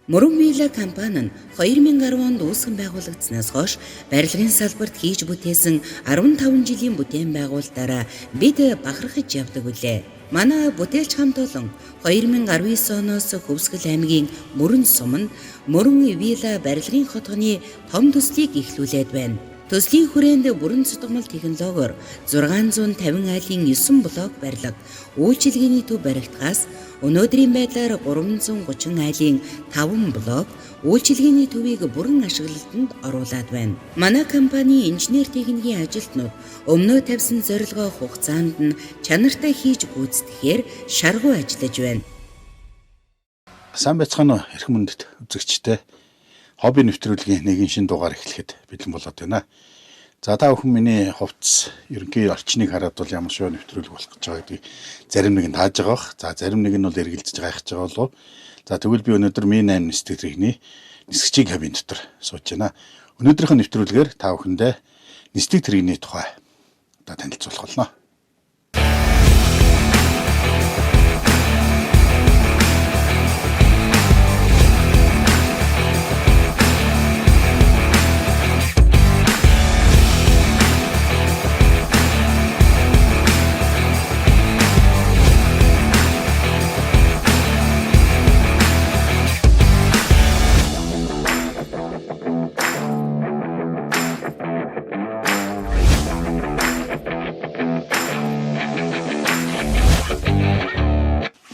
Мөрөн Вилла компани нь 2010 онд үүсгэн байгуулагдсанаас хойш барилгын салбарт хийж бүтээсэн 15 жилийн бүтээн байгуулалтаараа бид бахархаж явдаг үлээ. Манай бүтээлч хамт олон 2019 оноос Хөвсгөл аймгийн Мөрөн сум нь Мөрөн Вилла барилгын хотгоны том төслийг эхлүүлээд байна. Төслийн хүрээнд бүрэн цутгамал технологиор 650 айлын 9 блок барилга, үйлчилгээний төв баригдахаас өнөөдрийн байдлаар 330 айлын 5 блок үйлчилгээний төвийг бүрэн ашиглалтанд оруулаад байна. Манай компани инженер техникийн ажилтнууд өмнөө тавьсан зорилгоо хугацаанд нь чанартай хийж гүйцэтгэхээр шаргуу ажиллаж байна. Сайн байцгаана уу эрх мөндөд үзэгчтэй. Хобби нэвтрүүлгийн нэгэн шин дугаар эхлэхэд бэлэн болоод байна. За та бүхэн миний хувцас ерөнхий орчныг хараад бол ямар шоу нэвтрүүлэг болох гэж байгаа гэдгийг зарим нэг нь тааж байгаа бах. За зарим нэг нь бол эргэлдэж гайхаж байгаа болов. За тэгвэл би өнөөдөр Mi8 нисдэг тэрэгний нисгчийн кабин дотор сууж байна. Өнөөдрийнхөө нэвтрүүлгээр та бүхэндээ нисдэг тэрэгний тухай одоо танилцуулах болно.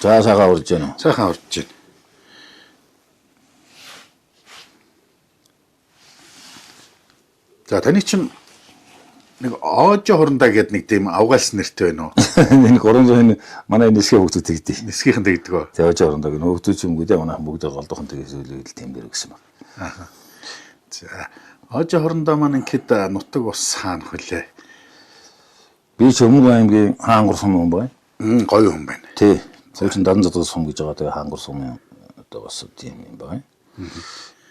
За сайхан урж байна уу? Сайхан урж байна. За таны чинь нэг Оожо хурандаа гэдэг нэг тийм авгаалс нэртэй байна уу? Энэ 300 манай нисгийн хөгтүүд тэгдэг. Нисгийнхэн тэгдэг үү? За Оожо хурандаа гэнэ хөгтүүд юм гэдэг манай бүгд голдохон тэгээс үйл тийм дээр гэсэн байна. Аа. За Оожо хурандаа маань ингээд нутаг ус хаана хөлөө? Би ч Өмнөд аймгийн хаангур сум юм байна. Гоё хүн байна. Тий. Сүүлийн дан задгал сум гэж байгаа тэгээ хаангур сум одоо бас тийм юм байна.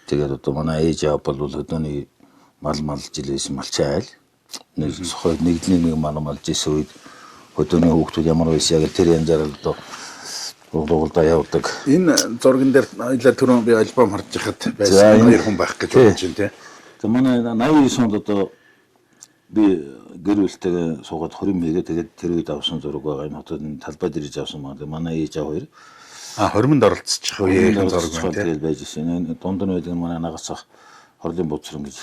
Тэгээд одоо манай ээж аав бол өдөөний мал жилээс малчайл нэг сохой нэгдлийн нэг мал малж исэн үед өдөөний хүүхдүүд ямар байсан яг тэр янзаар л одоо ургуулдаа явуулдаг. Энэ зурган дээр ойлаа түрүүн би альбом харж байхад байсан хоёр хүн байх гэж бодож байна тий. За манай 89 онд одоо би гэр бүлтэйгээ суугаад 20 мэгээ тэгээд тэр үед авсан зураг байгаа юм хотод талбай дээр ирж авсан маань манай ээж аав хоёр 20-нд оролцчих үеийн зураг байна тэгээд байж ирсэн. Энэ дунд нь байдаг манай нагацах хорлын бууцран гэж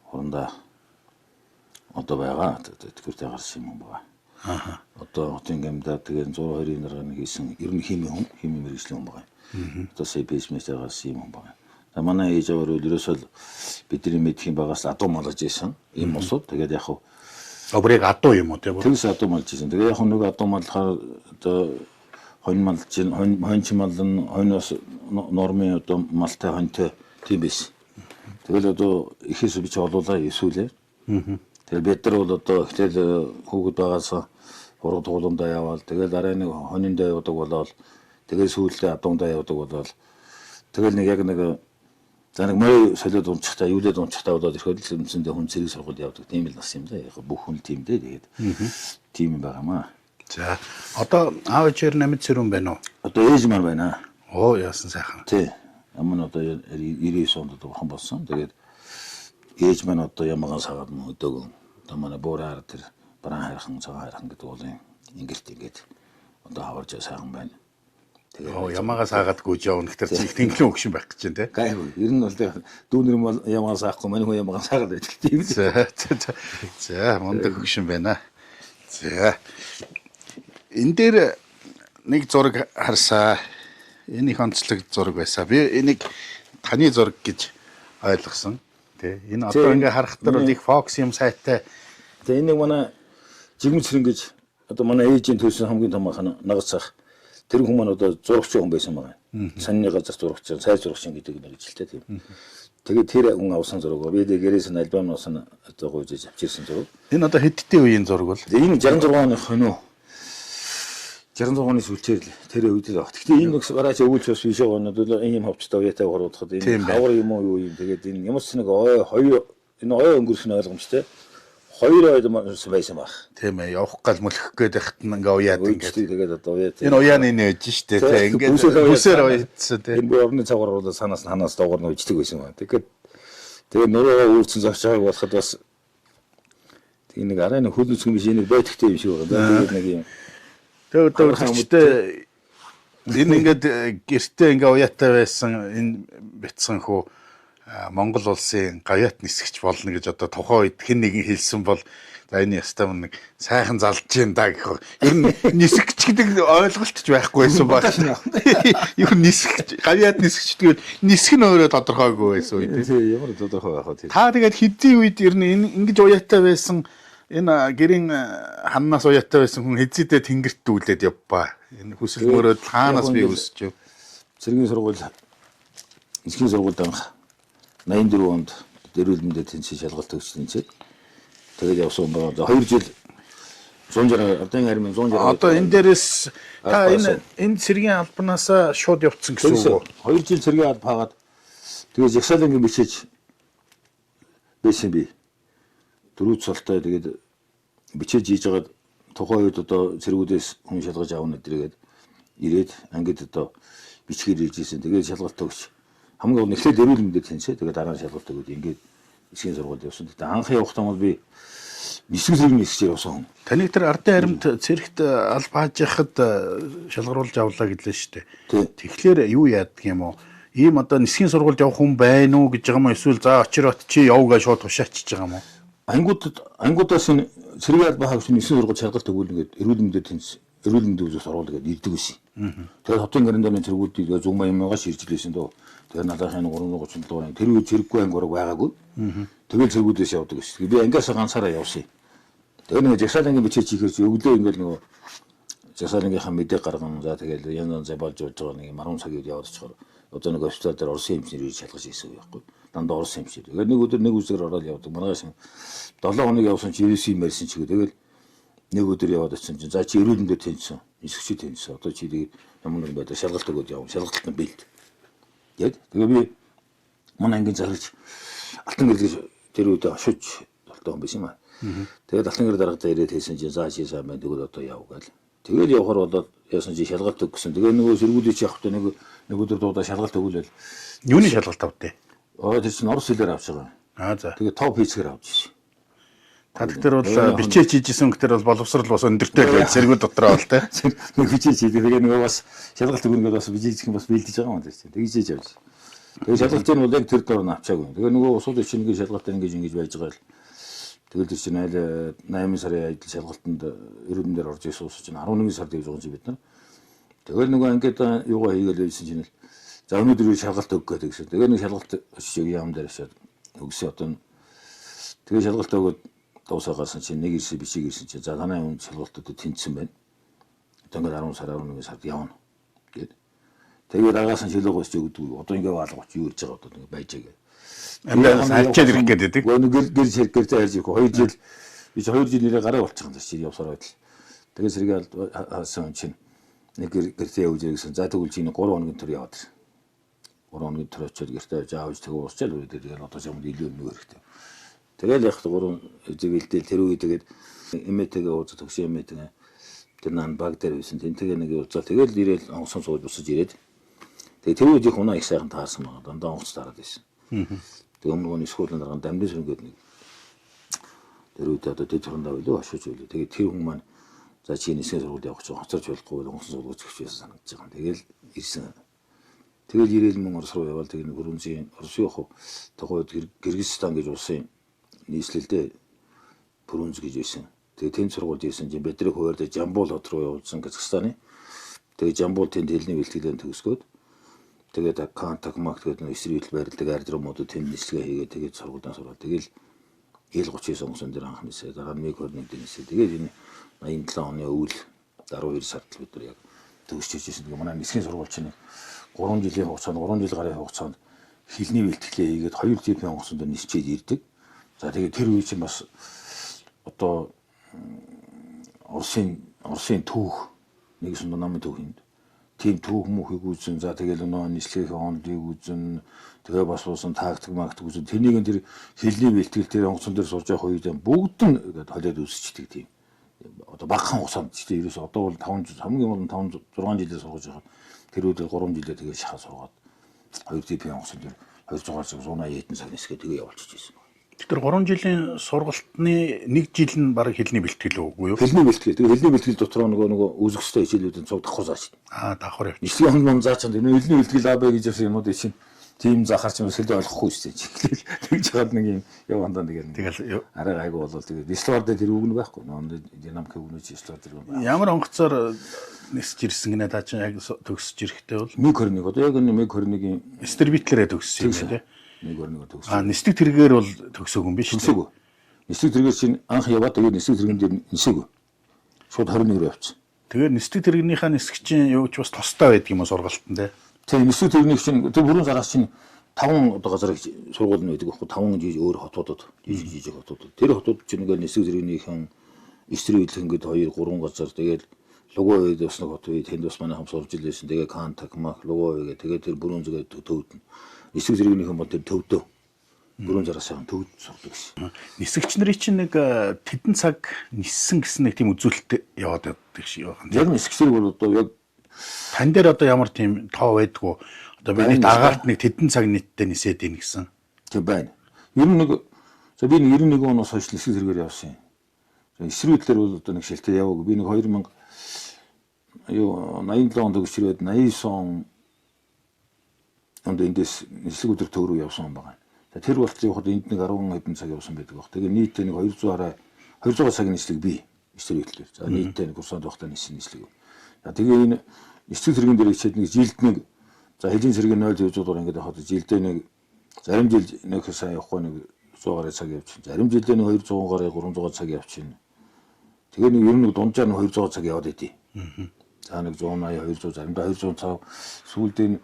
хурандаа одоо байгаа. Тэтгэвртэй гарсан юм байна. Аа. Одоо хотын гамдаа тэгээд 102-ын дарга хийсэн ер нь химийн мэргэжлийн хүн байна. Одоо CPS-ээс гарсан юм байна. Манай ээж аваар ерөөсөө бидний мэдхийн багаас адуу малж ийсэн ийм усууд тэгээд яг хав обрыг адуу юм уу тийм үү? Тэгс адуу малж ийсэн. Тэгээд яг нэг адуу малхаар одоо хонь малж хоньч мал нь хоньоос нормын одоо малтай хоньтой тийм биш. Тэгэл одоо ихээс би ч олуулаа эсвэл. Тэгээд бид нар бол одоо ихтэл хүүхэд байгаас ураг тууландаа яваал тэгэл дараа нэг хониндаа явдаг болоод тэгэл сүүлдээ адуундаа явдаг болоод тэгэл нэг яг нэг за нэг мой солиод унчихтаа юулээд унчихтаа болоод ирэхэд л юмсэндээ хүн цэрэг сургууль явдаг тийм л нас юм да. Яг бүх хүн тийм дээ. Тэгээд тийм юм байгаамаа. За одоо аав ээжээр намд сэрүүн байна уу? Одоо ээж маань байна. Оо яасан сайхан. Тий. Аман одоо 99 онд одоо хон болсон. Тэгээд ээж маань одоо ямагаан сагаад өдөөгөн одоо манай буураар тэр бараан хайрхан цагаан хайрхан гэдэг бол ингээд одоо хаварж сайхан байна. Тэгээ ямагаас хаагаад гүйж явна гэхдээ чи тэнглэн өгшин байх гэж байна те. Гайгүй. Ер нь бол дүүнэр мал ямагаас хаахгүй манай хүн ямагаас хаагаад байдаг тийм л. За мундаг өгшин байна. За энэ дээр нэг зураг харсаа. Энэ их онцлог зураг байсан. Би энийг таны зураг гэж ойлгосон. Тэ энэ одоо ингээ харахтар бол их фокус юм сайтай. Тэгээ энийг манай жигмэцрэн гэж одоо манай ээжийн төлсөн хамгийн том ахна нагацах тэр хүмүүс маань одоо зурагч хүн байсан байгаа. Санны газар зурагч, сайд зурагч гэдэг нэг жилтэй тийм. Тэгээд тэр хүн авсан зураг би гэрээс нь альбомоос нь одоо гойж авчирсан зураг. Энэ одоо хэдтэй үеийн зураг бол? Энэ 66 оны хоноо. 66 оны сүүлчээр л тэр үед л баг. Гэхдээ энэ нэг бараач өвүүлж бас биш байгаа нь бол ийм хавцтай уяатай гаруудахад энэ хавар юм уу юу юм тэгээд энэ ямар ч нэг ой энэ ой өнгөрөх нь ойлгомжтой. 2 ойл байсан баг. Тийм ээ, явах гал мөлөх гээд байхад нь ингээ уяад ингээд. Тэгээд одоо уяад. Энэ уяаны нээж штэ тий. Ингээд бүсээр уяадсан тий. Энэ орны цагаар бол санаас нь ханаас доогор нь ujдаг байсан ба. Тэгээд нуруугаа үүрцэн зогсож байгааг болоход бас тийм нэг арай нэг хөл үсгэн биш энийг байдагтай юм шиг байгаа. Тэгээд нэг юм. Тэгээд одоо өчтөө энэ ингээд гэртээ ингээ уяатай байсан энэ битсэн хөө Монгол улсын гавьяат нисгэж болно гэж одоо тухайн үед хэн нэгэн хэлсэн бол за энэ ястаа нэг сайхан залж юм да гэх. Ер нь нисгэж гэдэг ойлголт ч байхгүй байсан баг. Ер нь нисгэж гавьяат нисгэж гэдэг нисэх нь өөрөө тодорхойгүй байсан үед. Тийм ямар тодорхой байх вэ? Та тэгээд хэдийн үед ер нь ингэж уяатай байсан энэ гэрийн ханнаас уяатай байсан хүн хэзээдээ тэнгэрт дүүлээд явпаа. Энэ хүсэл мөрөөд хаанаас би өсөж. Цэргийн сургууль эсхийн сургуульд анх 84 онд эрүүл мэндэд тэнцээ шалгалт өгсөн чинь. Тэгээд явсан байгаа. 2 жил 160 ардын армийн 160. Одоо энэ дээрээс та энэ цэргийн албанаас шууд явцсан гэсэн үг үү? 2 жил цэргийн алба хаагаад тэгээд жагсаалынгийн бичиж байсан би. Дөрөв цолтой тэгээд бичиж хийж байгаад тухайн үед одоо цэргүүдээс хүн шалгаж авна гэдэргээд ирээд ангид одоо бичгээр ирж ирсэн. Тэгээд шалгалт өгч хамгийн гол нэгтлээ эрүүл мэндэд тэнцээ. Тэгээд дараа нь шалгалт өгөөд ингээд эсхийн сургуульд явсан. Тэгээд анх явахдаа бол би нисгэл зэрэг нисгэж явсан. Таныг тэр ардын харимт цэрэгт алба хааж яхад шалгаруулж авлаа гэдлээ шүү дээ. Тэгэхээр юу яадаг юм уу? Ийм одоо нисхийн сургуульд явах хүн байна уу гэж байгаа юм эсвэл за очирот чи явгаа шууд тушаачиж байгаа юм уу? Ангуудаас энэ цэргийн алба хаагч нисхийн сургууль шалгалт өгүүлнэ гэдэг эрүүл мэндэд тэнцээ. Эрүүл мэндийн үзүүс оруулах гэдэг ирдэг байсан. Тэгээд хотын гарандааны цэргүүдийг 100 мянгаас иржлээсэн дөө. Тэгээд надаас энэ 337 дугаар тэр үе зэрэггүй ангиураг байгаагүй. Тэгээд цэргүүдээс явдаг гэсэн. Би ангиас ганцаараа явсан. Тэгээд нэг жагсаалынгийн бичиж хийхэрч өглөө ингээл нөгөө жагсаалынгийнхаа мэдээ гаргана. За тэгээд янз янз болж байгаа нэг 10 цаг үед яваад очихоор одоо нэг хоспитал дээр Оросын эмчнэр ирж шалгаж ийсэн үе байхгүй. Дандаа Оросын эмчнэр. Тэгээд нэг өдөр нэг үсгээр ороод явдаг. Маргааш 7 хоног явсан чи 99 юм ярьсан чи тэгээд нэг өдөр яваад очсон чинь за чи эрүүл мэндэд тэнцсэн. Нисгчид тэнцсэн. Одоо чи тэгээд ямар нэгэн байдлаар шалгалт өгөөд явна. Шалгалт нь бэлд. Тэгээд би манай ангийн зарж алтан гэрэл тэр үед шуж толтоо юм биш юм аа. Тэгээд алтан гэрэл дараагаа ирээд хэлсэн чинь за чи сайн байна. Тэгвэл одоо яв гээл. Тэгээд явхаар болоод яасан чи шалгалт өгсөн. Тэгээд нөгөө сэргүүлээч явахдаа нэг өдөр дуудаа шалгалт өгүүлээл. Юуны шалгалт авдээ? Тэр чинь орос хэлээр авч байгаа. За. Тэгээд топ хийцгээр авч ирсэн. Та тэр бол бичээж хийжсэн гэдэг бол боловсрал бас өндөртэй л зэрэгүүд дотроо бол тэ. Нэг бичээж хийдэг. Тэгээ нөгөө бас шалгалт өгнөд бас бичээж хийх юм бас бэлдэж байгаа юм байна тийм. Тэгээ хийж явж. Тэгээ шалгалтын бол яг тэр дор нь авчаагүй. Тэгээ нөгөө усууд ичнэгийн шалгалт ингэж байж байгаа л. Тэгэл тэр чинь айл 8 сарын адил шалгалтанд эрүүл мэндээр орж ирсэн ус чинь 11 сард гэж байгаа юм чи бид нар. Тэгэл нөгөө ангид юугаа хийгээл байсан чинь л за өнөөдөр шалгалт өгөх гэдэг гэсэн. Тэгээ нэг шалгалт очиж яам дээр шаад өгсөн одоо тэгээ шалгалт өгөөд дуусаагасан чинь нэг ирсэн бичиг ирсэн чинь за танай хүн шалгалтууд тэнцсэн байна. Одоо ингээд 10 сар 11 сард явна гэд. Тэгээд агаас нь шилээгөөс ч өгдөг. Одоо ингээд баалгач юу ирж байгаа одоо ингээд байжээ. Амдаа хайчаад ирэх гэдэг. Гэр гэртэй хайж ирэх 2 жил би 2 жил нэрээ гараа болчихсон гэж чи явсаар байтал. Тэгээд сэргээ хаасан чинь нэг гэртэй явж ирсэн. За тэгвэл чи нэг 3 хоногийн төр яваад ирсэн. 3 хоногийн төр очиод гэртэй жаавж тэг уусчаал үү тэгээд одоо ч юм илүү нэг хэрэгтэй. Тэгэл яг 3 зэвэлдэл тэр үе тэгээд эмээтэйгээ уулзах төгсөн эмээтэйгээ тэр наан баг дээр байсан. Тэнтэйгээ нэг уулзаа. Тэгэл ирээл онгоцон сууж усаж ирээд. Тэгээд тэр үед их унаа их сайхан таарсан байгаа. Дандаа онгоц таарад байсан. Тэгээд өмнө нь скуулын дарга дамжин сүнгээд нэг тэр үед одоо тэд хондоо билүү ашиж билүү. Тэгээд тэр хүн маань за чи нисгэн сургууль явах гэж хоцорч болохгүй онгоцон суулгаж өгч байсан санагдаж байгаа. Тэгэл ирсэн. Тэгэл ирээл мөн Орос руу явбал тэгээд Гүрүнзийн Оросын явах тухайд Кыргызстан гэж улсын нийслэлдээ Пүрүнз гэж байсан. Тэгээ тэнд сургуульд ирсэн чинь бидний хуваард Жамбул хот руу явуулсан Казахстаны. Тэгээ Жамбул тэнд хэлний бэлтгэлэн төгсгөөд тэгээд Кантакмак гэдэг эсрэг байрладаг аэродромуудад тэнд нислэгээ хийгээд тэгээд сургуульдаа сураад тэгэл ил 39 онгоцон дээр анхнасаа дараа нь МиГ-21 дэнэсээ тэгээд энэ 87 оны өвөл 12 сард бид нар яг төгсч ирсэн. Тэгээ манай нисхийн сургууль чинь 3 жилийн хугацаанд 3 жил гарын хугацаанд хэлний бэлтгэлээ хийгээд 2 типийн онгоцонд нисчээд ирдэг. За тэгээд тэр үе чинь бас одоо Оросын түүх нэг сунд намын түүхэнд тийм түүх мөхийг үзэн за тэгэл нөө нийслэлийн онолыг үзэн тэгээ бас уусан тактик магтик үзэн тэрнийг тэр хэлний бэлтгэл тэр онгоцон дээр сурж явах үед бүгд нь ингээд холиод үсчдэг тийм одоо багахан хугацаанд ч тийм ерөөс одоо бол 5 хамгийн бол 5 6 жилээр сургаж байгаа тэр үед 3 жилээр тэгээ шахаа сургаад 2 типийн онгоцон дээр 200 цаг 180 хэдэн цаг нисгээ тэгээ явуулчихж байсан. Тэр 3 жилийн сургалтны 1 жил нь баг хэлний бэлтгэл үгүй юу? Хэлний бэлтгэл. Тэгээ хэлний бэлтгэл дотор нөгөө үзэх ёстой хичээлүүдийн цуг давхар зааж. Давхар явж. Нийслэлийн хонд зааж байгаа. Хэлний бэлтгэл АБ гэж явсан юмуд чинь тийм захарч юм сэлдэ ойлгохгүй шүү дээ. Тэгж чад нэг юм яв хандаа нэг. Тэгэл арай гайгүй болол тэгээ дислвар дээр тэр үг нь байхгүй. Нөөнд динамик өгнөж дислвар дээр байна. Ямар онгоцоор нисж ирсэн гинэ даа чинь яг төгсөж ирэхтэй бол МиГ-21 одоо яг энэ МиГ-21-ийн Стербитлэрээ төгссөн юм тийм. МиГ-21 төгссөн. Нисдэг тэргээр бол төгсөөгүй юм биш үү? Төгсөөгүй. Нисдэг тэргээр чинь анх яваад тэгээд нисдэг тэргэн дээр нисээгүй. Шууд 21 рүү явчихсан. Тэгээд нисдэг тэрэгнийхээ нисгчийн юу ч бас тостой байдаг юм уу сургалтанд те. Тэгээд нисдэг тэрэгнийх чинь тэр бүрэн цагаас чинь 5 одоо газар сургууль нь байдаг байхгүй 5 жижиг өөр хотуудад жижиг хотуудад. Тэр хотууд чинь ингээд нисдэг тэрэгнийхэн эсрэг ингээд 2 3 газар тэгээд Лугой дэс нэг хот үед тэнд бас манай хам сурж илсэн. Тэгээ Кантак мах Лугой гээ тэгээ тэр бүрэн зөгээ төвдөн. Нисэг зэрэгнийхэн бол тэр төвдөө. Бүрэн зараас хаан төвд сурдаг гэсэн. Нисгч нарын чинь нэг тэдэн цаг ниссэн гэсэн нэг тийм үзүүлэлт яваад байдаг шиг байна. Яг нисгчдэр бол одоо яг тань дээр одоо ямар тийм тоо байдгүй. Одоо миний дагаарт нэг тэдэн цаг нийтдээ нисээд ийн гэсэн. Тэг байна. Ер нь нэг за би 91 оноос хойш нисэг зэрэгээр явсан юм. Эсрүүдлэр бол одоо нэг шилтэй яваагүй. Би нэг 2000 87 онд төгсрөөд 89 онд эндээс нислэг өдөр төв рүү явсан байгаа. Тэр болтын явахад энд нэг 10 хэдэн цаг явсан байдаг баг. Тэгээ нийтдээ нэг 200 цагийн нислэг бий. Эсрэг хөтлөө. За нийтдээ нэг курсанд байхдаа нисэн нислэг. За тэгээ энэ нислэг зэргийн дээр ичээд нэг жилд нэг за хэдийн зэргийн 0 200 дугаар ингээд явахад жилдээ нэг зарим жил нэг сайн явахгүй нэг 100 гаруй цаг явчихна. Зарим жилдээ нэг 200 гаруй 300 цаг явчихна. Тэгээ нэг ер нь дундчаар нэг 200 цаг яваад идэв. За нэг 180 200 заримдаа 200 цаг сүүлдээ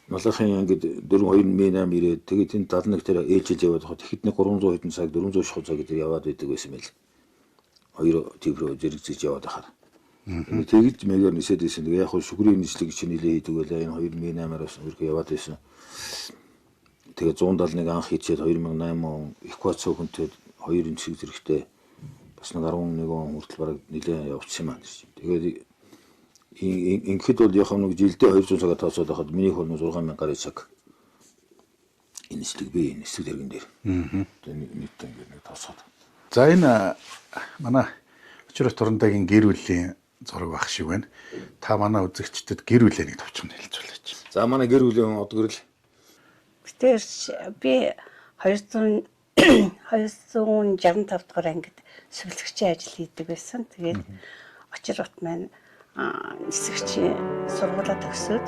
малахын ангид 4 2 8 ирээд тэгээд тэнд 71 дээр ээлжил яваад хот ихэд нэг 300 хэдэн цаг 400 шахуу цаг гэдэг яваад байдаг байсан мэл. Хоёр төврөө зэрэгцэж яваад ахаар. Тэгж мэгээр нисээд байсан. Яг хөө шүгрийн нислэг чинь нилээ хийдэг байлаа. Энэ 2008-аас өөрхөө яваад байсан. Тэгээд 171 анх хийчээд 2008 он эквац цөөхөнтэй 2 нислэг зэрэгтэй бас нэг 11 он хүртэл бараг нилээ явуулсан юм аа. Тэгээд ингээд бол яг нэг жилдээ 200 цагаар тооцоод байхад миний хөрнө 6000 гаруй цаг энэ нислэг би нислэг тэргэн дээр. Тэгээд нийтдээ ингээд нэг тооцоод. За энэ манай очрот турандаагийн гэр бүлийн зураг баг шиг байна. Та манай үзэгчдэд гэр бүлээ нэг товчхон хэлцүүлээч. За манай гэр бүлийн одгөрл. Би 265 дахь ангид сүлгчийн ажил хийдэг байсан. Тэгээд очрот маань нисгчийн сургуулаа төгсөөд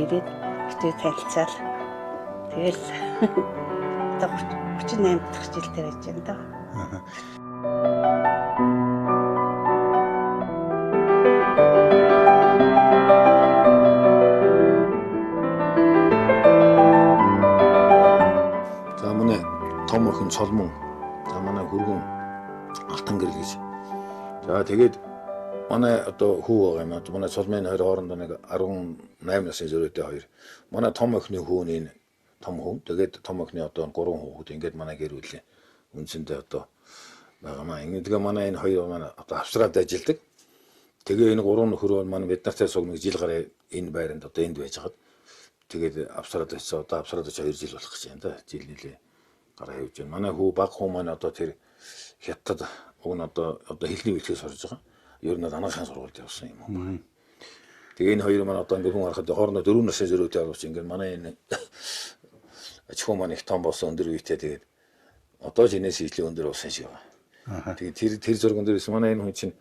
ирээд битээ танилцаал. Тэгэл одоо 38 дахь жил дээр байж байна да. За манай том охин Солмон. За манай хөргөн Алтан гэрэл гэж. За тэгээд манай одоо хүү байгаа юм. Одоо манай Солмын хоёр хоорондоо нэг 18 насны зөрөөтэй хоёр. Манай том охины хүү нь том хүн. Тэгээд том охины одоо 3 хүүхэд ингээд манай гэр бүлийн үндсэндээ одоо байгаамаа. Тэгээ манай энэ хоёр манай одоо Австралид ажилладаг. Тэгээ энэ 3 нөхөр бол манай бид нартай цуг нэг жил гараа энэ байранд одоо энд байж хагаад тэгээд Австралид очиж одоо Австралид 2 жил болох гэж байна да. Жил нэлээ гараа явж байна. Манай хүү баг хүү маань одоо тэр хятад уг нь одоо хэлний бэлтгэл сурж байгаа. Ер нь анагаахын сургуульд явсан юм. Тэгээ энэ хоёр маань одоо ингээд хүн харахад хоорондоо 4 насны зөрүүтэй авч ингээд манай энэ аж ахуй маань их том болсон өндөр үетэй тэгээд одоо ч энэс ижлээ өндөр болсон шиг байна. Тэгээд тэр зурган дээрээс манай энэ хүн чинь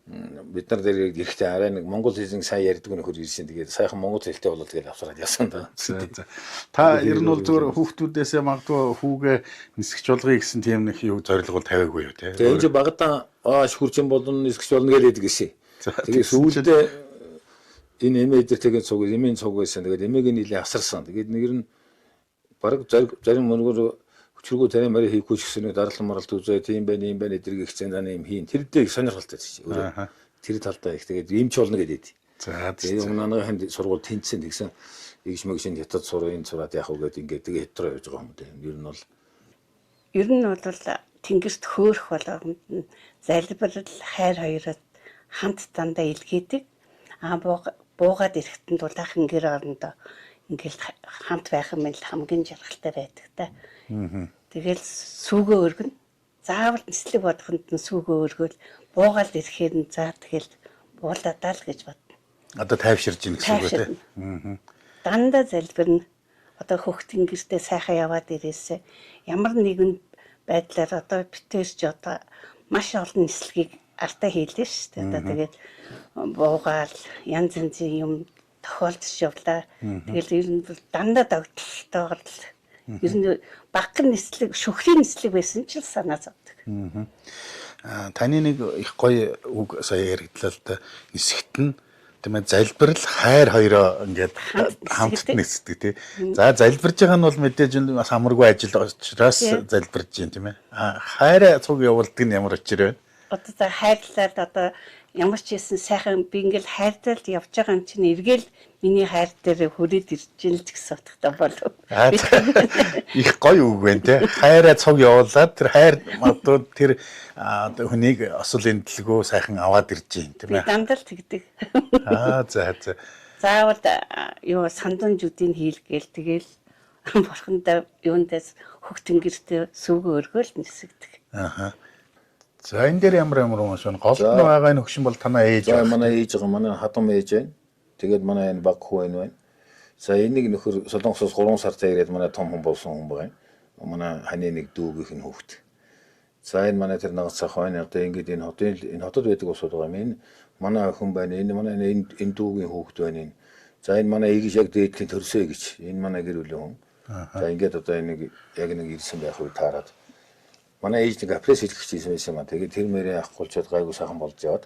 бид нар дээр ирэхдээ арай нэг монгол хэлний сайн ярьдаг нөхөр ирсэн. Тэгээд сайхан монгол хэлтэй болоод тэгээд авсараад явсан да. Та ер нь бол зөвхөн хүүхдүүдээсээ магадгүй хүүгээ нисгч болгоё гэсэн тийм нэг юу зорилго тавиагүй юу те. Тэгээд энэ багтаа хурчин болон нисгч болно гэдэг гэсэн. Тэгээд сүүлдээ энэ эмээ дээр тэгээд цуг эмийн цуг байсан. Тэгээд эмээг нийлээ асарсан. Тэгээд нэгэр нь бараг зарим мөнгөөр хүчргүү тарим барь хийхгүй ч гэсэн даралт маралт үзээ тийм байх юм байна эдэрэг ихцэн даны юм хийн. Тэр дээр их сонирхолтой чи. Тэр талдаа их тэгээд эмч болно гэдэг. За Тэгээ манайхын сургууль тэнцсэн тэгсэн игш мэгшин хятад сурын сураад яах вэ гэдэг ингээд тэгээ хэтрээ явж байгаа юм дээ. Ер нь бол тэнгэрт хөөх болгонд нь залбирал хайр хоёроо хамт дандаа илгээдэг. Буугаад ирэхэд дулаахан гэр орондоо ингээл хамт байх юм л хамгийн жаргалтай байдаг та. Тэгэл сүгөө өргөн. Заавал нислэг бодоход нь сүгөө өргөөл буугаад ирэхээр нь заа тэгэл бууладаа л гэж бодно. Одоо тайвширж ийн гэсэн үг үү те. Дандаа залбирна. Одоо хөхтөн гэртээ сайхан яваад ирээсэ ямар нэгэн байдлаар одоо битэрч одоо маш олон нислэгийг артаа хийлээ шүү дээ. Одоо тэгээд буугаал янз янзын юм тохиолдож явлаа. Тэгэл ер нь дандаа догтлолтойгоор л ер нь багхан нислэг, шүхрийн нислэг байсан ч л санаа зовдөг. Таны нэг их гоё үг сая яригдлаа л да. Нисэгт нь тийм ээ залбирал хайр хоёроо ингээд хамт нисдэг тий. За залбирж байгаа нь бол мэдээж бас амаргүй ажил учраас залбирж байна тийм ээ. Хайраа цуг явуулдаг нь ямар учир вэ? Одоо за хайрлаад одоо ямар ч хийсэн сайхан би ингээл хайртал явж байгаа юм чинь эргээл миний хайр дээр хүрээд ирж ийн л гэсэн утгатай болов. Их гоё үг байна те. Хайраа цуг явуулаад тэр хайр магадгүй тэр хүнийг осол эндэлгөө сайхан аваад ирж ийн тийм ээ. Би дандаа л тэгдэг. За. Заавал юу сандуунжуудыг хийлгээл тэгэл бурхандаа юундаас хөхтөн гэртээ сүгөө өргөөл нисэгдэг. За энэ дээр ямар маш гол нь байгаа энэ хөгшин бол танаа ээж байна. За манай ээж байгаа, манай хадам ээж байна. Тэгээд манай энэ баг хүү байна. За энийг нөхөр Солонгосоос 3 сартаа ирээд манай том хүн болсон хүн байгаа юм. Манай ханы нэг дүүгийнх нь хүүхэд. За энэ манай тэр нагц ах байна. Одоо ингээд энэ хотод байдаг усуд байгаа юм. Энэ манай хүн байна. Энэ манай энэ дүүгийн хүүхэд байна. За энэ манай ээж яг дээдлийн төрсөө гэж. Энэ манай гэр бүлийн хүн. За ингээд одоо энэ яг нэг ирсэн байх үе таарад. Манай ээж нэг апрес хийх гэсэн байсан юм. Тэгээд тэр мэрээ авахгүйчод гайгүй сайхан болж яваад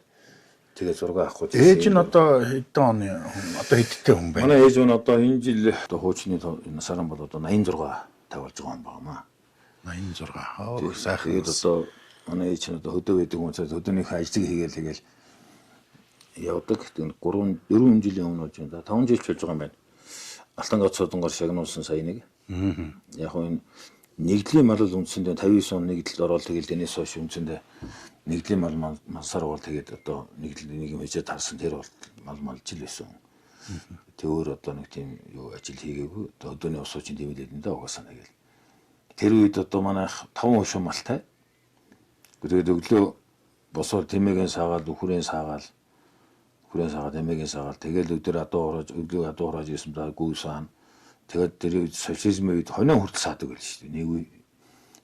тэгээд зураг авахгүй. Ээж нь одоо хэдэн оны одоо хэдтэй хүн байна? Манай ээж нь одоо энэ жил одоо хуучны насаараа бол одоо 86 тавилж байгаа юм байна. 86. Сайхан. Тэгээд одоо манай ээж нь одоо хөдөө байдаг хүн цаа хөдөөнийхөө ажлыг хийгээл явдаг. Тэгээд 4 жилийн өмнө болж байна. 5 жил болж байгаа юм байна. Алтангат судангор шагнуулсан сая нэг. Яг энэ нэгдлийн мал үндсэндээ 59 он нэгдэлд ороод тэгэл дэнээс хойш үндсэндээ нэгдлийн мал мансаар бол тэгээд одоо нэгдлийн нэг юм хийж тарсан тэр бол мал жил байсан. Тэг өөр одоо нэг тийм юу ажил хийгээгүй одоо өдөөний усуучин тийм хэлээд энэ угаасаа нэгэл. Тэр үед одоо манай 5 хошин малтай. Тэгээд өглөө босоор тэмээгийн саагаал үхрийн саагаал тэмээгийн саагаал тэгэл өдөр өглөө адуу хурааж ирсэн даа гүйсаан. Тэгээд тэр социализмын үед хоноо хүртэл саадаг байл шүү дээ. Нэг үе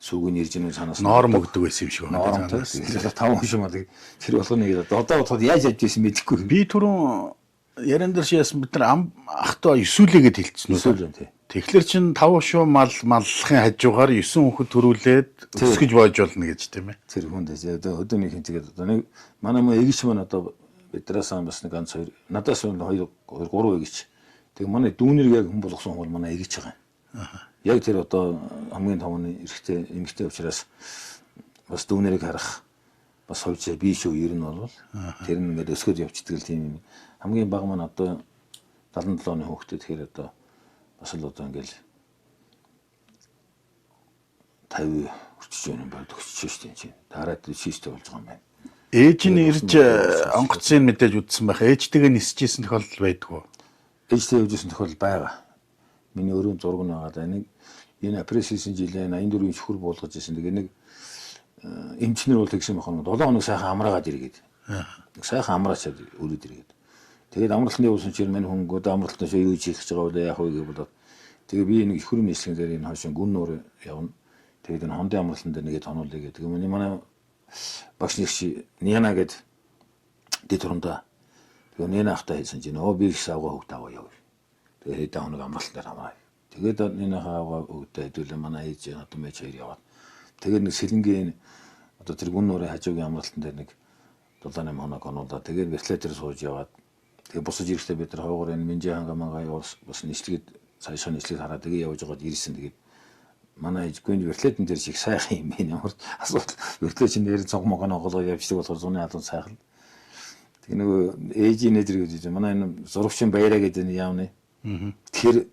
сүүгийн ирж байгаа санаас норм өгдөг байсан юм шиг байна. Тэгээд 5 хошин мал тэр болгоно гэдэг. Одоо бодоход яаж ярьжсэн мэдэхгүй. Би түрүүн яран дээр шияасан бид нар ахтаа 9үлээгээд хэлсэн үү? Тэгэхээр чин 5 хошин маллахын хажуугаар 9 хүүхэд төрүүлээд өсгөж боож болно гэж тийм ээ. Тэр хүн дээ. Одоо өдөөний хин тэгээд одоо нэг манай мөн эгч маань одоо бидраас бас нэг ганц хоёр надаас 2 3 эгч. Тэгээ манай дүүнэр яг хүн болгосон хүн бол манай эгч байгаа юм. Яг тэр одоо хамгийн том нь эрэгтэй эмэгтэй учраас бас дүүнэрийг харах бас хувьцаа би шүү ер нь бол тэр нь ингээд өсгөд явчихдаг л тийм юм. Хамгийн бага маань одоо 77 оны хүүхдээ тэгэхээр одоо бас л одоо ингээд 50 хүрчиж байна юм байна төгсөж шүү дээ чинь. Дараад шийстэй болж байгаа юм байна. Ээж нь ирж онгоцыг мэдээж үдсэн байх. Ээжтэйгээ нисчихсэн тохиолдол байдгүй. Ээжтэй явжсэн тохиолдол байгаа. Миний өрөөнд зураг нь байгаа. Энэ апрес хийсэн жилээ 84-ийн шүхэр буулгаж ирсэн. Тэгээ нэг эмчнэр бол тэгсэн байх нь 7 хоног сайхан амраагаад иргээд. Нэг сайхан амраачаад өрөөд иргээд. Тэгээд амралтанд явуулсан чинь мань хөнгөд амралтанд юу хийж хийж байгаа вэ яах вэ гэж бодоод. Тэгээ би нэг их хүрээний нислэгэн дээр энэ хойшин гүн нуур явна. Тэгээд энэ хондын амралтанд нэгээд хонуулъя гэдэг. Тэгээ манай багш нэг чи Ниана гээд дэд турамда. Тэгээ Ниана ахтай хэлсэн чинь би их савга хөвгт аваа яв. Тэгээ хэдэн хоног амралтанд дээр хамаа. Тэгээд Ниана хаваа хөвгтөө хэдүүлээ манай ээж одоо мэж хоёр яваад. Тэгээд нэг сэлэнгийн одоо тэр гүн нуурын хажуугийн амралтан дээр нэг 7-8 хоног онуулаа. Тэгээд вертолетээр сууж яваад тэгээд босож ирэхдээ бид нар хойгоор энэ Минжи хангамаагаа бас нийслэгэд цаашаа нийслэг хараад тэгээд явж байгаад ирсэн. Тэгээд манай ээж гүн вертолетэн дээр шиг сайхан юм байна. Ямар асуудал вертолет чинь нэр цогмогоо оголоо явждаг болохоор зуны алуун сайхан. тэг нөгөө ээжийн нээдэр гэж манай энэ зурагчин баяраа гэдэг нь яавны. Тэгэхээр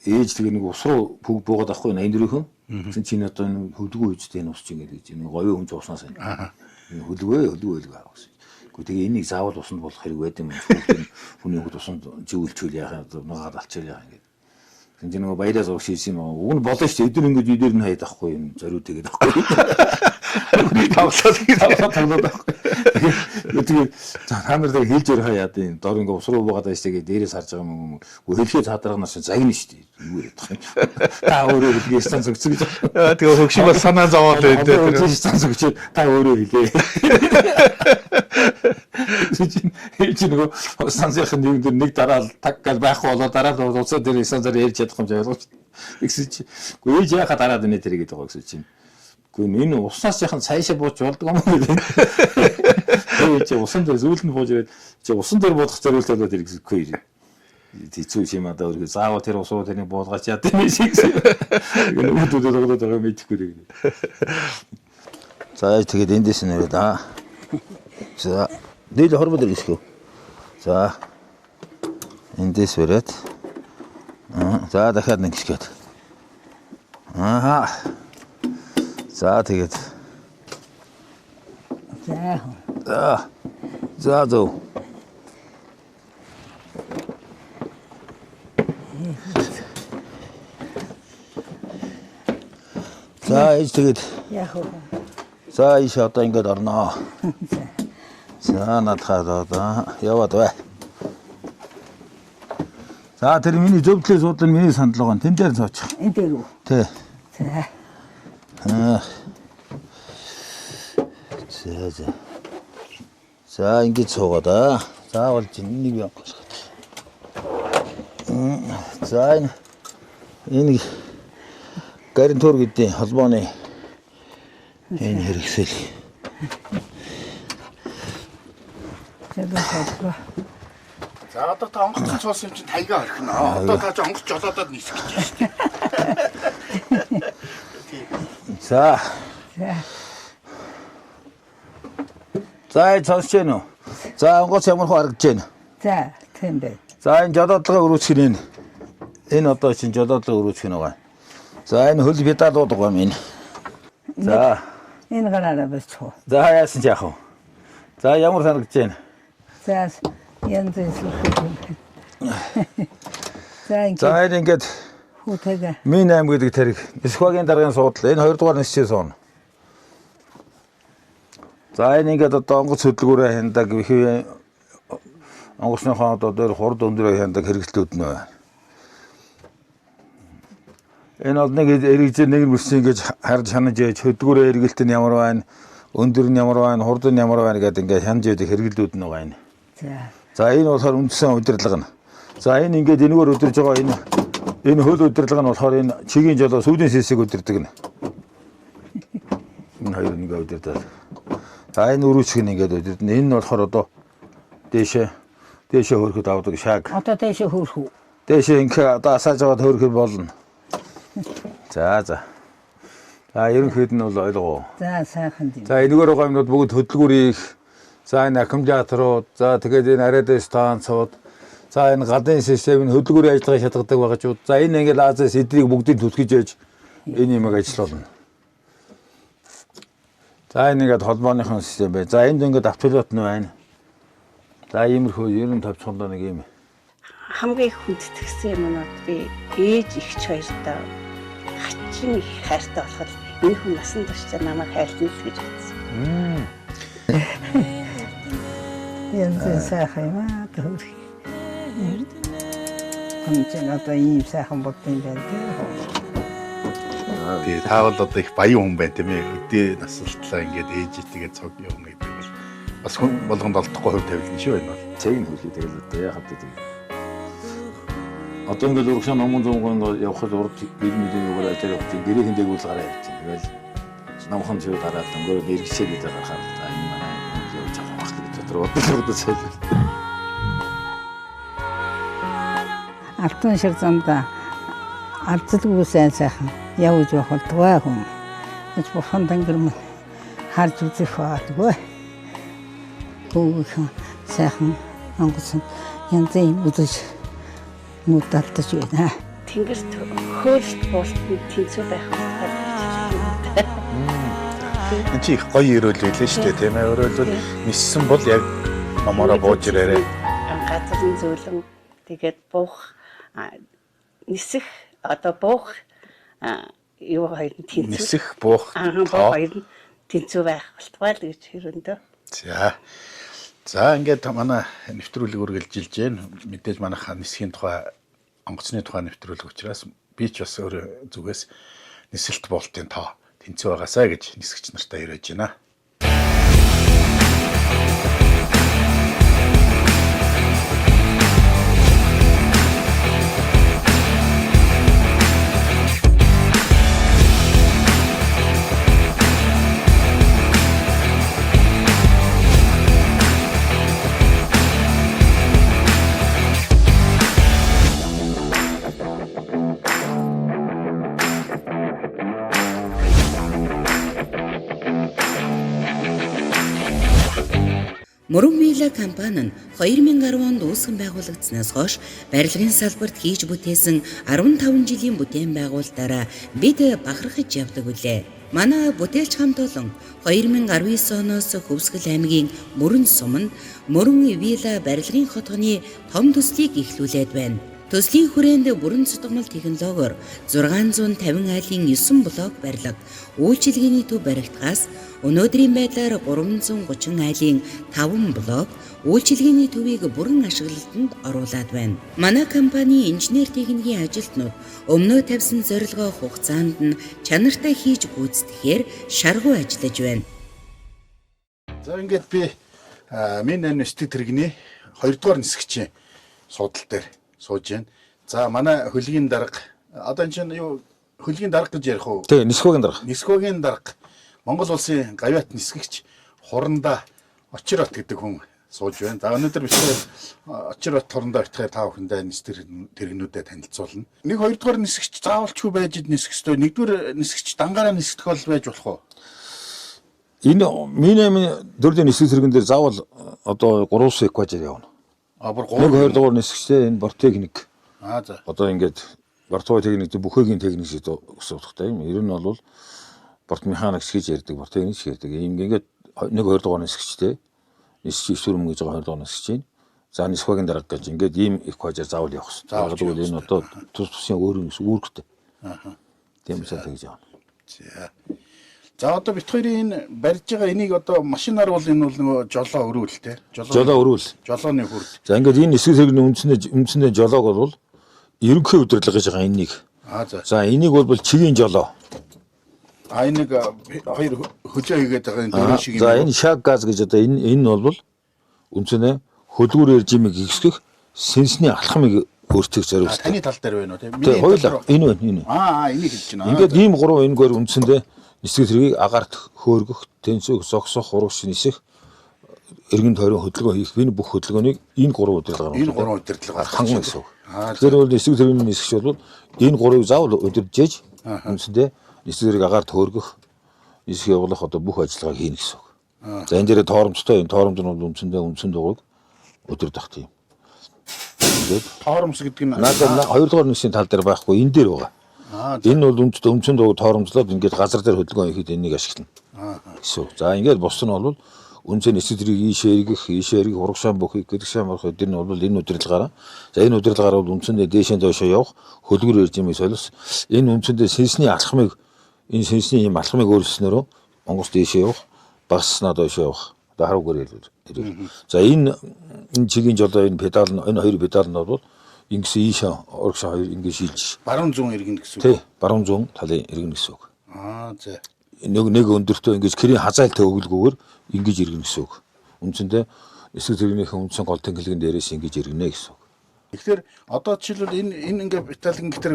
ээж тэг нэг ус руу буугаад авахгүй энэ дөрөөхөн. Тэгсэн чинь одоо энэ хөдөлгөөн үедээ энэ ус чинь гэж энэ говийн хүн цууснаас энэ хөдөлгөө байгаа гэсэн. Гэхдээ тэгээ энийг заавал усанд болох хэрэг байдаг юм. Хүний хүүд усанд живүүлчихвэл яахаа нугаад алчаал яах юм. Тэгвэл нөгөө баяраа зураг шийсэн юм. Уг нь болно шүү дээ. Эдгээр ингэж идээр нь хаяад авахгүй юм. Зориуд тэгээд авахгүй. Тавлаад авахгүй. Тэгээд та нар тэгээд хэлж өрөө хаяад энэ дор ингээ ус руу буугаад байж тэгээд дээрээс харж байгаа юм. Хэлхээ цаадарганаас загна шүү дээ. Юу яриад байгаа юм. Та өөрөө хэлгээ станц өгсөн гэж. Тэгээ хөгшин бас санаа зовоод байдаг. Станц өгч та өөрөө хэлээ. Чи нөгөө станцын нэг дараа таг гал байхгүй болоо дараа уцаа дээр станцаар ярьж чадах юм жаалгав. Тэгсэн чи үгүй ээж яхаа дараад өнө тэр гэдэг байгаа гэсэн чинь. Үгүй энэ уснаас яхан цаашаа бууж болдог юм уу гэдэг. Чи усан дээр зүүлд нь бууж ирээд чи усан дээр буудах зориулт болоод ирэхгүй. Тэцүү чи мадаа өргө заавал тэр усуу тэрний буулгаач яа тийм шиг. Нөгөөдөө тоглоод байгаа мэдэхгүй. За тэгээд эндээс нэрээ да. За дээл хорбод ирэх. За эндээс өрөөд. За дахиад нэг гисгээд. Ааха. За тэгээд. За зөө. За ээж тэгээд. Яг уу. За иш одоо ингэж орноо. За надхаад одоо яваад бай. За тэр миний зөвдлөө судлан миний санал байгаа. Тэн дээр цоочих. Энд дээр үү? Тий. За. За ингэж суугаад аа. Заавал нэг юм. За энэ гарантур гэдэг холбооны энэ хэрэгсэл. За одоо та онгоцон цуусан юм чинь тайгаа орхино. Одоо та ч онгоц жолоодод нисэх гэж байна. За. За цааш гэнэ үү? За онгоц ямар хөө харагдаж байна? За, тийм бай. За энэ жолоодлогоо өрөөцөх нь энэ одоо чинь жолоодлого өрөөцөх нь байгаа. За энэ хөл педалууд байгаа юм энэ. За. Энэ гараараа бачуу. За яасан ч яах вэ? За ямар санагдаж байна? За янз бүрийн. За ингээд хүүтэйгээ. Ми 8 гэдэг тэрэг Эсхвагийн даргын суудлал энэ 2 дугаар нисчээ суун. За энэ ингээд одоо онгоц хөдөлгөөрөө хяндаг их онгоцныхоо одоо дээр хурд өндөрөө хяндаг хэрэгслүүд нэ. Энэ бол нэг эргэжээ нэг мөрсөн ингэж харж ханаж яж хөдөлгөөрөө эргэлт нь ямар байна, өндөр нь ямар байна, хурд нь ямар байна гэдэг ингээд хянаж ядаг хэрэглүүд нь байгаа энэ. За энэ болохоор үндсэн удирдлага нь. За энэ ингээд энэгээр өдөрж байгаа энэ хөл удирдлага нь болохоор энэ чигийн жолоо сүүлийн сэсийг удирдаг нь. Энэ хоёр нэг удирдаад. За энэ өрөөчг нь ингээд удирдана. Энэ нь болохоор одоо дээшээ хөрөхөд авдаг шаг. Одоо дээшээ хөрөх үү? Дээшээ ингээ одоо асааж аваад хөрөхөд болно. За. За ерөнхийд нь бол ойлгоо. За сайхан тийм. За энэгээр байгаа юмнууд бүгд хөдөлгүүрийг за энэ аккумуляторууд, за тэгээд энэ ариадын станцууд, за энэ гадны систем нь хөдөлгүүрийн ажиллагаа шалгадаг багажууд. За энэ ингээд лазерс эдрийг бүгдийг түлхэж яаж энэ юмыг ажиллуулна. За энэ ингээд холбооныхон систем бай. За энд ингээд автопилот нь байна. За иймэрхүү ер нь тавьчихлаа нэг юм. Хамгийн хүндэтгсэн юмнууд би ээж ихч хоёртой хачин их хайртай болохоор энэ хүн насан туршдаа намайг хайрлана л гэж бодсон. Янз сайхан юм аа төгөх. Хамчаа одоо ийм сайхан бодсон юм байна тийм. Тэгээ та бол одоо их баян хүн байна тийм ээ. Өдөө насалтлаа ингээд ээжтэйгээ цог явна гэдэг бол бас хүн болгонд олдохгүй хөв тавилна шүү энэ бол. Цэг нь хөлий тэгэл одоо яахад тийм. Одоо ингээд урагшаа номон зүүн явхад урд бидний юугаар ажил явах тийм гэрээхэн дээгүүл гараа явчих. Тэгэл намхан ч юу гараад өнгөө нэргчээ гэж гарахаар за энэ манай явж байгаа багт дотор бодож байлаа. Алтан шир замда алцалгүй сайхан явж явах болтугай хүн. Эч бохон дангэр харж үзэх баадгүй. хөвгөн сайхан онгоцон янзын үдэж нүдалдаж байна. Тэнгэрт хөөлт болтон тэнцүү байх хэрэгтэй. Энд чи их гоё өрөөл байлээ шүү дээ тийм ээ. Өрөөлвөл ниссэн бол яг номороо бууж ирээрээ. Газрын зөөлөн тэгээд буух нисэх одоо буух юу хоёр нь тэнцүү. Нисэх буух Буух хоёр нь тэнцүү байх болтугай л гэж хэрөндөө. За ингээд манай нэвтрүүлэг үргэлжилж байна. Мэдээж манайха нисхийн тухай онгоцны тухай нэвтрүүлэг учраас би ч бас өөр зүгээс нисэлт болтын тоо тэнцүү байгаасаа гэж нисгч нартай яриад байна. Мөрөн Вилла компани нь 2010 онд үүсгэн байгуулагдсанаас хойш барилгын салбарт хийж бүтээсэн 15 жилийн бүтээн байгуулалтаараа бид бахархаж явдаг үлээ. Манай бүтээлч хамт олон 2019 оноос Хөвсгөл аймгийн Мөрөн сум нь Мөрөн Вилла барилгын хотгоны том төслийг эхлүүлээд байна. Төслийн хүрээнд бүрэн цутгамал технологиор 650 айлын 9 блок барилга, үйлчилгээний төв баригдахаас өнөөдрийн байдлаар 330 айлын 5 блок үйлчилгээний төвийг бүрэн ашиглалтанд оруулад байна. Манай компани инженер техникийн ажилтнууд өмнөө тавьсан зорилгоо хугацаанд нь чанартай хийж гүйцэтгэхээр шаргуу ажиллаж байна. За ингээд би минь нэстэг тэрэгний 2 дугаар нисгчийн суудал дээр сууж байна. За манай хөлгийн дарга одоо энэ чинь юу хөлгийн дарга гэж ярих уу? Тэгээ нисхүүгийн дарга. Нисхүүгийн дарга Монгол улсын гавьяат нисгэгч Хурандаа Очирот гэдэг хүн сууж байна. За өнөөдөр бичгээр Очирот Хурандаа битгээ та бүхэндээ нисдэг тэрэгнүүдэд танилцуулна. 1-2 дугаар нисгэгч заавалчгүй байж нисэх ёстой. 1-р нисгэгч дангаараа нисгэх бол байж болох уу? Энэ минь дөрөвдүгээр нисэх зэрэгэн дээр заавал одоо 3 экважер явна. Бүр 1-2 дугаар нисгчтэй энэ борт техник. За. Одоо ингээд бортовой техник бүхээгийн техник шиг асуудагтай юм. Ер нь бол борт механикс гэж ярьдаг, борт техник гэж ярьдаг. Ингээд 1-2 дугаар нисгчтэй нисгч сүрм гэж байгаа 2 дугаар нисгч чинь. За нисхүүгийн дарга гэж ингээд ийм экважер заавал явах хэрэгтэй. Тэгвэл энэ одоо тусын өөр үүрэгтэй. Тийм үстэй гэж явна. За одоо бит хоёрын энэ барьж байгаа энийг одоо машинаар бол энэ бол нөгөө жолоо өрүүл те. Жолоо өрүүл. Жолооны хүрд. За ингээд энэ нисгэл зэрэг үндсэндээ жолоог бол ерөнхий удирдлага гэж байгаа энийг. За энийг бол чигийн жолоо. Энийг хоёр хөжөө хийгээд байгаа энэ дөрөв шиг юм. За энэ шаг газ гэж одоо энэ бол үндсэндээ хөлгүүр режимийг ихсгэх сэнсний алхмыг өөрчлөх зорилготой. Таны тал дээр байна уу те? Миний хоёулаа энэ байна энэ. Энийг хэлж байна. Ингээд ийм 3 энэ гөр үндсэндээ нисгэл зэргийг агаарт хөөргөх, тэнцвэг, зогсох, урагш нисэх, эргэн тойрон хөдөлгөөн хийх энэ бүх хөдөлгөөнийг энэ 3 удирдлага. Энэ 3 удирдлага хангана гэсэн үг. Тэгэхээр бол нисгэл зэргийн нисгч бол энэ 3-ыг заавал удирдах гэж үндсэндээ нисгэл зэрэг агаарт хөөргөх, нисэх явуулах одоо бүх ажиллагааг хийнэ гэсэн үг. За энэ дээр тоормцтой энэ тоормд нь бол үндсэндээ үндсэн дугуйг удирдах тийм. Тэгээд тоормс гэдэг нь надад 2 дугаар нисхийн тал дээр байхгүй энэ дээр байгаа. Энэ бол үндсэн дууг тоормжлоод ингээд газар дээр хөдөлгөөн хийхэд энийг ашиглана. Гэсэн. За ингээд бус нь бол үндсэн нисгэл зэргийг ийшээргэх, урагшаан бүхий, гэдгшаан болох эдгээр нь бол энэ удирдлагаараа. За энэ удирдлагаараа бол үндсэндээ дээшээ доошоо явах, хөдөлгөр режимийг солих. Энэ үндсэндээ сэнсний алхмыг энэ сэнсний ийм алхмыг өөрчлснөөрөө онгоц дээшээ явах, багаснаа доошоо явах. Одоо харуугаар хэлвэл. За энэ чигийн жолоо энэ педал нь энэ хоёр педал нь бол ингээс ийшээ урагшаа хоёр ингээд шилжиж баруун зүүн иргэн гэсэн үг. Тий, баруун зүүн талын иргэн гэсэн үг. За. Нэг өндөртөө ингэж крийн хазаалтаа өглгөөр ингэж иргэн гэсэн үг. Үндсэндээ эсрэг зэрэгнийхэн үндсэн гол тэнхлэгэн дээрээс ингэж иргэнэ гэсэн үг. Тэгэхээр одоо жишээлбэл энэ ингээд биталин гэтэр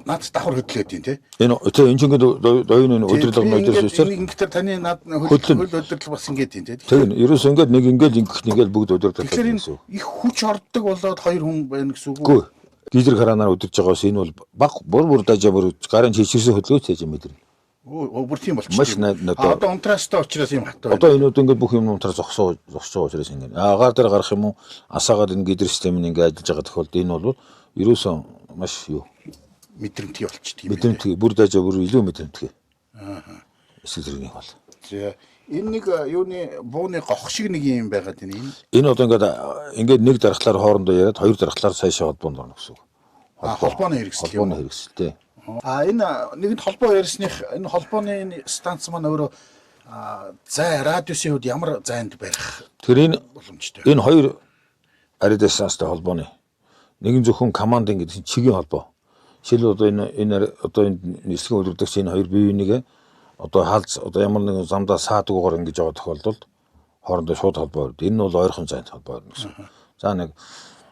наад давхар хөдлөөд тийм тий. Энэ ингээд доёны удирдлага нөдөрсөөр ингээд таны наад хөл удирдлага бас ингээд тийм тий. Тийм ерөөс ингээд нэг ингээд ингээд бүгд удирдлага гэсэн. Их хүч ордог болоод хоёр хүн байна гэсэн үг. Гизэр хараанаар удирж байгаас энэ бол баг бүр дажаа бүр гарын чичирсэн хөдөлгөөч гэж мэдэрнэ. Бүр тийм болчих. Маш Одоо унтраастай учраас юм хатаа. Одоо энэ одоо ингээд бүх юм унтраа зогсож байгаа учраас ингээд агаар дээр гарах юм уу асаагаад энэ гидэр систем нь ингээд ажиллаж байгаа тохиолдолд энэ бол ерөөсөн маш юу мэдрэмтгий болчихдээ юм. мэдрэмтгий бүр дажаа бүр илүү мэдрэмтгий. Эсвэл зэрэг бол. За энэ нэг юуны бууны гох шиг нэг юм байгаад байна энэ. Энэ одоо ингээд нэг дарахлаар хоорондоо яриад хоёр дарахлаар цаашаа холбоонд орно гэсэн үг. Холбооны хэрэгсэл юм. Холбооны хэрэгсэлтэй. Энэ нэгэнд холбоо ярьсных энэ холбооны энэ станц маань өөрөө зай радиусын хувьд ямар зайд барих Тэгэхээр боломжтой. энэ хоёр радиостанцтай холбооны нэгэн зөвхөн команд гэдэг чигийн холбоо. Жишээл одоо энэ нислэгийн удирдагч энэ хоёр бие бинийгээ одоо хаалц одоо ямар нэгэн замдаа саадгуугаар ингэж байгаа тохиолдолд хоорондоо шууд холбоо өрд. Энэ нь бол ойрхон зайд холбоо өрнө гэсэн. За нэг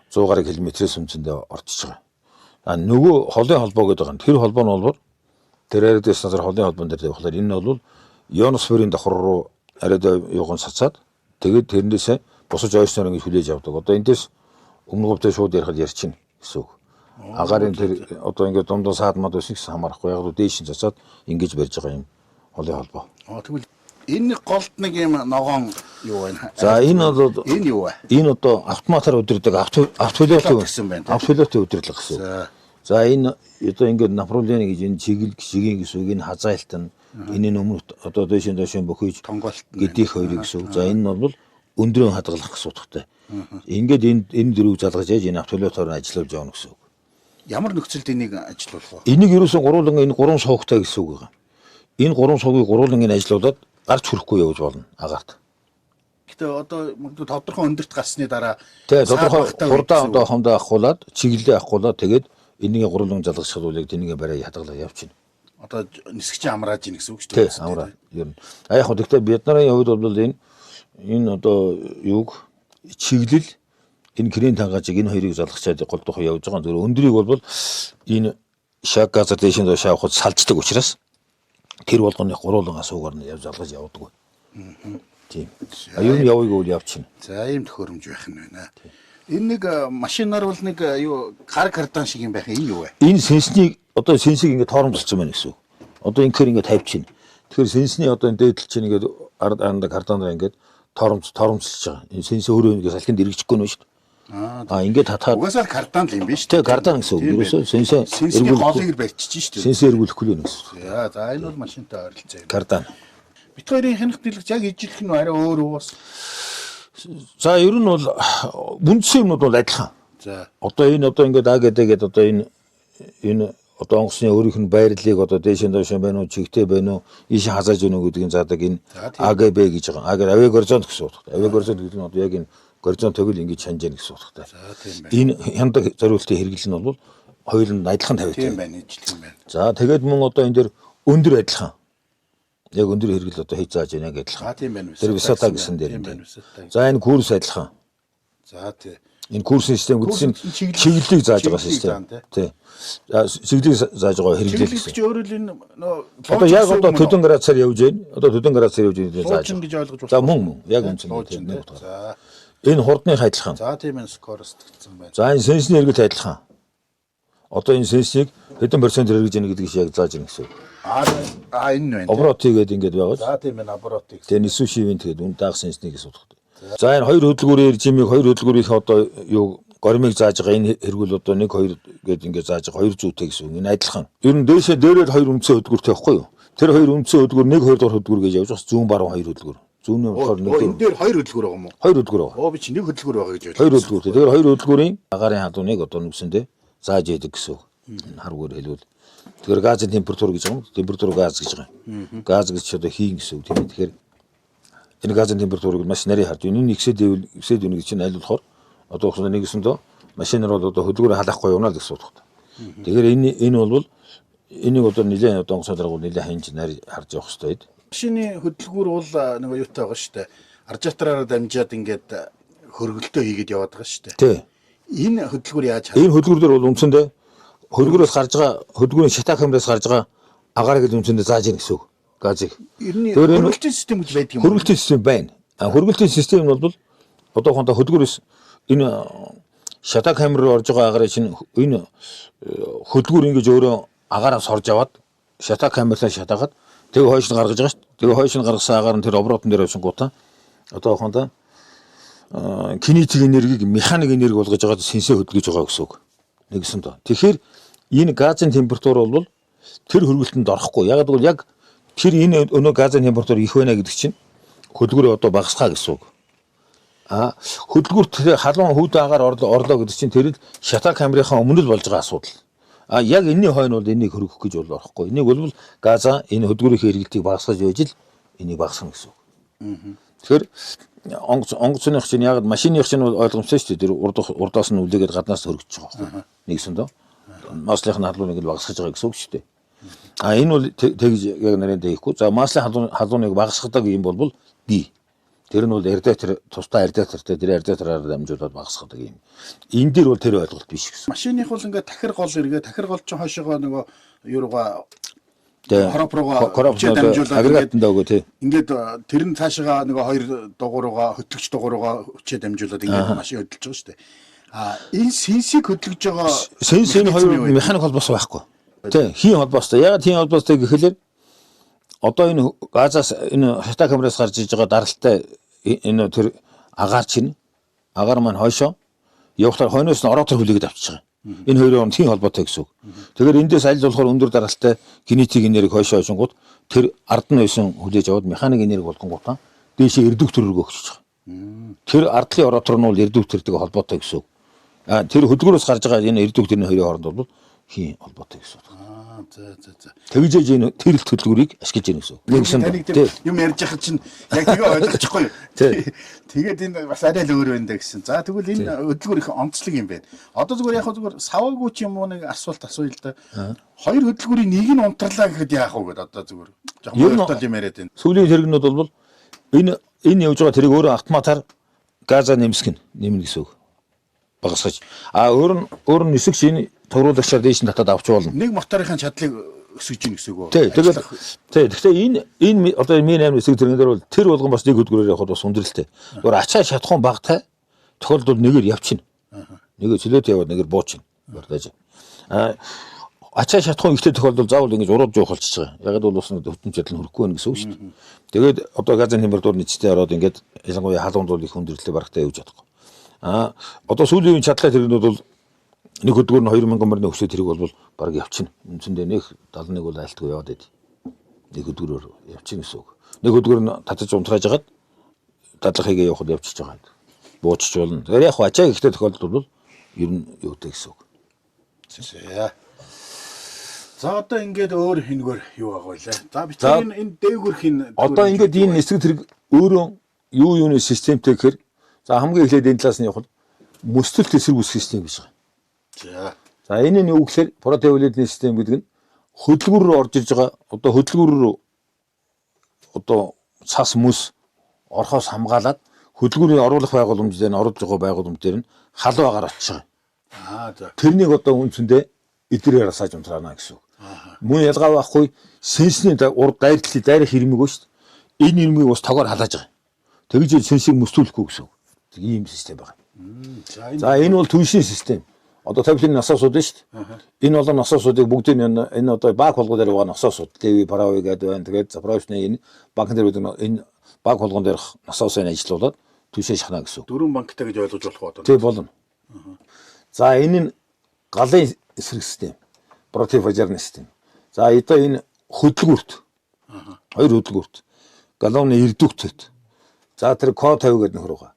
100 гаруй километрээс өмнөндөө орчиж байгаа. Нөгөө холын холбоо гэдэг байгаа. Тэр холбоо нь бол тэр радиостанцаар холын холбоон дээр явахлаар энэ нь бол ионосферийн давхар руу радио юуган цацаад тэгээд тэрнээсээ бусаж ойрсноор ингэж хүлээж авдаг. Одоо эндээс өмнө говьтой шууд ярихад ярьчихна гэсэн үг. Агарын тэр одоо ингээд дундаа саадмад байсан гэсэн хамаарахгүй яг л дээш нь цацаад ингэж барьж байгаа юм холын холбоо. Тэгвэл энэ голд нэг юм ногоон юу байна? За энэ бол энэ юу вэ? Энэ одоо автоматар удирдаг автопилотын гэсэн байна. Автопилотын удирдлага гэсэн үг. За энэ одоо ингээд направление гэж энэ чигийн гэсэн үг энэ хазаалт нь энэ өмнө одоо дэшин бөхөж Тонголт гэдих хоёрыг гэсэн үг. За энэ нь бол өндрөө хадгалах гэсэн утгатай. Ингээд энэ дөрвийг залгаж яаж энэ автопилотоор ажиллаж явна гэсэн үг. Ямар нөхцөлд энийг ажиллуулах вэ? Энийг ерөөсөн гурван энэ гурван суугтай гэсэн үг байгаа. Энэ гурван суугийг гурван ингэ ажиллуулад гарч хүрэхгүй явж болно агаарт. Гэтэ одоо тодорхой өндөрт гарсны дараа тодорхой хурдаа одоо хондоо авахуулаад чиглэлээ авахуулаад тэгээд энийг гурван залгахад бол яг тэнийг барай хадгалаа явчихна. Одоо нисгчийн амрааж ийн гэсэн үг шүү дээ. Тий, амраа. Ер нь. Яг хөө гэхдээ бид нарын хувьд бол энэ одоо юуг чиглэл энэ крен тангаажиг энэ хоёрыг залгачаад голдох явж байгаа. Тэр өндрийг бол энэ шаг газар дэшин доош авахд салждаг учраас тэр болгоны гурван асуугаар нь явж залгаж явдаг. Тийм. Юу нь явыг бол явчихна. За ийм төхөөрөмж байх нь байна. Энэ нэг машинаар бол нэг юу гар кардан шиг юм байх энэ юу вэ? Энэ сенснийг одоо сенсийг ингээд тооромжлцсон байна гэсэн үг. Одоо инхээр ингээд тавьчихна. Тэгэхээр сенсний одоо энэ дээдл чинь ингээд ард карданаар ингээд тооромжлж байгаа. Энэ сенс өөрөө ингээд салхинд эргэжихгүй нэ шүү дээ. Ингээд татаад угаасаа кардан л юм биш үү? Тэ кардан гэсэн үг. Ерөөсөө сенсний голыг барьчихж шүү дээ. Сенс эргүүлэхгүй л гэсэн үг. За энэ бол машинтай ойролцоо юм. Кардан. Бид хоёрын хянах дэлгэц яг ижилх нь арай өөр үү бас. За ер нь бол үндсэн юмнууд бол адилхан. За Одоо энэ ингээд АГД-гээд одоо энэ одоо онгоцны өөрийнх нь байрлалыг одоо дээшэн доошин байна уу, чигтэй байна уу, ийшээ хазааж өгнө гэдгийг заадаг энэ АГБ гэж байгаа. АГ авиа горизонт гэсэн утгатай. Авиа горизонт гэдэг нь одоо яг энэ горизонтыг л ингэж ханж яах гэсэн утгатай. Энэ хяндаг зориултын хэрэглэл нь бол хоёуланд адилхан тавиад тийм байна, ижилх юм байна. За тэгээд мөн одоо энэ дэр өндөр адилхан. Яг өндөр хэрэглэл одоо хийж зааж байна гэж адилхан. Тийм байна. Тэр висата гэсэн дээр юм. За энэ курс адилхан. За тий. Энэ курсын систем гэсэн чиглэлийг зааж байгаа систем. Тий. Чиглэлийг зааж байгаа хэрэглэл гэсэн. Чиглэл өөрөөр энэ одоо яг одоо төдөн градусаар явж байна. Одоо төдөн градусаар явж байгаа зааж. Гэж ойлгож байна. За мөн яг үнцэн. За энэ хурдны адилхан. за тийм байна, скорост гэсэн байна. За энэ сенсний эргэлт адилхан. Одоо энэ сенсийг хэдэн процент хэрэгжиж яах гэдгийг яг зааж ирнэ гэсэн. Энэ байна. Обороотыг гэдэг ингээд байгаа. За тийм байна, обороотыг. Тэгээ нисүү шивэн тэгээд үн даах сенснийг асуудаг. За энэ хоёр хөдөлгүүрийн режимийг хоёр хөдөлгүүрийн одоо юу гормыг зааж байгаа энэ хэрэгүүл одоо 1 2 гэдэг ингээд зааж байгаа хоёр зүйтэй гэсэн үг. Энэ адилхан. Ер нь дээрээ хоёр үндсэн хөдөлгүүртэй байхгүй юу? Тэр хоёр үндсэн хөдөлгүүр 1 2 дахь хөдөлгүүр гэж явж байгаа. Зүүн баруун хоёр хөдөлгүүр. Зүүнний болохоор нэг энэ дээр хоёр хөдөлгүүр байгаа юм уу? Хоёр хөдөлгүүр байгаа. Би чи нэг хөдөлгүүр байгаа гэж ойлгоо. Хоёр хөдөлгүүртэй. Тэгэхээр хоёр хөдөлгүүрийн агаарын хадууныг одоо нүсэндээ зааж яадаг гэсэн үг. Харгуур хэлбэл. Тэгэхээр газын температур гэж байгаа юм. Температур газ гэж байгаа юм. Газ гэж одоо хийн гэсэн үг тийм ээ. Тэгэхээр энэ газын температурыг маш нарийн харж байна. Энэ ихсэд үнийг чинь аль болохоор одоо ухсаа нэгсэндөө машинаар бол одоо хөдөлгөөр халахгүй явна л гэсэн үг. Тэгэхээр энэ бол энийг одоо нэлээд одоо онгоцоо дараагүй нэлээд хянж нарийн харж явах хэрэгтэй байд. Машины хөдөлгүүр бол нэг юутай байгаа шүү дээ. Аржаатраараа дамжаад ингээд хөргөлтөө хийгээд яваад байгаа шүү дээ. Тий. Энэ хөдөлгүүр яаж энэ хөдөлгүүр дээр бол үндсэндээ хөдөлгүүрөөс гарч байгаа хөдөлгүүрийн шатаа камераас гарч байгаа агаарыг үндсэндээ зааж ирнэ гэсэн үг. Газыг. Хөргөлтийн систем гэж байдаг юм. Хөргөлтийн систем байна. Хөргөлтийн систем нь бол одоохондоо хөдөлгүүрээс энэ шатаа камер руу орж байгаа агаарыг чинь энэ хөдөлгүүр ингэж өөрөө агаараас орж аваад шатаа камераа шатаагаад Тэгээ хойш нь гаргаж байгаа шүү дээ. Тэгээ хойш нь гаргасан агаар нь тэр оборотон дээр явсангуудаа одоо ухаандаа кинетик энергийг механик энерги болгож байгаа сэнсээ хөдөлгөж байгаа гэсэн үг. Нэгсэн доо. Тэгэхээр энэ газын температур бол тэр хөргөлтөнд орохгүй. Яг бол яг тэр энэ өнөө газын температур их байна гэдэг чинь хөдөлгөөр одоо багасгаа гэсэн үг. Хөдөлгөөрт халуун хүйдэн агаар орлоо гэдэг чинь тэр шатаа камерынхаа өмнө л болж байгаа асуудал. Яг энэний хойно бол энийг хөргөх гэж бол орохгүй. Энийг бол газа энэ хөдөлгөөрийн хэрэглэлтийг багасгаж байж л энийг багасгах гэсэн үг. Тэгэхээр онгоцны чинь яг машины чинь ойлгомжтой шүү дээ. Тэр урдаас нь үлээгээд гаднаас хөргөж байгаа. Нэгсэн дөө. Маслын халууныг л багасгаж байгаа гэсэн үг шүү дээ. Энэ бол тэгж яг нарийн дэхгүй. За маслын халууныг багасгадаг юм бол D. Тэр нь бол радиатор тусдаа радиатортой тэр радиатораар дамжуулаад багасгадаг юм. Энэ дэр бол тэр ойлголт биш гэсэн. Машиных бол ингээд тахир гол эргээ тахир гол ч хойшоогоо нөгөө юугаа короброо дамжуулаад ингээд тэр нь цаашаа нөгөө хоёр дугууруугаа хөтлөгч дугууруугаа хүчээ дамжуулаад ингээд машин хөдөлж байгаа шүү дээ. Энэ сенсийг хөдөлгөж байгаа сенсийн хоёр механик холбоос байхгүй. Тий, хийн холбоостой. Яг хийн холбоостой гэхэлэр одоо энэ газаас энэ шатаа камераас гарч иж байгаа даралтай энэ тэр агаар чинь агаар маань хойшоо явахтаар хойноос нь ороотор хүлээгээд авчиж байгаа. Энэ хоёрын хийн холбоотой гэсэн үг. Тэгэхээр эндээс аль болохоор өндөр даралтай кинетик энерги хойшоо очингууд тэр ард нь байсан хүлээж аваад механик энерги болгонгуудаа дээшээ редуктор рүү өгч байгаа. Тэр ардлын ороотор нь бол редуктортэй холбоотой гэсэн үг. Тэр хөдөлгөөрөөс гарч байгаа энэ редукторын хоёрын хооронд бол хийн холбоотой гэсэн үг. За. Тэгж энэ тэрэлт хөдөлгөөрийг ашиглаж яах гэсэн. Нэгсэн юм ярьж яхад чинь яг тэгээ ойлгочихгүй. Тэгээд энэ бас арай л өөр байна даа гэсэн. За тэгвэл энэ хөдөлгөөр их онцлог юм байна. Одоо зүгээр яг зүгээр саваагүй ч юм уу нэг асуулт асууя л да. Хоёр хөдөлгөөрийн нэг нь унтрлаа гэхэд яах вэ гэдэг одоо зүгээр. Жохон өөртөө юм яриад байна. Сүүлийн хэрэгнүүд бол энэ явж байгаа тэрийг өөрөө автоматар газа нэмнэ гэсэн үг. Багасгаж. Өөр нь нисэх шинэ товруулагчаар дээш нь татаад авч болно. Нэг моторын чадлыг өсгөж ийн гэсэн үг үү? Тэгэхээр энэ одоо Mi8 эсрэг тэрнээр бол тэр болгон бас нэг хөдөлгөөрөөр явахад бас өндөрлөлтэй. Зүгээр ачаа шатхан багтай тохиолдолд нэгээр явчихна. Нэгээр чөлөөт яваад нэгээр буучна. Бардаж. Ачаа шатхан ихтэй тохиолдолд заавал ингэж урууд жуух болчихж байгаа. Ягаад бол бас хөтөн чадал нь хөрөхгүй байх гэсэн үг шүү дээ. Тэгээд одоо газын температур нийцтэй ороод ингэж ялангуяа халуунд бол их өндөрлөлтэй барахтай явж чадахгүй. Одоо сүүлийн чадлаа тэрнүүд бол нэг хөдөлгөөр нь 2000 мөрний өсөд тэрийг бол баг явчихна. Үндсэндээ нэг 71 бол айлтгүй яваад байд. Нэг хөдөлгөөр явчихна гэсэн үг. Нэг хөдөлгөөр нь татаж унтрааж хагаад дадлагыг явахад явчихж байгаа. Буучч болно. Тэгэхээр яг ачаа ихтэй тохиолдолд бол ер нь юутэй гэсэн үг. За одоо ингээд өөр хингээр юу байгаа вэ? За би тэр энэ дээгүүрх нь одоо ингээд энэ эсрэг тэрэг өөрөө юуны системтэй гэхээр за хамгийн эхлээд энэ талаас нь явах мөстөлт эсрэг үсэх систем гэж байгаа. За энэ нь юу гэхээр протеолитний систем гэдэг нь хөдөлгөөр рүү орж ирж байгаа одоо хөдөлгөөр рүү одоо цас мөс орхоос хамгаалаад хөдөлгөөрийн оруулах байгууламжээр нь орж байгаа байгууламжээр нь халуу агаар очиж байгаа. Тэрнийг одоо үндсэндээ эдрээр асааж унтраана гэсэн үг. Мөн ялгаа байхгүй сенсний урд дайрлалын дайрах хэрмэг шүү дээ. Энэ хэрмгийг бас тогоор халааж байгаа. Тэгж сенсийг мөстүүлэхгүй гэсэн үг. Ийм систем байна. За энэ бол түншийн систем. Одоо тавилын насаасууд шүү дээ. Энэ бол насаасуудыг бүгдийг энэ одоо баг холгоо дээр байгаа насаасууд. ТV парави гэдэг байна. Тэгээд заправочны энэ банк дээр байдаг энэ баг холгоон дээр насаасыг ажиллуулад түншээ шахна гэсэн үг. Дөрвөн банктай гэж ойлгож болох уу? Тэг болно. За энэ нь галын эсрэг систем. Противофажарны систем. За одоо энэ хөдөлгөөрт. Хоёр хөдөлгөөрт. Галууны редукторт. За тэр К50 гэдэг нөхөр байгаа.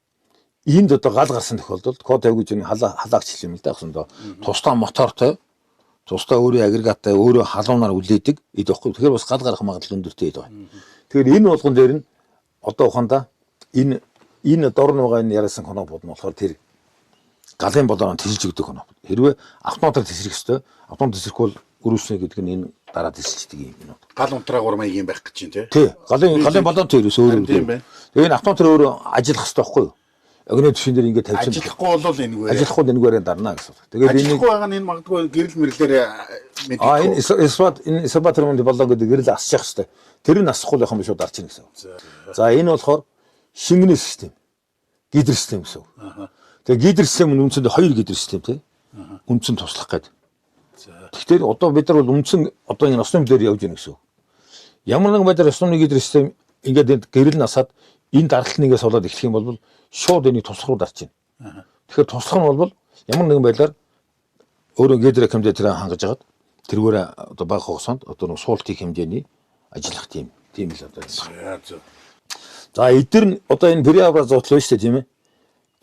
Энд одоо гал гарсан тохиолдолд К50 гэж энэ халаагч юм л да гэсэн доо. Тусдаа мотортой, тусдаа өөрийн агрегаттай өөрөө халуунаар үлээдэг эд байхгүй. Тэгэхээр бас гал гарах магадлал өндөртэй эд байгаа. Тэгэхээр энэ болгон дээр нь одоо ухаандаа энэ дорн байгаа энэ яриасан коноо бодно болохоор тэр галын болоороо тэлж өгдөг коноо. Хэрвээ автоматар тесрэх ёстой. Автомат тесрэх бол гөрөөснө гэдэг нь энэ дараа тесэлждэг юм. Гал унтраагаар маягийн байх гэж чинь тий. Галын болоон төрөөс өөр юм. Тэгээ энэ автоматар өөрөө ажиллах ёстой байхгүй юу? Огны төвшин дээр ингээд тавьсан. Ажиллахгүй бол энэгүй. Ажиллахгүй энэгээрээ дарна гэсэн. Тэгээд ажиллахгүй байгаа нь энэ магадгүй гэрэл мэрлэлээр мэдээ. Энэ эсбатэрмонд болоо гэдэг гэрэл асчих ёстой. Тэр нь асахгүй байх юм шүү дарч ийн гэсэн. За энэ болохоор шингэний систем. Гидр систем гэсэн. Тэгээ гидр систем нь үндсэндээ хоёр гидр систем тий. Үндсэн туслах гэдэг. Тэгэхээр одоо бид нар бол үндсэн одоо энэ осны дээр явж байна гэсэн. Ямар нэгэн байдлаар ёсны гидр систем ингээд гэрэл насаад энэ даргалт нэгээс болоод эхлэх юм бол шууд энийг туслах руу дарж байна. Тэгэхээр туслах нь бол ямар нэгэн байдлаар өөрөө гидр хэмжээ тэр хангаж агаад тэргээр одоо бага хугацаанд одоо нэг суултын хэмжээний ажиллах тийм л одоо. За эдгээр нь одоо энэ периабра зоотлоо шүү дээ тийм ээ.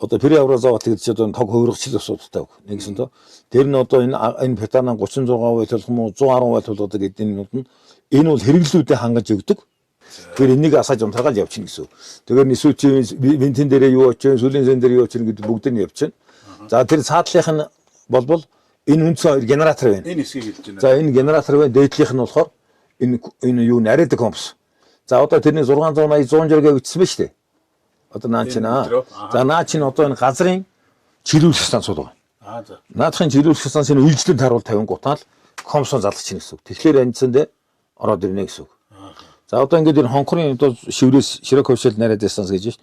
Одоо периабра зоот гэж одоо тог хувиргачлал асуудалтай баг. Нэгсэн тоо. Тэр нь одоо энэ петана 36% болох юм уу 110% болгодог гэдэг юмнууд нь энэ бол хэрэглүүдэд хангаж өгдөг. Тэгэхээр энийг асааж унтаагаад явчихна гэсэн. Тэгэхээр нисүү чи винтэн дээрээ юу очив, сүлийн сэн дээр юу очив гэдэг бүгд нь явчихна. За тэр цаатлынх нь болбол энэ үндсэн хоёр генератор байна. Энэ хэсгийг хэлж байна. За энэ генератор байна. Дээдлийнх нь болохоор энэ юу нарийн компс. За одоо тэрний 680 160 бичсэн ба шүү дээ. Одоо наа чинь за наа чинь одоо энэ газрын чиглүүлэх станцууд байна. За. Наадахын чиглүүлэх станцын үйлчлэн харуул 50 гутаал компсон залгах чинь гэсэн үг. Тэгэхээр эндсэндээ ороод ирнэ гэсэн үг. За одоо ингээд энэ хонхрын одоо шиврээс Широковшил нарийн станц гэж байна.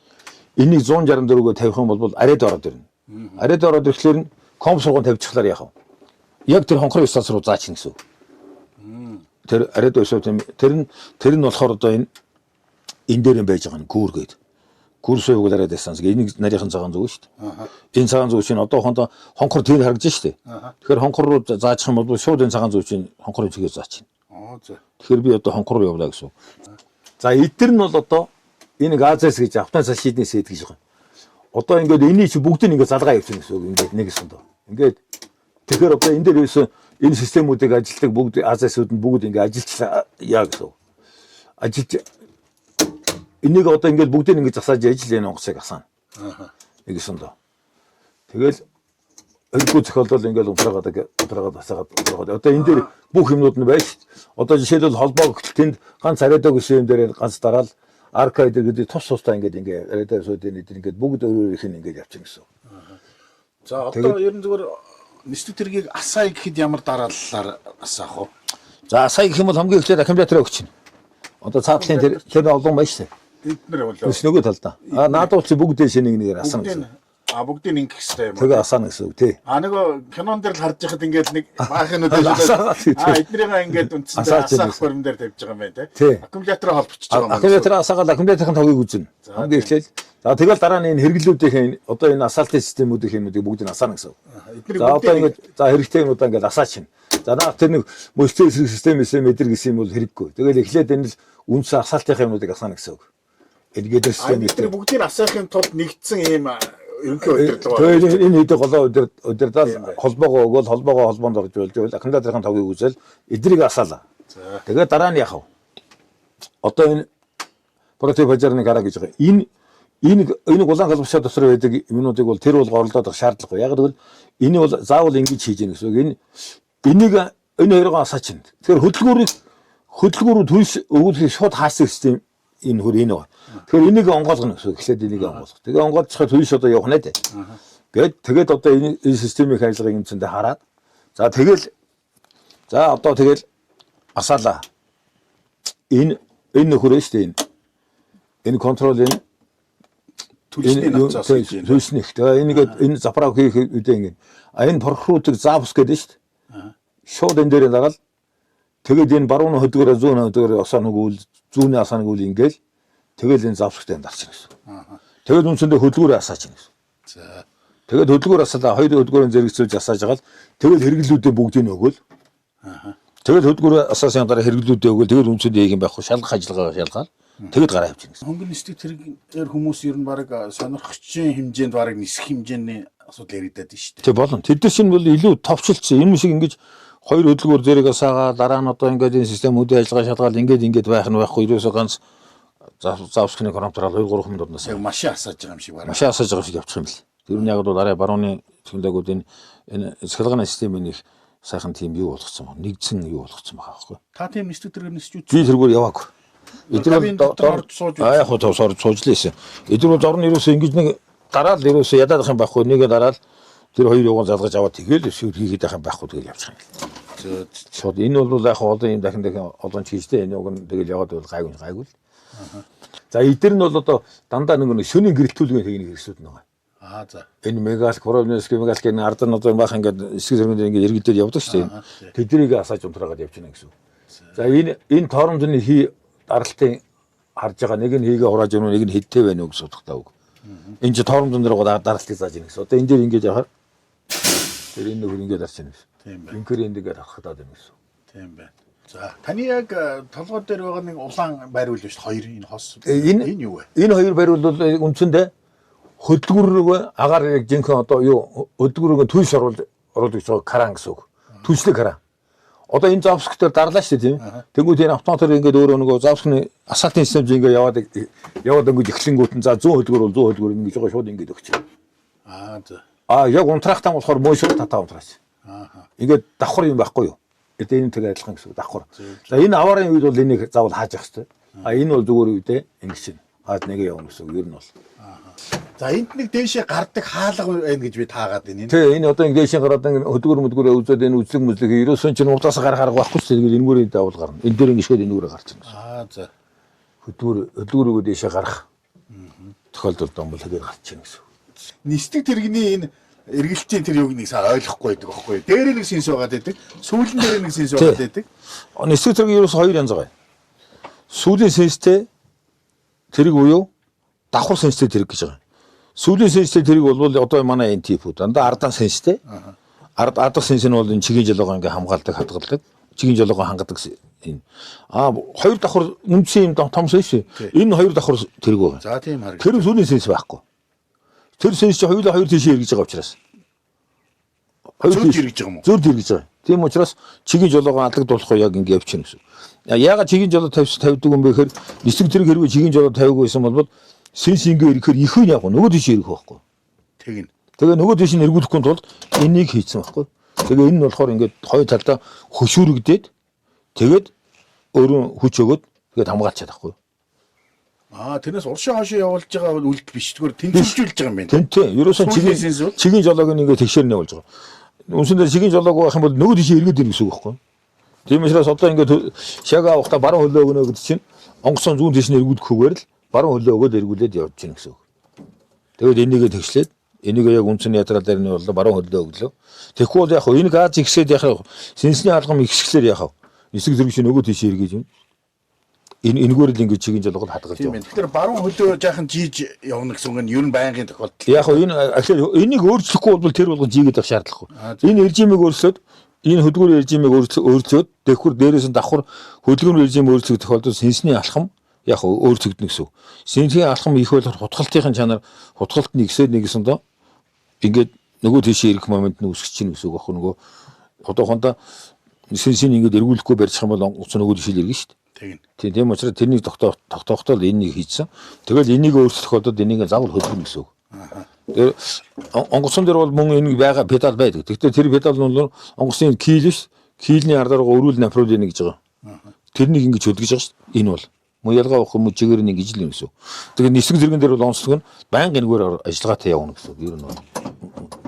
Энийг 164-өө тавих юм бол арайд ороод ирнэ. Арайд ороод ирэхлээр нь компс руугаа тавьчихлаар яах вэ? Яг тэр хонхрын станц руу заачихна гэсэн үг. Тэр арайд өсөв тэр нь болохоор одоо энэ дээр байж байгаа нь гүүр гээд. Гүрсөө углаараа дэсанс энийг нарийнхан цагаан зүг шүү дээ. Энэ цагаан зүг чинь одоо хонхор тэр харагдаж шүү дээ. Тэгэхээр хонхор руу заачих юм бол шууд энэ цагаан зүг чинь хонхорын чигээр заачих. Тэгэхээр би одоо хонхор руу явлаа гэсэн. За эдгээр нь бол одоо энэ газаас гэж автомат шийднээс идэж байгаа. Одоо ингээд энийг чи бүгдийг ингээд залгаа явуулсан гэсэн үг ингээд нэг гэсэн доо. Ингээд тэгэхээр одоо энэ дээр юусэн энэ системүүдийг ажилтдаг бүгд азиасууд нь бүгд ингээд ажиллаа яа гэсэн. Ажилч энийг одоо ингээд бүгдийг ингээд засааж ажил энэ онгоцыг асаана. Нэгсэн доо. Тэгэл өргөө зохиолдол ингээд унтраагаад асаагаад одоо энэ дээр бүх юмнууд нь байж. Одоо жишээлбэл холбоо гөлтөнд ганц ариадаг гэсэн юм дээр ганц дараал арка гэдэг тус тустай ингээд ариадаг суудын эдэр ингээд бүгд өөр их нь ингээд явчихна гэсэн. За одоо ер нь зүгээр нислэг тэргийг асаа гэхэд ямар дарааллаар асаах вэ? За асаа гэх юм бол хамгийн эхлээд аккумулятораа өгч чинь. Одоо цаатлын тэр олон байна шүү дээ. Эднэр болоо. Нөгөө талдаа. Наадуул чи бүгдээ шинийг нэгээр асаана гэсэн. Бүгдийг ингэх хэрэгтэй юм. Тэгээ асаана гэсэн үг тий. Нөгөө кинон дээр л харж байхад ингээд нэг баахын өдөө эднэрийг ингээд үндсэндээ асаах форм дээр тавьж байгаа юм байна тий. Аккумулятороо холбочихж байгаа юм. Аккумулятороо асаагаад аккумуляторын тогийг үзнэ. Хамгийн эхлээл. За тэгэл дараа нь энэ хэрэглүүдийн одоо энэ асаалтын системүүдийн юмнуудыг бүгдийг асаана гэсэн. За одоо ингээд за хэрэгтэй юмудаа ингээд асаачихна. За наа тэр нэг мөлтөө системээс мэдэр гэсэн юм бол хэрэггүй. Тэгэл эхлээд энэ л үндсэн асаалтын юмнуудыг асаана гэсэн үг. Эдгээр систем тэр бүгдийг асаахын тулд нэгдсэн ийм ерөнхий удирдлага. Тэгээд энэ хэдий голоо удирдал холбоогоо өгөөл холбоонд орж байлж аккумуляторын тогийг үзэл эдрийг асаалаа. Тэгээд дараа нь яах вэ? Одоо энэ прототип бажарны гараа гэж байгаа. Энэ улаан галбашаа дотор байдаг юмнуудыг бол тэр бол горлоод шаардлагагүй. Яг гэвэл энийг бол заавал ингэж хийж яах гэсэн. Энийг энэ хоёроо асаачихна. Тэгэхээр хөдөлгөөрөөр төлс өгүүлэх шууд хаасан систем энэ хөр энэ байна. Тэгэхээр энийг онгойлгоно гэсэн. Эхлээд энийг онгойлгох. Тэгээ онгойлцоход төлс одоо явах нэ. Тэгээд одоо энэ системийн харилцааг юмцэндээ хараад одоо тэгэл асаалаа. Энэ нөхөрөө шүү дээ. Энэ контрол энэ төлснөх. Тэгээ энэ запраг хийх үедээ ингэ. Энэ прохруудыг запус гэдэг шүү дээ. Шууд энэ дээр дараал. Тэгээд энэ барууны хөдгөөр зүүн хөдгөөр асаанагуул зүүнээ асаанагуул ингээл тэгэл энэ запстай дарчихна гэсэн. Тэгээд үндсэндээ хөдөлгөөрөө асаачихна гэсэн. За. Тэгээд хөдөлгөөр асаалаа хоёр хөдөлгөөрийн зэрэгцүүлж асааж агаад тэгэл хэрэглүүдээ бүгдийг өгөөл. Тэгээд хөдөлгөөр асаасан дараа хэрэглүүдээ өгөөл тэгээд үндсэндээ юм байхгүй шалгах ажиллагаа шалгаад тэгээд гараа явчихна гэсэн. Хөнгөн нислэг тэргээр хүмүүс ер нь баг сонирхогчийн хэмжээнд баг нисэх хэмжээний асуудал яригадаад байна шүү дээ. Тэг болно. Тэд нар чинь бол илүү товчлцсон. Энэ шиг ингэж хоёр хөдөлгөөр зэрэг асаагаа дараа нь одоо ингээд энэ системүүдийн ажиллагаа шалгаад ингээд байх нь байхгүй ерөөсөө ганц завсхны контрол 2-3 минутаас яг машин асааж байгаа юм шиг байна. Машин асааж байгаа шиг явчих юм бэл. Тэр нь яг бол арай барууны технологиуд энэ цэцгэлгааны системийн их сайхан тийм юу болгоцсон байна. Нэгдсэн юу болгоцсон байгаа байхгүй. Та тийм нислэг тэргээр нисч үү? Би тэргээр яваагүй. Эдгээр бол яг хөө сууж лээсэн. Эдгээр бол орны ерөөсөө ингэж нэг дараал ерөөсөө ядаад ах юм байхгүй. Нэгэ дараал тэр хоёр явган залгаж аваад тэгэл шивэр хийгээд байх юм байхгүй тэгэл явчих юм. Шууд энэ бол яг одоо юм дахин олон чийжтэй энэ уг нь тэгэл яваад бол гайгүй л. За эдгээр нь бол одоо дандаа нэг шөнийн гэрэлтүүлгийн техник хэрэгсүүд нэг. За. Энэ мегал коронавирус мегал гэх ард нь одоо баах ингээд эсгэг зэрэгнээ ингээд иргэдээр явдаг шүү дээ. Тэднийг асааж унтраагаад явчихна гэсэн. За энэ торомжны даралтын харж байгаа нэг нь хийгээ хурааж өгнө нэг нь хэдтэй байна уу гэж судахтаа үг. Энэ ч торомдон дээр даралтыг зааж ийн гэсэн. Одоо энэ дээр ингэж яхаар тэр энэ нөхөр ингэж дарж ийн гэсэн. Тийм байна. Инкер эндгээр авахтаад байна гэсэн. Тийм байна. За таны яг толгой дээр байгаа нэг улаан байр үл биш хоёр энэ хос. Энэ юу вэ? Энэ хоёр байр бол үндсэндээ хөдөлгөөрөө агаар яг жинхэнэ одоо юу хөдөлгөөрөө төлс оруулж байгаа кран гэсэн үг. Төлслэг кран. Одоо энэ завск дээр дарлаа шүү дээ тийм. Тэнгүүд энэ автоматар ингээд өөрөө нөгөө завскны асфальтын системж ингээд яваад ингээд эхлэнгүүт нь за 100 хөдөлгөөр ингэж байгаа шууд ингээд өгч. За. Яг унтраахтаа болохоор мойшоо татаа унтраач. Ингээд давхар юм байхгүй юу? Гэтэ энэ тэгээ адилхан гэсэн давхар. За энэ аваарын үед бол энийг заавал хааж явах хэрэгтэй. Энэ бол зүгээр үедээ ингэж чинь. Хаад нэгэ явна гэсэн үг ер нь бол. За энд нэг дээшээ гардаг хаалга байна гэж би таагаад байна. Тий, энэ одоо дээшээ гараад хөдөлгөөр үзээд энэ үзлэг мүзлэг ерөөсөн чинь урдаас гарах байхгүй ч тэгээд энэ мөрөнд давал гарна. Энэ дээр ингэшгээд энэ үрэ гарч ирнэ. За. Хөдөлгөөрөө дээшээ гарах. Тохиолдолд бол тэгээд гарч ирнэ гэсэн. Нисдэг тэрэгний энэ эргэлтийн тэр юуг нэг сайн ойлгохгүй байдаг байхгүй юу? Дээр нэг сэнс байгаад байдаг. Сүүлэн дээр нэг сэнс байгаад байдаг. Нисдэг тэрэг ерөөс хоёр янз байгаа. Сүүлийн сэнстэй тэрэг буюу давхар сэнстэй тэрэг гэж байгаа. Сүүлийн сэнстэй тэрэг бол одоо манай энэ тип үү. Дандаа ардан сэнстэй. Ардан сэнс нь бол энэ чигийн жолоогоо ингээ хамгаалдаг, хадгалдаг. Чигийн жолоогоо хангадаг энэ. Хоёр давхар үндсэн юм том сэнс. Энэ хоёр давхар тэрэг байгаа. За тийм хараг. Тэр сүүлийн сэнс байхгүй. Тэр сэнс чинь хоёулаа хоёр тийшээ эргэж байгаа учраас. Зөнд эргэж байгаа юм уу? Зөнд эргэж байгаа. Тийм учраас чигийн жолоогоо алдагдуулахгүй яг ингээ явчихна гэсэн. Яагаад чигийн жолоо тавьдаг юм бэ гэхээр нисэг тэрэг хэрвээ чигийн жолоо тавиагүй байсан бол сэнс ингээ ирэхээр их нь яг нөгөө тийш ирэх байхгүй. Тэгнь. Тэгээ нөгөө тийш эргүүлэхгүй тулд энийг хийцэн байхгүй. Тэгээ энэ нь болохоор ингээд хоёр талдаа хөшүүрэгдээд тэгээд өөрөө хүч өгөөд тэгээд хамгаалчихад байхгүй. Тэрнээс уршаа хашаа явуулж байгаа үлд биш зүгээр тэнцвэржүүлж байгаа юм байна. Тэнтэй. Ерөөсөн чигийн жолоог ингээ тэгшэрнэ болж байгаа. Үндсэндээ чигийн жолоог байх юм бол нөгөө тийш эргээд ирнэ гэсэн үг байхгүй. Тийм учраас одоо ингээд шага авахта баруун хөлөө өгнө гэдэг чинь онгоцон зүүн тийш эргүүлэхгүйгээр л баруун хөлөө өгөөд эргүүлээд явж гин гэсэн үг. Тэгээд энийгээ тэгшлээд энийг яг үндсний ядрал дээр нь бол баруун хөлөө өглөө. Тэгэхгүй бол яг хөө энэ газ ихсээд яг сэнсний алгам ихсгэлээр яг нисэг зэрэг чинь нөгөө тийш эргэж юм. Энэгээр л ингэж чигийн жолоог хадгалж байгаа. Тэгэхээр баруун хөлөө жаахан жийж явна гэсэн үг нь ер нь байнгын тохиолдол. Яг хөө энэ энийг өөрчлөхгүй бол тэр болгон жийгээд авах шаардлагагүй. Энэ режимийг өөрчлөөд энэ хөдөлгөөр режимийг өөрчлөөд тэгэхүр дээрээс нь давхар хөдөлгөөр режим өөрчлөх тохиолдолд сэнсний алхам яг өөрчлөгдөнө гэсэн үг. Сэнсний алхам их бол хутгалтын чанар хутгалт нэгсэн доо ингээд нөгөө тийшээ ирэх момент нь үсгэж чинь гэсэн үг аахгүй нөгөө одоохондоо сэнсийг ингээд эргүүлэхгүй барьчих юм бол онгоц нөгөө тийшээ иргэн шүү дээ. Тийм учраас тэрнийг тогтоохтой л энийг хийцэн. Тэгэл энийг өөрчлөх тохиолдолд энийг заавал хөдөлгөн гэсэн үг. Тэр онгоцон дээр бол мөн энийг байгаа педал байдаг. Гэхдээ тэр педал нь бол онгоцны кийл биш. Кийлний ардаар өрүүл нафролин гэж байгаа. Тэрнийг ингэж хөдөлгөж байгаа шүү дээ. Энэ бол мөн ялгаа авах юм чигээр нэг ижил юм гэсэн. Тэгээд нисэг зэрэгэн дээр бол онцлог нь байнга энэгээр ажиллагаатай явна гэсэн. Ер нь бол.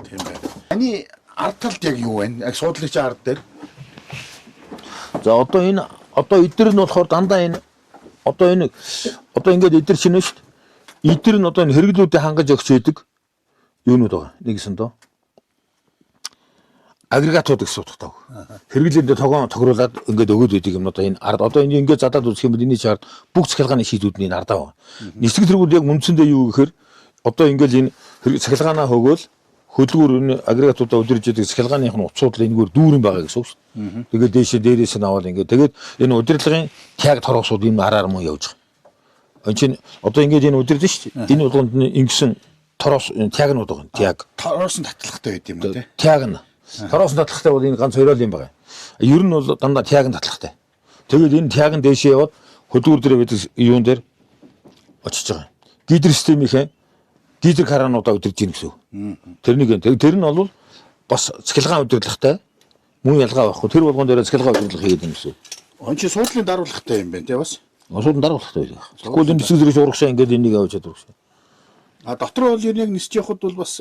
Тийм байна. Таны ард талд яг юу вэ? Яг суудлын ард дээр. За одоо эдгээр нь болохоор дандаа энэ одоо ингээд эдгээр шинэ шүү дээ. Эдгээр нь одоо энэ хэрэглүүдээ хангаж өгч байдаг юунууд байгаа. Нэгсэн доо. Агрегатууд гэсэн утгатай. Хэрэглээндээ тохируулаад ингээд өгөөд байдаг юм одоо энэ ард одоо энэ ингээд задаад үзэх юм бол энэ чард бүх цахилгааны шийдүүд нь энэ ардаа байгаа. Нисэг тэргүүд яг үндсэндээ юу гэхээр одоо ингээд энэ цахилгаанаа хөгөөл хөдөлгөөр энэ агрегатуудаа удирж байгаа цахилгааных нь уцууд л энэгээр дүүрэн байгаа гэсэн үг шүү дээ. Тэгээд дээрээс нь аваад ингээд тэгээд энэ удирдлагын тяг торгосууд энэ араар мөн явж байгаа. Энэ чинь одоо ингээд энэ удирдах шүү дээ. Энэ болгонд ингэсэн торос тягнууд байгаа. Тяг. Торос нь татлагтай байд юм уу те? Тяг нь. Торос нь татлагтай бол энэ ганц хоёроо юм байгаа. Ер нь бол дандаа тяг нь татлагтай. Тэгээд энэ тяг нь дээшээ яваад хөдөлгөөр дээр байдаг юун дээр очиж байгаа. Гидр системийнхээ гидр караануудаа удирж ийн гэсэн. Тэр нь бол бас цахилгаан удирдлагатай мөн ялгаа байхгүй. Тэр болгон дээр цахилгаан удирдлага хийгээд юм гэсэн. Он чи суудлын даруулагтай юм байна те бас. Суудлын даруулагтай байх. Тэгвэл энэ нисэг зэрэг урагшаа ингээд энийг авчаад урагшаа. Дотор бол яг нисэж явахд бол бас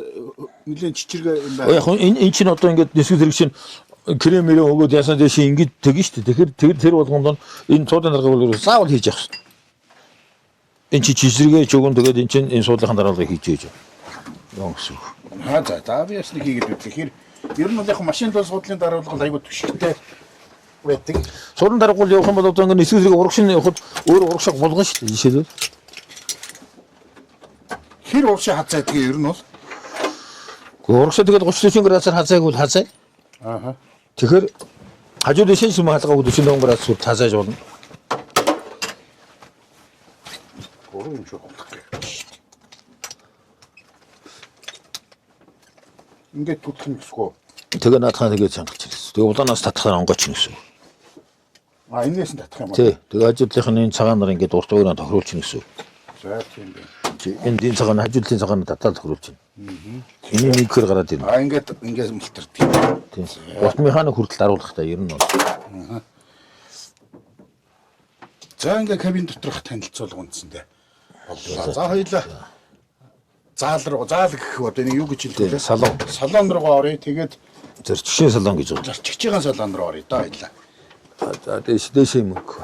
нэлээд чичиргээ юм байна. Яг энэ чинь одоо ингээд нисэг зэрэг чинь кремэрээ өгөөд ясаа дэшээ ингээд тэгнэ шүү дээ. Тэгэхээр тэр болгонд энэ суудлын дарга бол заавал хийж явах шүү. Энэ чи чичиргээ ч өгөн тэгээд энэ чинь энэ суудлын дараалагыг хийж яа гэсэн. За би яс нэг хийгээд үзлээ. Ер нь бол яг машин бол суудлын даруулга айгуу түшигтэй байдаг. Суран даргуул явах юм бол одоо ингэ нисгэрийг урагш нь явахад өөр урагшаа болгоно шүү дээ. Жишээлбэл. Хэр урагшаа хазаа гэдгийг ер нь бол Урагшаа тэгээд 30 градусаар хазааг бол хазаа. ааха. Тэгэхээр хажууд шин сүм хаалгаа 40 градусаар хазааж болно. Гурван юм шиг болох гэх. Ингээд түлхэх юм гэсгүй. Тэгээ наадхаа тэгээд чангалж ирсэн. Тэгээ улаанаас татхаар онгойч гэсэн. А энээс нь татах юм Тий. Тэгээ ажидлынхны энэ цагаан нар ингээд урт уураа тохируулж гэсэн. За тийм байна. Энэ дийн цагаан хажуудлын цагаан татаад тохируулж байна. Энийг нэг хэр гараад ирнэ. А ингээд мултардаг. Тийм. Урт механик хүртэл даруулах та ер нь бол. За ингээд кабин доторх танилцуулга үндсэндээ боллоо. За хоёлаа. Заал гэх одоо нэг юу гэж хэлдэг вэ? Салон. Салон руу оръё. Тэгээд Зорчигчийн салон гэж байна. зорчигч байгаа салон руу оръё да хоёлаа. За дээш мөнгө.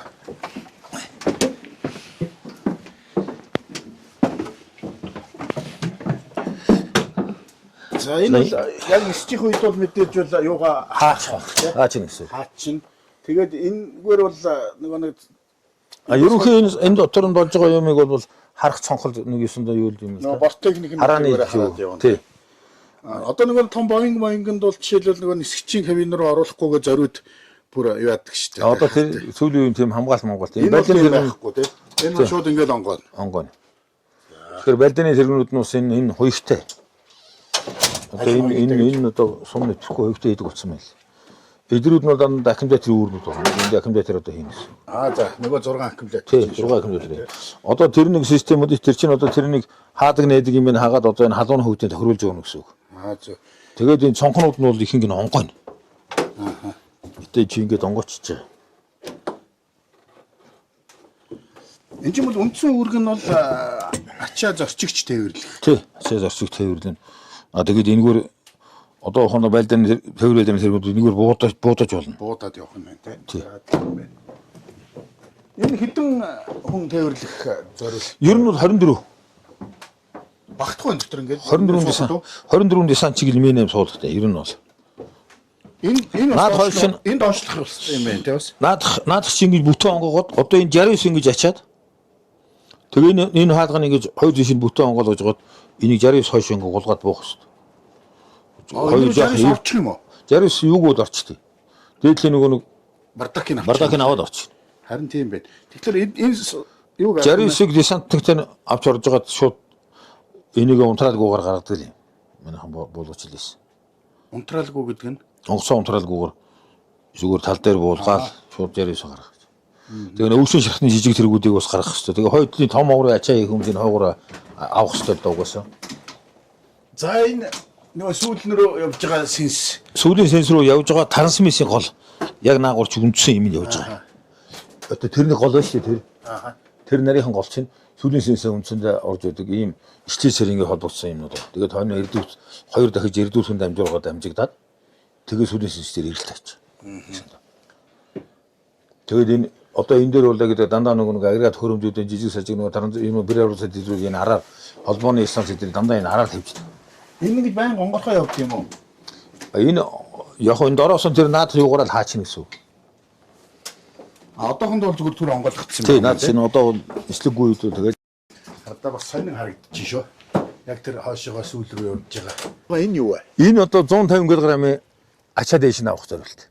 За энэ бол яг нисчих үед бол мэдээж бол юугаа Хаач гэсэн. хаачин. Тэгээд энэгээр бол нөгөө нэг Ерөнхий энэ дотор нь болж байгаа юмыг бол харах цонхол нэг юусандаа юу юм нөгөө борт техник нь харааны хараад явна. тий. Одоо нөгөө том боингд бол жишээлбэл нөгөө нисгчийн кабин руу оруулахгүйгээ зориуд бүр яадаг шүү дээ. Одоо тэр сүүлийн үеийн тийм хамгаалт монголт энэ бол юм байхгүй тий. Энэ бол шууд ингээд онгоно. онгоно. Тэгэхээр балдины тэргүүнүүд нь ус энэ хуйгтай. Одоо энэ одоо сум нэтгэхгүй хуйгтай хийдэг болсон байл. Эдрүүд нь дандаа аккумулятор үүрнүүд байна. Энд аккумулятор одоо хийнэ гэсэн. За нөгөө 6 аккумулятор. Тий, 6 аккумулятор. Одоо тэр нэг системүүд тэр чинь одоо тэрнийг хаадаг нээдэг юм ин хагаад одоо энэ халуун хөвгтөнд тохируулж өгнө гэсэн үг. Зөв. Тэгээд энэ цонхнууд нь бол ихэнх нь онгойно. Гэтэ чи ингээд онгойчж. Энд чинь бол үндсэн үүрэг нь бол ачаа зорчигч тээвэрлэх. Тий, ачаа зорчиг тээвэрлэн. Тэгээд энэгээр одоо хоно байлдааны тээвэрлэлийн зэрэгүүд энэгээр буудаж болно. Буудаад явах юм байна Тий. тийм байна. Энэ хэдэн хүн тээвэрлэх зориул Ер нь бол 24 багтах байна дотор ингээд 24 десан чиглэл мэм суулгатай. Ер нь бол. Энэ Наад хоёр шин- энэ доошлох юм байна тийм бас. Наадах чинь ингэж бүтэн онгоогоод одоо энэ 69 ингэж ачаад тэгээ энэ хаалганы ингэж хоёр зэшин бүтэн онгоолгож гоод энийг 69 хойш ингэ гулгаад буух хэрэгтэй. Хоёр жаахан авчих юм уу? 69 юуг бол орчтой. Дээдлийн нөгөө нэг Бардакын авчих. бардакын аваад орчих. Харин тийм байна. Тэгэхээр энэ юуг 69-ыг десантниктэй авч орж байгаад шууд энийг унтраалгүйгээр гаргадаг юм. Манайхан буулгач хэлсэн. унтраалгүй гэдэг нь Онгоцоо унтраалгүйгээр зүгээр тал дээр буулгаад шууд 69 гаргах. Тэгээ өвчин шархны жижиг тэргүүдийг бас гаргах хэрэгтэй. Тэгээ хойдлын том оврын ачаа их хүмүүсийн хойгоор авах хэрэгтэй дуугасаа. за энэ нөгөө сүүлнөрөө явж байгаа сенс Сүүлийн сенс руу явж байгаа трансмиссийн гол яг наагурч үндсэн юм явж байгаа. Одоо тэрний гол байна шүү дээ тэр. Тэр нарийнхан гол чинь сүүлийн сенсээ үндсэндээ орж идэг ийм ичтэй сэрингийн холбогдсон юмнууд байна. Тэгээд хойно эрдүүс хоёр дахиж эрдүүсгэн дамжуулгаад амжигдаад тэгээд сүүлийн сенсээр ирэл таач. Тэгээд энэ одоо энэ дээр бол гэдэг дандаа нэг агрегат хөрөмжүүдийн жижиг сажиг нэг таран юм бэр авралцад дизрүүг энэ араар холбооны станц дээр дандаа энэ араар тавьчихдаг. энэ гэж байн гонгорхоо явдаг юм уу? Энэ яг энэ дороосон тэр наад юугаараа хаачихна гэсэн үг. Одоохонд бол зүгээр түр онгойлгдсон Тий, наад чинь одоо бол эслэггүй үед тэгээд Хардаа бас сонин харагдчих шүү. Яг тэр хоошоогоо сүүл рүү явж байгаа. Энэ юу вэ? энэ одоо 150 кг-ийн ачаа дээш нь авах зорилт.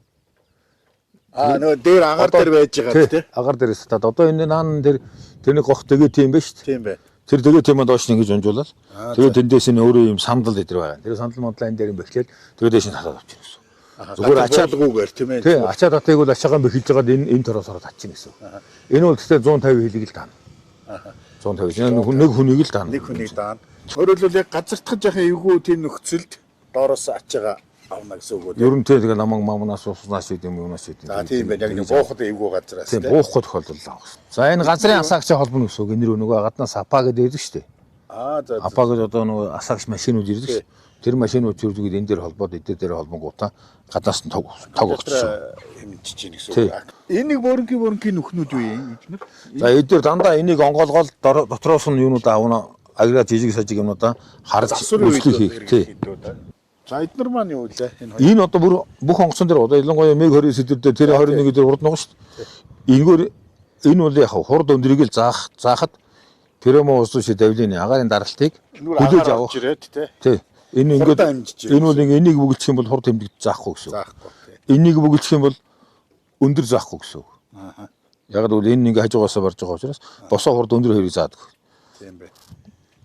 Нөгөө дээр агаар дээр байж байгаа тийм. Агаар дээрээс таад одоо энэ наан дээр тэрний гох тэгээ тийм ба шүү дээ. Тийм бай. Тэр тэгээ тийм доош нь ингэж унжуулаад тэгээ тэндээс нь өөрөө юм сандал идэр байгаа. Тэр сандал модлаа энэ дээр юм бэхлээл тэгээ дээш нь татаад авчихна гэсэн. Зүгээр ачаалгүйгээр тийм ээ. Тий, ачаа татыг бол ачаагаа бэхэлж байгаад энэ тороос ороод татчихна гэсэн. Энэ бол гэхдээ 150 хэлийг л таана. 150 нэг хүнийг л таана. Нэг хүнийг даана. Өөрөөр хэлбэл яг газартах яхаа эвгүй тийм нөхцөлд доороос ачаага авна гэсэн үг үү? Ер нь тэгээ намаг мамнаас уснаас юм юунаас юм. За тийм байна. Яг нэг буухад эвгүй газараас тийм буухгүй тохиолдол авах. За энэ газрын асаагч холбоно гэсэн үг. Энэ нөгөө гаднаас апа гэдэг ирдэг шүү дээ. За Апа гэж одоо нөгөө асаагч машинууд ирдэг шүү. Тэр машинууд зүрдгийг энэ дээр холбоод эдгээр дээр холбонгуудаа гаднаас нь тог өгсөн. хэмжиж чинь гэсэн үг. Энийг бөөрнгийн нүхнүүд юу юм? За эдгээр дандаа энийг онгоолгоод дотроос нь юунууд аавна агрегат жижиг сажиг юмнуудаа харж Засварын үед хийх. Тий. За эднэр маань юу вэ? Энэ одоо бүр бүх онгоцон дээр одоо ялангуяа МиГ-29 дээр тэр 21 дээр урд байгаа шүү дээ. Энэгээр энэ бол яг хурд өндрийг л заахад Перемо улс шиг давлын агаарын даралтыг хүлээж авах. Тий. Энэ ингээд энэ бол энийг бүгэлдэх юм бол хурд хэмжигд заахгүй гэсэн. Энийг бүгэлдэх юм бол өндөр заахгүй гэсэн. Яг л энэ ингээ хажуугаасаа барж байгаа учраас босоо хурд өндөр хоёрыг заадаг. Тийм бай.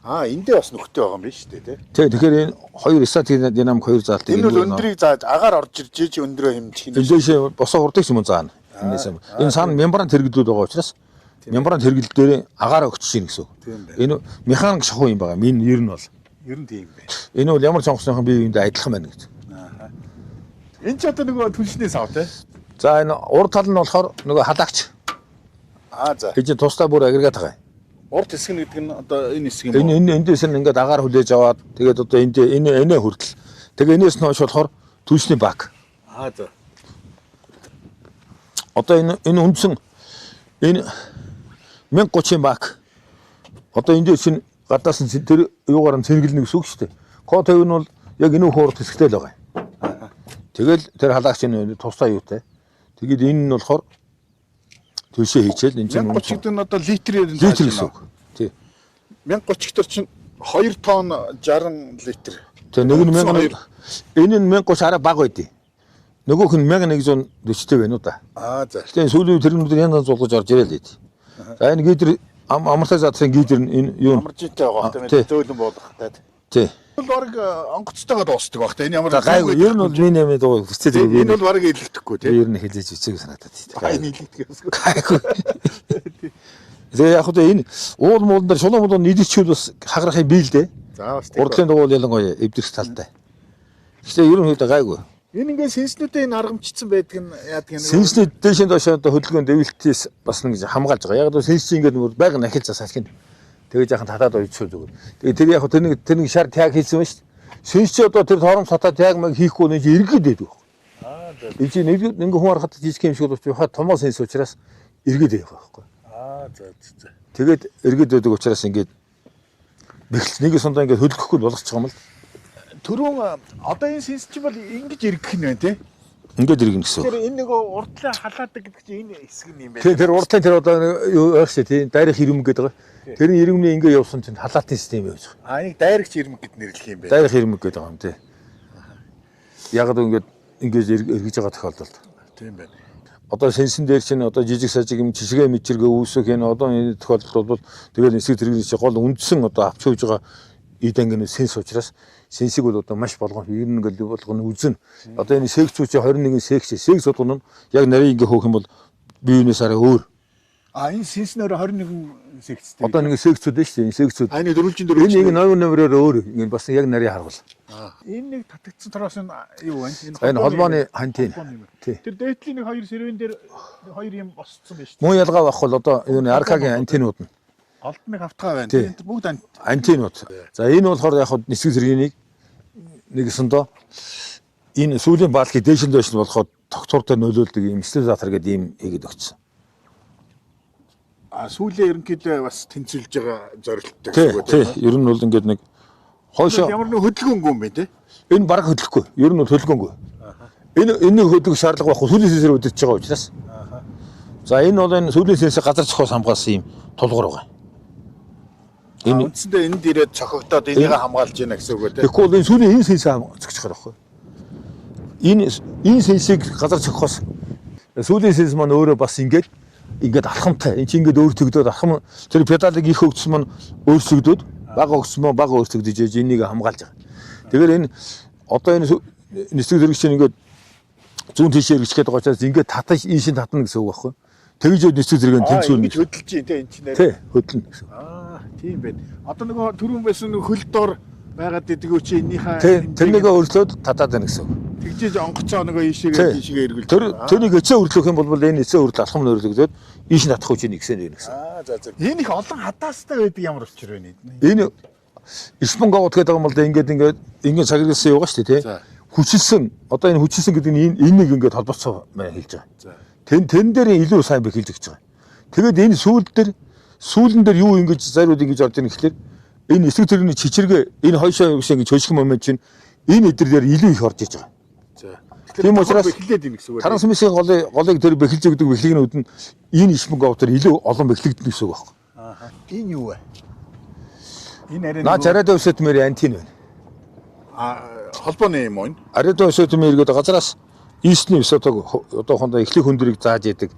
Эндээ бас нөхтэй байгаа юм биш үү те? Тий. Тэгэхээр энэ хоёр статик динамик хоёр заалт. Энэ бол өндрийг зааж агаар орж ирж өндрөө хэмжих юм. Эндээс босоо хурдыг юм заана. Энэ цаана мембран тэргэлдүүд байгаа учраас мембран тэргэлд дээр агаар өгч чинь гэсэн. Энэ механик шахуу юм байгаа. Минь ер нь бол. Ер нь тийм бай. Энэ бол ямар ч онгоцныхон бие биендээ адилхан байна гэж. Энэ ч одоо нөгөө түлшний сав те? За энэ урд тал нь болохоор нөгөө халаагч. За. Гэж тусдаа бүр агрегат байгаа. Урд хэсэг нь гэдэг нь одоо энэ хэсэг юм уу? Эндээс нь ингээд агаар хүлээж аваад тэгээд одоо энэ хүртэл. Тэгээ энэс нь хойш болохоор түлшний баг. За. Одоо энэ үндсэн энэ 1030 баг. Одоо эндээс чинь гадаас нь тэр юугаар нь цэнгэлнэ гэсэн үг шүү дээ. Код 50 нь бол яг энэ хуурд хэсэгтэй л байгаа юм. Тэгэл тэр халаагч нь тусдаа юутай. Тэгээд энэ нь болохоор төлшөө хийчихэл энэ чинь 1030 гэдэг нь одоо литрээр нь литр гэсэн үг. Тий. 1030 гэдэг чинь 2 тонн 60 литр. Тэгээ нэг нь 1000 энэ нь 1030 арай бага байдیں۔ Нөгөөх нь 1140-тэй байна уу да. За. Тэгээ сүүлийн тэрнүүдээр янз зулгаж орж ирэл дээ. За энэ гидэр амартай задрын гидэр энэ юу амаржинтай байгаа тийм зөөлөн болох таа. Тий. Бол баг онгоцтойгоо дуусдаг баг та. Энэ ямар гайгүй ер нь бол миний нэмээд байгаа хүчтэй тэгээ. Энэ бол баг илэрдэхгүй тийм. Ер нь хэлээж үцэг санагдаад тий. Энэ илэрдэг. Гайгүй. Тэгээ яг хөө энэ уул муулан дээр шулуун муулан нийлэрчүүл бас хагарахыг бий л дээ. За бас тийм. Урдлын дугуйл ялангуяа эвдэрх талтай. Гэхдээ ер нь гайгүй. Энэ ингээ сэнснүүдээ энэ аргамжчихсан байдаг нь яадаг юм. Сэнснүүд дэшин доошоо одоо хөдөлгөөн дэвэлтээс бас нэг хамгаалж байгаа. Яг л сэнс чинь ингээд байг нь ахилж засаалх нь. Тэгээ жаахан татаад ойчгүй зүгээр. Тэгээ тэр яг тэр нэг шар таг хийсэн байна шүү дээ. Сэнс чи одоо тэр торомс татаад яг мэг хийхгүй нэг иргэд байдаг. Энэ чинь нэг хүн харахад жижиг юм шиг болчих. Хаа томоо сэнс учраас иргэд байх байхгүй. За. Тэгээд иргэд байдаг учраас ингээд бэхэлц нэг сондоо ингээд хөдөлгөхгүй болгочих юм л. Түрүүн одоо энэ сэнс чинь бол ингэж иргэх нь байна тий. Ингээд иргэн гэсэн. Тэр энэ нөгөө урдлаа халаадаг гэдэг чинь энэ хэсэг нь юм байна. Тэр урдлын тэр одоо юу яах шээ тий. Дайрах ирэмг гэдэг байгаа. Тэрний ирэмний ингээд явсан чинь халаатын систем явж байгаа. Энийг дайрагч ирэмг гэд нэрлэх юм байна. Дайрах ирэмг гэдэг юм тий. Яг л ингээд эргэж байгаа тохиолдолд. Тийм байна. Одоо сэнсэн дээр чинь одоо жижиг сажиг юм жишгээ мэчэргээ үүсэх энэ одоо энэ тохиолдолд бол тэгээд эсрэг тэргийн чинь гол үндсэн одоо авч явж байгаа эд ангины сэнс учраас сэнсийг бол одоо маш болгоно ер нь ингээл болгоно үзэн. Одоо энэ секцүүч 21 секц болгоно нь яг нарийн ингээ хөөх юм бол биенээс арай өөр. Энэ сэнснээр 21 секцтэй. Одоо нэг секцүүд дээ шүү дээ. Энэ секцүүд. Энэ дөрвөлжин дөрөв. Энэ номероор өөр. Ингээ бас яг нарийн харгал. Энэ нэг татагдсан тороос нь юу вэ? Энэ холбооны хантин. Тэр дээдлийн нэг хоёр сервен дээр хоёр юм босцсон байна шүү дээ. Муу ялгаа авах бол одоо юу нэ аркагийн антинууд нь. Олдныг автгаа байна. Тэр бүгд антинууд. За энэ болохоор яг нисгэл зэргийн нэгэсэндөө энэ сүүлийн баалхыг дээшин доош нь болоход тогтвортой нөлөөлдөг юм стабилизатор гэдэг юм хийгээд өгсөн. Сүүлийн ерөнхийдөө бас тэнцвэрлж байгаа зорилттой гэсэн үг тийм. Ер нь бол ингээд нэг хойшоо ямар нэг хөдөлгөөнгүй юм бэ те? Энэ бараг хөдөлгөхгүй. Ер нь хөдөлгөөнгүй. Энэ хөдөлгөх шаардлага байхгүй сүүлийн сэнсээр өдөрч байгаа учраас. За энэ бол энэ сүүлийн сэнсээ газар зохиос хамгаалсан юм тулгуур байгаа. Энэ үндсэндээ энд ирээд цохогдоод энийг хамгаалж яана гэсэн үг үү те? Тэгэхгүй энэ сүүлийн энэ сэнсээ зохиож байгаа байхгүй. Энэ сэнсийг газар зохиос сүүлийн сэнс маань өөрөө бас ингээд алхамтай. Энд чинь ингээд өөртөгдөөд алхам тэр педалыг их өгсөн маань өөрчлөгдөөд бага өгсөн маань бага өөрчлөгдөж яаж энийг хамгаалж байгаа. Тэгэхээр энэ одоо энэ нисгэл зэрэг чинь ингээд зүүн тийшээ эргэжгээд байгаа учраас ингээд татаж ийшин татна гэсэн үг байхгүй. Тэгж нисгэл зэрэг нь тэнцвэрнэ. Ингэж хөдөлж юм те энэ чинь. Тий, хөдлөн гэсэн. Тийм байна. Одоо нөгөө түрүүн байсан хөл дор байгаад идэгөө чи энийхээ тэрнийгээ өргөлөөд татаад байна гэсэн үг. Тэгжээж онгоцоо нөгөө ийшээгээ эргүүлж. Тэрнийг эцээ өрлөх юм бол энэ эцээ өргөл алхам нь өрлөгдөөд ийш натах үуч нэгсэн гэсэн. За. Энэ их олон хадаастай байдаг ямар учир вэ? Энэ Испангоот гэдэг юм бол ингээд цагиргалсан яваа шүү дээ тий. Хүчилсэн одоо энэ хүчилсэн гэдэг нь энийг ингээд холбоцоо маяг хэлж байгаа. Тэн дээр илүү сайн байх хэлж байгаа. Тэгээд энэ сүүлэн дээр юу ингэж зариуд ингэж орж ирэх гэхэлэр энэ эсрэг тэрэгний чичиргээ энэ хойшоо ингэж хөлших момент чинь Энэ эдрээр илүү их орж иж байгаа. За. Тийм учраас эхлээд юм гэсэн үг. Таран сүмсийн голыг тэр бэхэлж өгдөг бэхлэгнүүд нь энэ ишмэг овтор илүү олон бэхлэгдэнэ гэсэн үг байхгүй. Аа. Энэ юу вэ? Энэ арай Наа чараад өсөт мэр антин байна. холбооны юм уу? Арайд өсөт мэр гэдэг газараас ийсний өсөтөг одоохондоо эхлэх хүндрийг зааж яадаг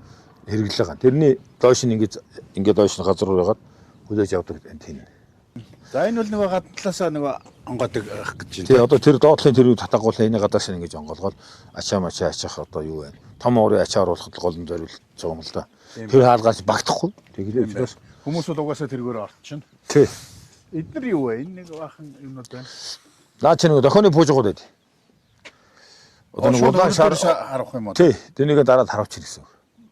хэрэглээ байгаа. Тэрний доош нь ингээд доош нь газар руу ягаад хүлээж авдаг антин. За энэ бол нөгөө гадна талаасаа нөгөө онгодог ах гэж байна. Тий одоо тэр доотлын тэрийг татагуулаа энэ гадаас нь ингэж онгоолгоод ачаа мачаа ачаах одоо юу вэ? Том уурын ачаа оруулахад голон зориулж байгаа юм л да. Тэр хаалгаас багтахгүй. Тэгэлээ учраас Хүмүүс бол угаасаа тэргээр орчихно. тий. Эдгээр юу вэ? Энэ нэг бахан юмнууд байна. Наа чи нэг дохооны пуужгууд байд. Одоо нэг улаан шар харах юм уу? тий. Тэрнийг дараад харуулчих гэсэн.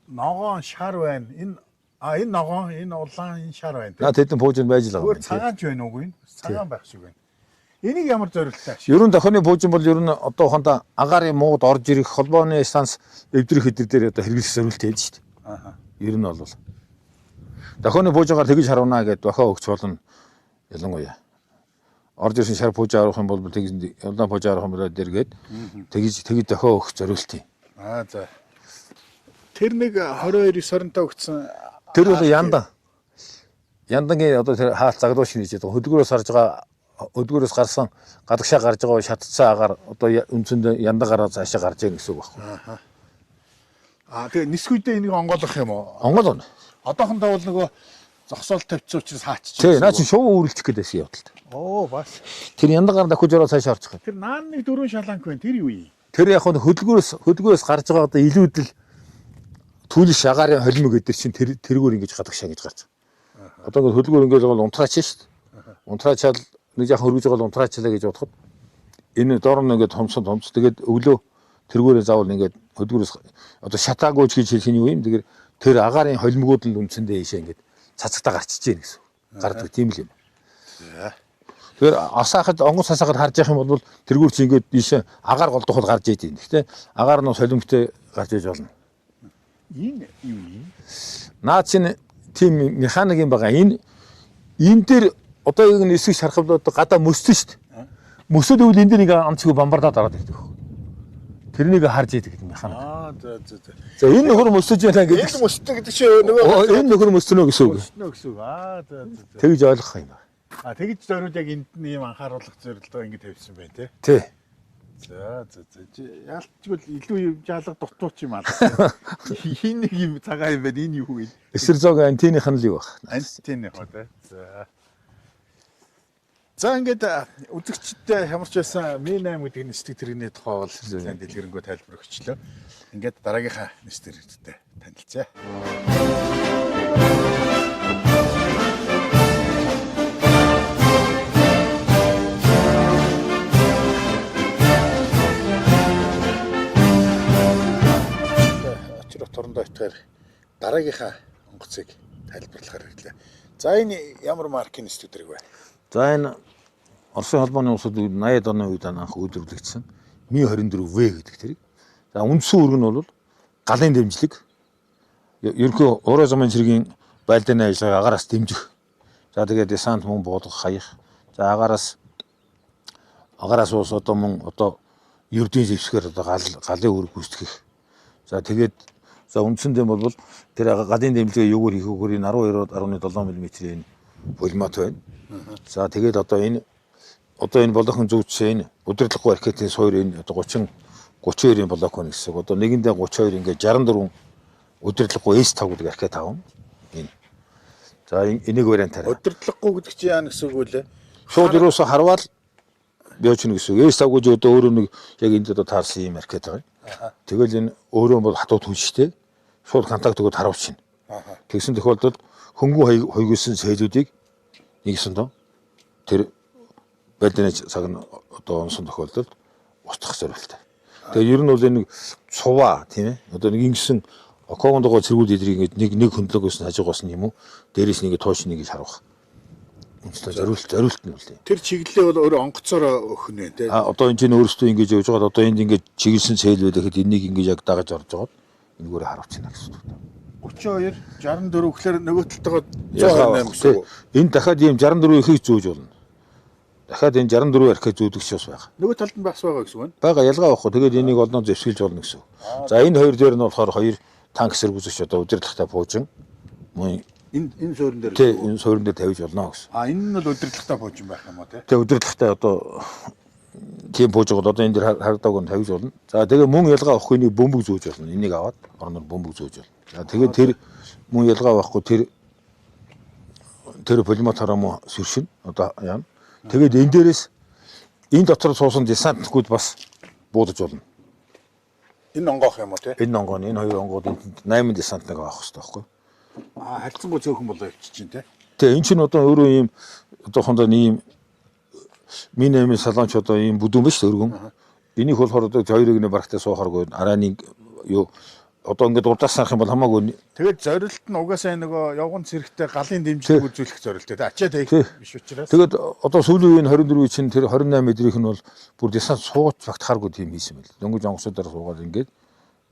Ногоон шар байна. Энэ ногоон, энэ улаан, энэ шар байна. Наа тэдэн пуужинд байж л байгаа. Зүгээр цагаанч байна уугүй энэ? Цагаан байх шиг байна. Энийг ямар зорилттой ашиг? Ерөн дохооны пуужин бол ер нь одоохондоо агаарын мууд орж ирэх холбооны станц эвдрэх хэдэр дээр одоо хэрэглэх зорилт байдаг шүү дээ. Аа. Ер нь бол дохооны пуужигаар тэгж харуулна гэдээ дохоо өгч болно. Ялангуяа орж ирсэн шар пуужаа авах юм бол тэгж улаан пуужаа авах юм бол дэргээд тэгж дохоо өгч зорилт юм. За. Тэр нэг 22-95 өгсөн. Тэр бол яндангийн одоо тэр хаалт заглууш хийж байгаа хөдөлгөөрөөс харж байгаа хөдөлгөөрөөс гарсан гадагшаа гарч байгаа шатцсан агаар одоо үндсэндээ яндагараа цаашаа гарч байгаа гэсэн үг байхгүй. Тэгээ нисгүйдээ энийг онгоолгох юм уу? Онгол. Одоохондоо бол нөгөө зогсоол тавьчихсан учраас хаачих. Тий, наа чи шуу үргэлжих гэдээсэн явдалт. Оо бас. Тэр яндагаар дахиж ороо цаашаа орчих. Тэр наан нэг дөрөв шаланг байна. Тэр юу юм? Тэр яг нь хөдөлгөөрөөс гарч байгаа одоо илүүдэл түлш агаарын холимог гэдэг чинь тэргээр ингэж гадагшаа гэж гарч. Одоо ингэ хөдөлгөөр ингэж бол унтраач шүү дээ. Унтраачаал нэг яхан хөргөж байгаа унтраачлаа гэж бодоход энэ доор нь ингэ томцсон тэгээд өглөө тэргүүрээ заавал ингэ хөдөлгөөрөөс одоо шатаагууч гэж хэлэх нь юу юм. Тэгэхээр тэр агаарын холимгууд нь үндсэндээ ийшээ ингэ цацагтаа гарчиж гин гэсэн. Гардаг тийм л юм. Тэгэхээр асаахад онгоц асаахад харж явах юм бол тэргүүр чи ингэ ийшээ агаар голдоход гарч ийд юм. Гэхдээ агаар нь солимгтэй гарч иж болно. Энэ юу юм? Наа чинь тийм механик юм байгаа. Энэ дээр одоо энэ эсэг шархавлууд гадаа мөссөн шүү дээ. Мөсөд үйл энэ дээр нэг амцгүй бамбардаад ороод ирдэг. Тэрнийг харж идэг гэдэг механик. За. За энэ нөхөр мөсөж байна гэдэг. Энэ мөсдөг гэдэг чинь нөгөө Энэ нөхөр мөснө гэсэн үг. мөснө гэсэн үг. За. Тэгж ойлгох юм байна. Тэгж зориуд яг энд нь юм анхааруулах зорилгоо ингэ тавьсан байна тий. Тий. За. Яалтчгүй илүү жаалга дутууч юм аа. Хин нэг юм цагаан юм байна. Энэ юу вэ? Эсэрзог антенных нь л юу баг. Антенны хоо тий. За ингээд үзэгчдээ ямар ч байсан Ми8 гэдэг нэстэг тэрэгний тухай бол сайн дэлгэрэнгүй тайлбар өгчлөө. Ингээд дараагийнхаа нэстэг тэрэгтэй танилцъя. Очрох торондоо итгээр дараагийнхаа онгоцыг тайлбарлахаар ирлээ. За энэ ямар маркийн нэстэг тэрэг вэ? За энэ Оросын холбооны улсууд 80-ад оны үед анх үйлдвэрлэгдсэн Ми-24В гэдэг тэрэг. За үндсэн үүрэг нь бол галын дэмжлэг. Ерөнхий уран замын цэргийн байлдааны ажиллагааг агаараас дэмжих. За тэгээд десант мөн буулгах хаях. За агаараас ус одоо мөн одоо ердийн зэвсгээр одоо галын үүрэг гүйцэтгэх. За тэгээд үндсэндээ бол тэр галын дэмжлэгээ юугаар хийх вэ? 12.7 мм-ийн полимат байна. За тэгээд одоо энэ блокын зөв жишээ энэ удирдлагын ракетын суур энэ одоо 32-ийн блок байна гэсэн. Одоо нэгэндээ 32 ингээд 64 удирдлагын S5 гэдэг ракет авна. Энэ. За энийг вариантаараа. Удирдлагын гэдэг чинь яа гэсэн үг вэ? Шууд юусоо харвал биоч нэг гэсэн. S5 гэж одоо өөрөө нэг яг энд одоо таарсан юм ракет байгаа. Тэгэл энэ өөрөө бол хатуу түнштэй. Шууд контакт өгөөд харуулчихна. Тэгсэн тохиолдолд хөнгөн хойгосон цээлүүдийг нэгсэн доо тэр байлдааны цаг нь одоо онсон тохиолдолд устгах зорилттой. Тэгээ ер нь бол энэ цуваа тийм ээ. Одоо нэг ингэсэн окогондогоо цэргүүд эдрийг нэг хөндлөгөөс нь хажуугаас нь юм уу? Дээрээс нэг тоош нэг гэж харуулах. Үнэхээр зорилт нь бол тийм. Тэр чиглэлээ бол өөрөө онгоцоор өгөх нь тийм. Одоо энэ чинь өөрөөсөө ингэж явж байгаад одоо энд ингэж чиглэсэн цээл байхад энийг ингэж яг дагаж орж байгаад энэгээр харуулчихна гэсэн үг. 32 64 гэхээр нөгөө талтайгаа 128 гэсэн үг. Энэ дахиад ийм 64 ихийг зөөж болно. дахиад энэ 64 архи зүүдгч бас байгаа. Нөгөө талд нь бас байгаа гэсэн үг байна. Бага ялгаа авахгүй. Тэгээд энийг олноо зэвсгэлж болно гэсэн. За энэ хоёр дээр нь болохоор хоёр танк эсэргүүцэгч одоо удирдлагатай буужин мөн Энэ суурин дээр. тий энэ суурин дээр тавьж болно гэсэн. Энэ нь бол удирдлагатай бууж юм байх юм уу те. Тэгээ удирдлагатай одоо тийм буужгууд одоо энэ дээр харагдааг нь тавьж болно. За тэгээ мөн ялгаа авахгүй нэг бөмбөг зөөж болно. Энийг аваад орноор бөмбөг зөөж болно. За тэгээд тэр мөн ялгаа авахгүй тэр полимотороо мөн сэршин одоо яа. Тэгээд энэ дээрээс энэ дотор суусан десантникууд бас буудаж болно. Энэ онгоох юм уу те. Энэ онгоо энэ хоёр онгууд энд 8 десантник авах хэрэгтэй байхгүй. Харилцангуй цөөхөн болоо явчихжин те. Тэгээ эн чинь одоо өөрөө ийм одоохондоо ийм минь салонч одоо ийм бүдүүн биш өргөн. Энийг болохоор одоо хоёрыг нэ барахтай суухааргүй арааны юу одоо ингээд урдаас харах юм бол хамаагүй. Тэгээд зорилт нь угаасаа нөгөө явган цэрэгтэй галын дэмжлэг үзүүлэх зорилттой те. Ачаа тавих биш учраас. Тэгээд одоо сүүлийн үеийн 24 чинь тэр 28 мэдрийнх нь бол бүр десант сууж багтахааргүй тийм хийсэн байл. Дөнгөж онгоцуудаар суугаад ингээд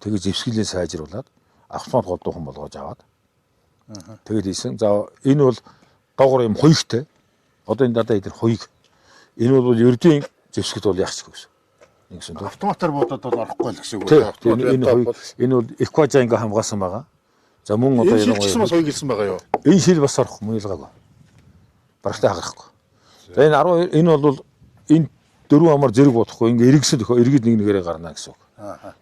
тэгээд зэвсгэлээ сайжруулад автомат голдуухан болгож аваад тэгээд хийсэн. За энэ бол доогор юм хуйгтай. Одоо энэ дадаа идэр хуйг. Энэ бол ердийн зэвсгэд бол яах ч гэсэн. Нэгсэн. Автоматар буудаад бол орохгүй л гэсэн үг. Энэ хуйг энэ бол экважа ингээ хамгаасан байгаа. За мөн одоо энэ шилжсэн бас хуйг илсэн байгаа юу? Энэ шил бас орохгүй мөн ялгаагүй. Барагтай хагарахгүй. За энэ 12 энэ бол энэ дөрвөн амар зэрэг бодохгүй ингээ эргэсэд эргэд нэг нэгээрээ гарна гэсэн үг.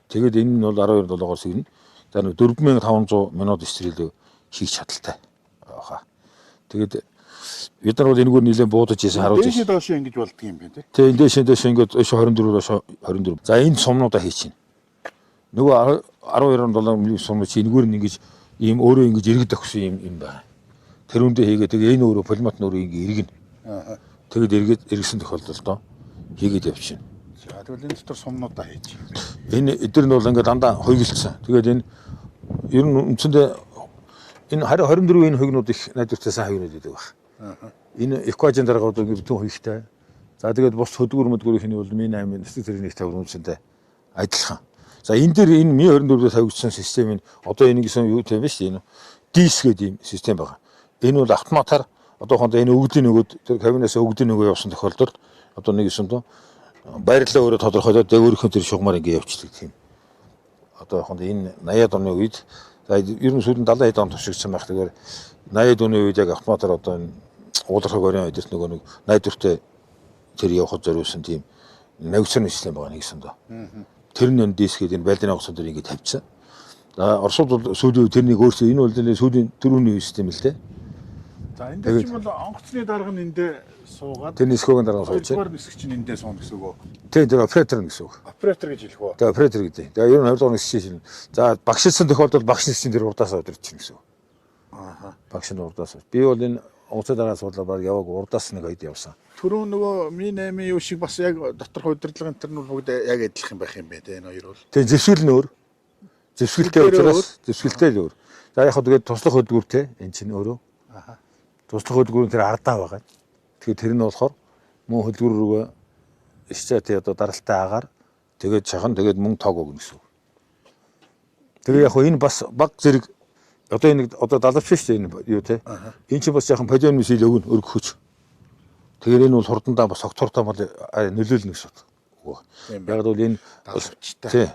Тэгээд энэ нь бол 12 7-оор сэгнэ. За 4500 минут стрэл хийх чадaltaй. Тэгээд бид нар бол энэгээр нэлээд буудаж ийсэн харуулж ийсэн. Дээшээ доош ингэж болдго юм байна тий. Тэгээ энэ дээшээ ингээд 24. За энэ сумнуудаа хийчихнэ. Нөгөө 12.7 мм сум чи энэгээр нь ингэж ийм өөрөө ингэж эргэж өгсөн юм байна. Тэр үндэ хийгээ тэгээ энэ өөрөө полимот нь өөрөө ингэ эргэнэ. Тэгээд эргэсэн тохиолдолд хийгээд явчихна. За тэгвэл энэ дотор сумнуудаа хийж. Энэ эдгээр нь бол ингээд дандаа хуйгилсан. Тэгээд энэ ер нь үндсэндээ энэ 24 энэ хуйгнууд их найдвартай сайн хуйгнууд гэдэг баг. Энэ экважен дараагууд ингээд бүтэн хуйгтай. За тэгээд бус хөдгөр möдгөрийнхний бол Mi 8 нэстэг тэрний тавир үндсэндээ адилхан. За энэ дээр энэ Mi 24-өөс тавигдсан систем нь одоо энэ гэсэн юу тийм биш энэ диск гэдэг юм систем байгаа. Энэ бол автоматар одоохондоо энэ өгдлийн нөгөөд тэр кабинаас өгдлийн нөгөө явсан тохиолдолд одоо нэг юм доо байрлалаа өөрөө тодорхойлоод өөрийнхөө тэр шугамар ингэ явуулдаг тийм. Одоохондоо энэ 80-аад оны үед за ер нь сүүлийн 70 хэд он туршигдсан байх. Тэгэхээр 80-аад оны үед яг автоматар одоо энэ уулархаг оройн эдэрт нөгөө нэг найдвартай тэр явахд зориулсан тийм навигацийн систем байгаа нэгсэн доо. Тэр нь дисгээд энэ байлдааны онгоцон дээр ингэ тавьчихсан. За Оросууд бол сүүлийн тэрнийг өөрсдөө энэ бол сүүлийн түрүүний систем л дээ. За энэ дээр ч юм бол онгоцны дарга нь эндээ суугаад тэр нисгөөгийн дарга сууж. Хоёрдугаар нисгч нь эндээ суун гэсэн үг. Тийм тэр оператор гэсэн үг. Оператор гэж хэлэх үү? Тэгээ оператор гэдэг. Тэгээ ер нь 20 дугаар нисгч шил. За багшилсан тохиолдолд багш нисгчийн тэр урдаас удирдчихна гэсэн үг. Багш нь урдаас. Би бол энэ онгоцны дарга суудлаа баг яваг урдаас нэг хэд явсан. Түрүү нөгөө Mi 8 юу шиг бас яг доторх удирдлагын тэр нь бүгд яг адилах юм байх юм бэ те энэ хоёр бол. Тэгээ зэвсгэл нь өөр. Зэвсгэлтэй учраас зэвсгэлтэй л өөр. За яг хөө тэгээд туслах хөдөлгүүртэй эн чинь өөрөө. Туслах хөдөлгүүр нь тэр ардаа байгаа. Тэгэхээр тэр нь болохоор мөн хөдөлгүүр рүүгээ исчати одоо даралтай агаар тэгээд чахан тэгээд мөн тоог өгнө гэсэн. Тэгээ яг хөө энэ бас баг зэрэг одоо энэ одоо далавч шүү дээ энэ юу те. Энэ чинь бас яхан полион мисил өгнө өргөх хүч. Тэгэхээр энэ бол хурдандаа бас огтортой бол нөлөөлнө гэсэн үг. Яг бол энэ далавчтай.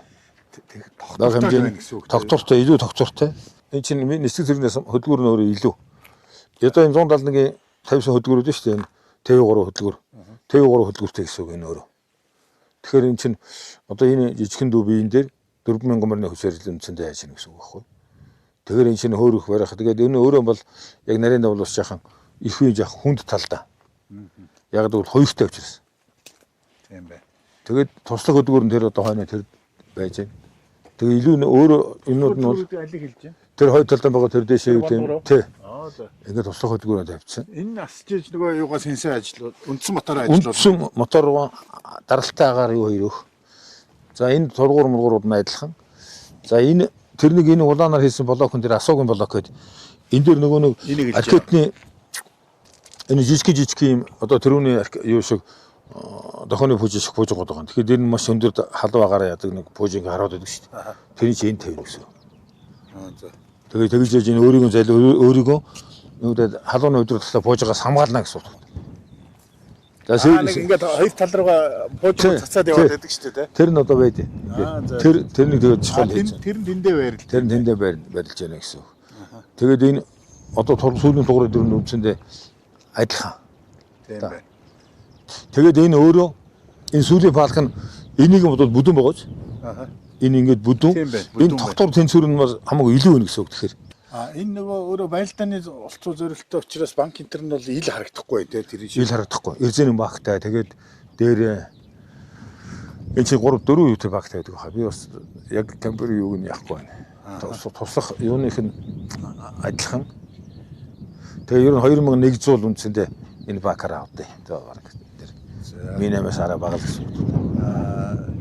Баг хэмжээний тогтвортой илүү тогтвортой. Энэ чинь нэстэг зэрнээс хөдөлгүүр нь өөрөө илүү. Одоо энэ 171-ийн тавьсан хөдөлгүүрүүд нь шүү дээ. TV3 хөдөлгүүр. TV3 хөдөлгүүртэй гэсэн үг энэ өөрөө. Тэгэхээр энэ чинь одоо энэ жижигхэн дүү биеийн дээр 4000 мөрний хөсөрлөл үндсэндээ яаж гэнэ гэсэн үг байхгүй. Тэгэхээр энэ чинь хөөрөх барих. Тэгээд энэ өөрөө бол яг нарийн давл ус жахан их үе жахан хүнд талдаа. Яг л хоёртой учраас. Тийм бай. Тэгээд туслах хөдөлгүүр нь тэр одоо хойно тэр байж байна. Тэгээ илүү өөрөө энүүд нь бол алиг хэлж байна. тэр хоёр талдаа байгаа тэр дэшээ юу тийм тий. Ингээд туслах хөдөлгөөрөнд тавьчихсан. Энэ асчиж нөгөө юугаа сэнсээ ажиллаад үндсэн мотороор ажиллаад. Үндсэн мотор руу даралтай агаар юу хоёр өөх. За энэ тургуур мургуурууд нь адилхан. За энэ тэр нэг энэ улаанаар хийсэн блокн дээр асуугийн блок гэдэг. Энэ дээр нөгөө нэг аркетны энэ жижиг юм одоо тэрүүний юу шиг дохооны пуужи шиг пуужиг гоод байгаа. Тэгэхээр энэ маш өндөр халуун агаараа яадаг нэг пуужиг хараад байдаг шүү дээ. Тэрний чинь энэ тавина гэсэн. За. Тэгээд тэгж энэ өөрийгөө халууны өдрөдлөө пуужигаас хамгаална гэсэн үг. За нэг ингээд хоёр тал руугаа буужиг цацаад яваад байдаг шүү дээ. тэр нь одоо байдэ. Тэрний тэгээд чухал хийж. Тэр нь тэндээ байрлал. Тэр нь тэндээ барилж байна гэсэн үг. Тэгээд энэ одоо сүүлийн тугрын дөрөв үндсэндээ адилхан. Тийм байна. Тэгээд энэ өөрөө энэ сүүлийн палх нь энийг бодвол бүдүүн байгааз. Энэ ингээд бүдүүн. Энэ тогтвор тэнцвэр нь хамаагүй илүү байна гэсэн үг тэгэхээр. Энэ нөгөө өөрөө байлдааны улцуу зорилттой учраас банк интер нь бол ил харагдахгүй тий тэр ил харагдахгүй. Эрзэний багтай тэгээд дээр энэ чи 3 4 юутай багтай байдаг хаа. Би бас яг компьютер юуг нь яахгүй байна. Туслах юуных нь адилхан. Тэгээ ер нь 2001 зуул үндсэндээ энэ бакаар авдээ. Тэгээ баг тэр. Минемээс араа багал гэсэн үг.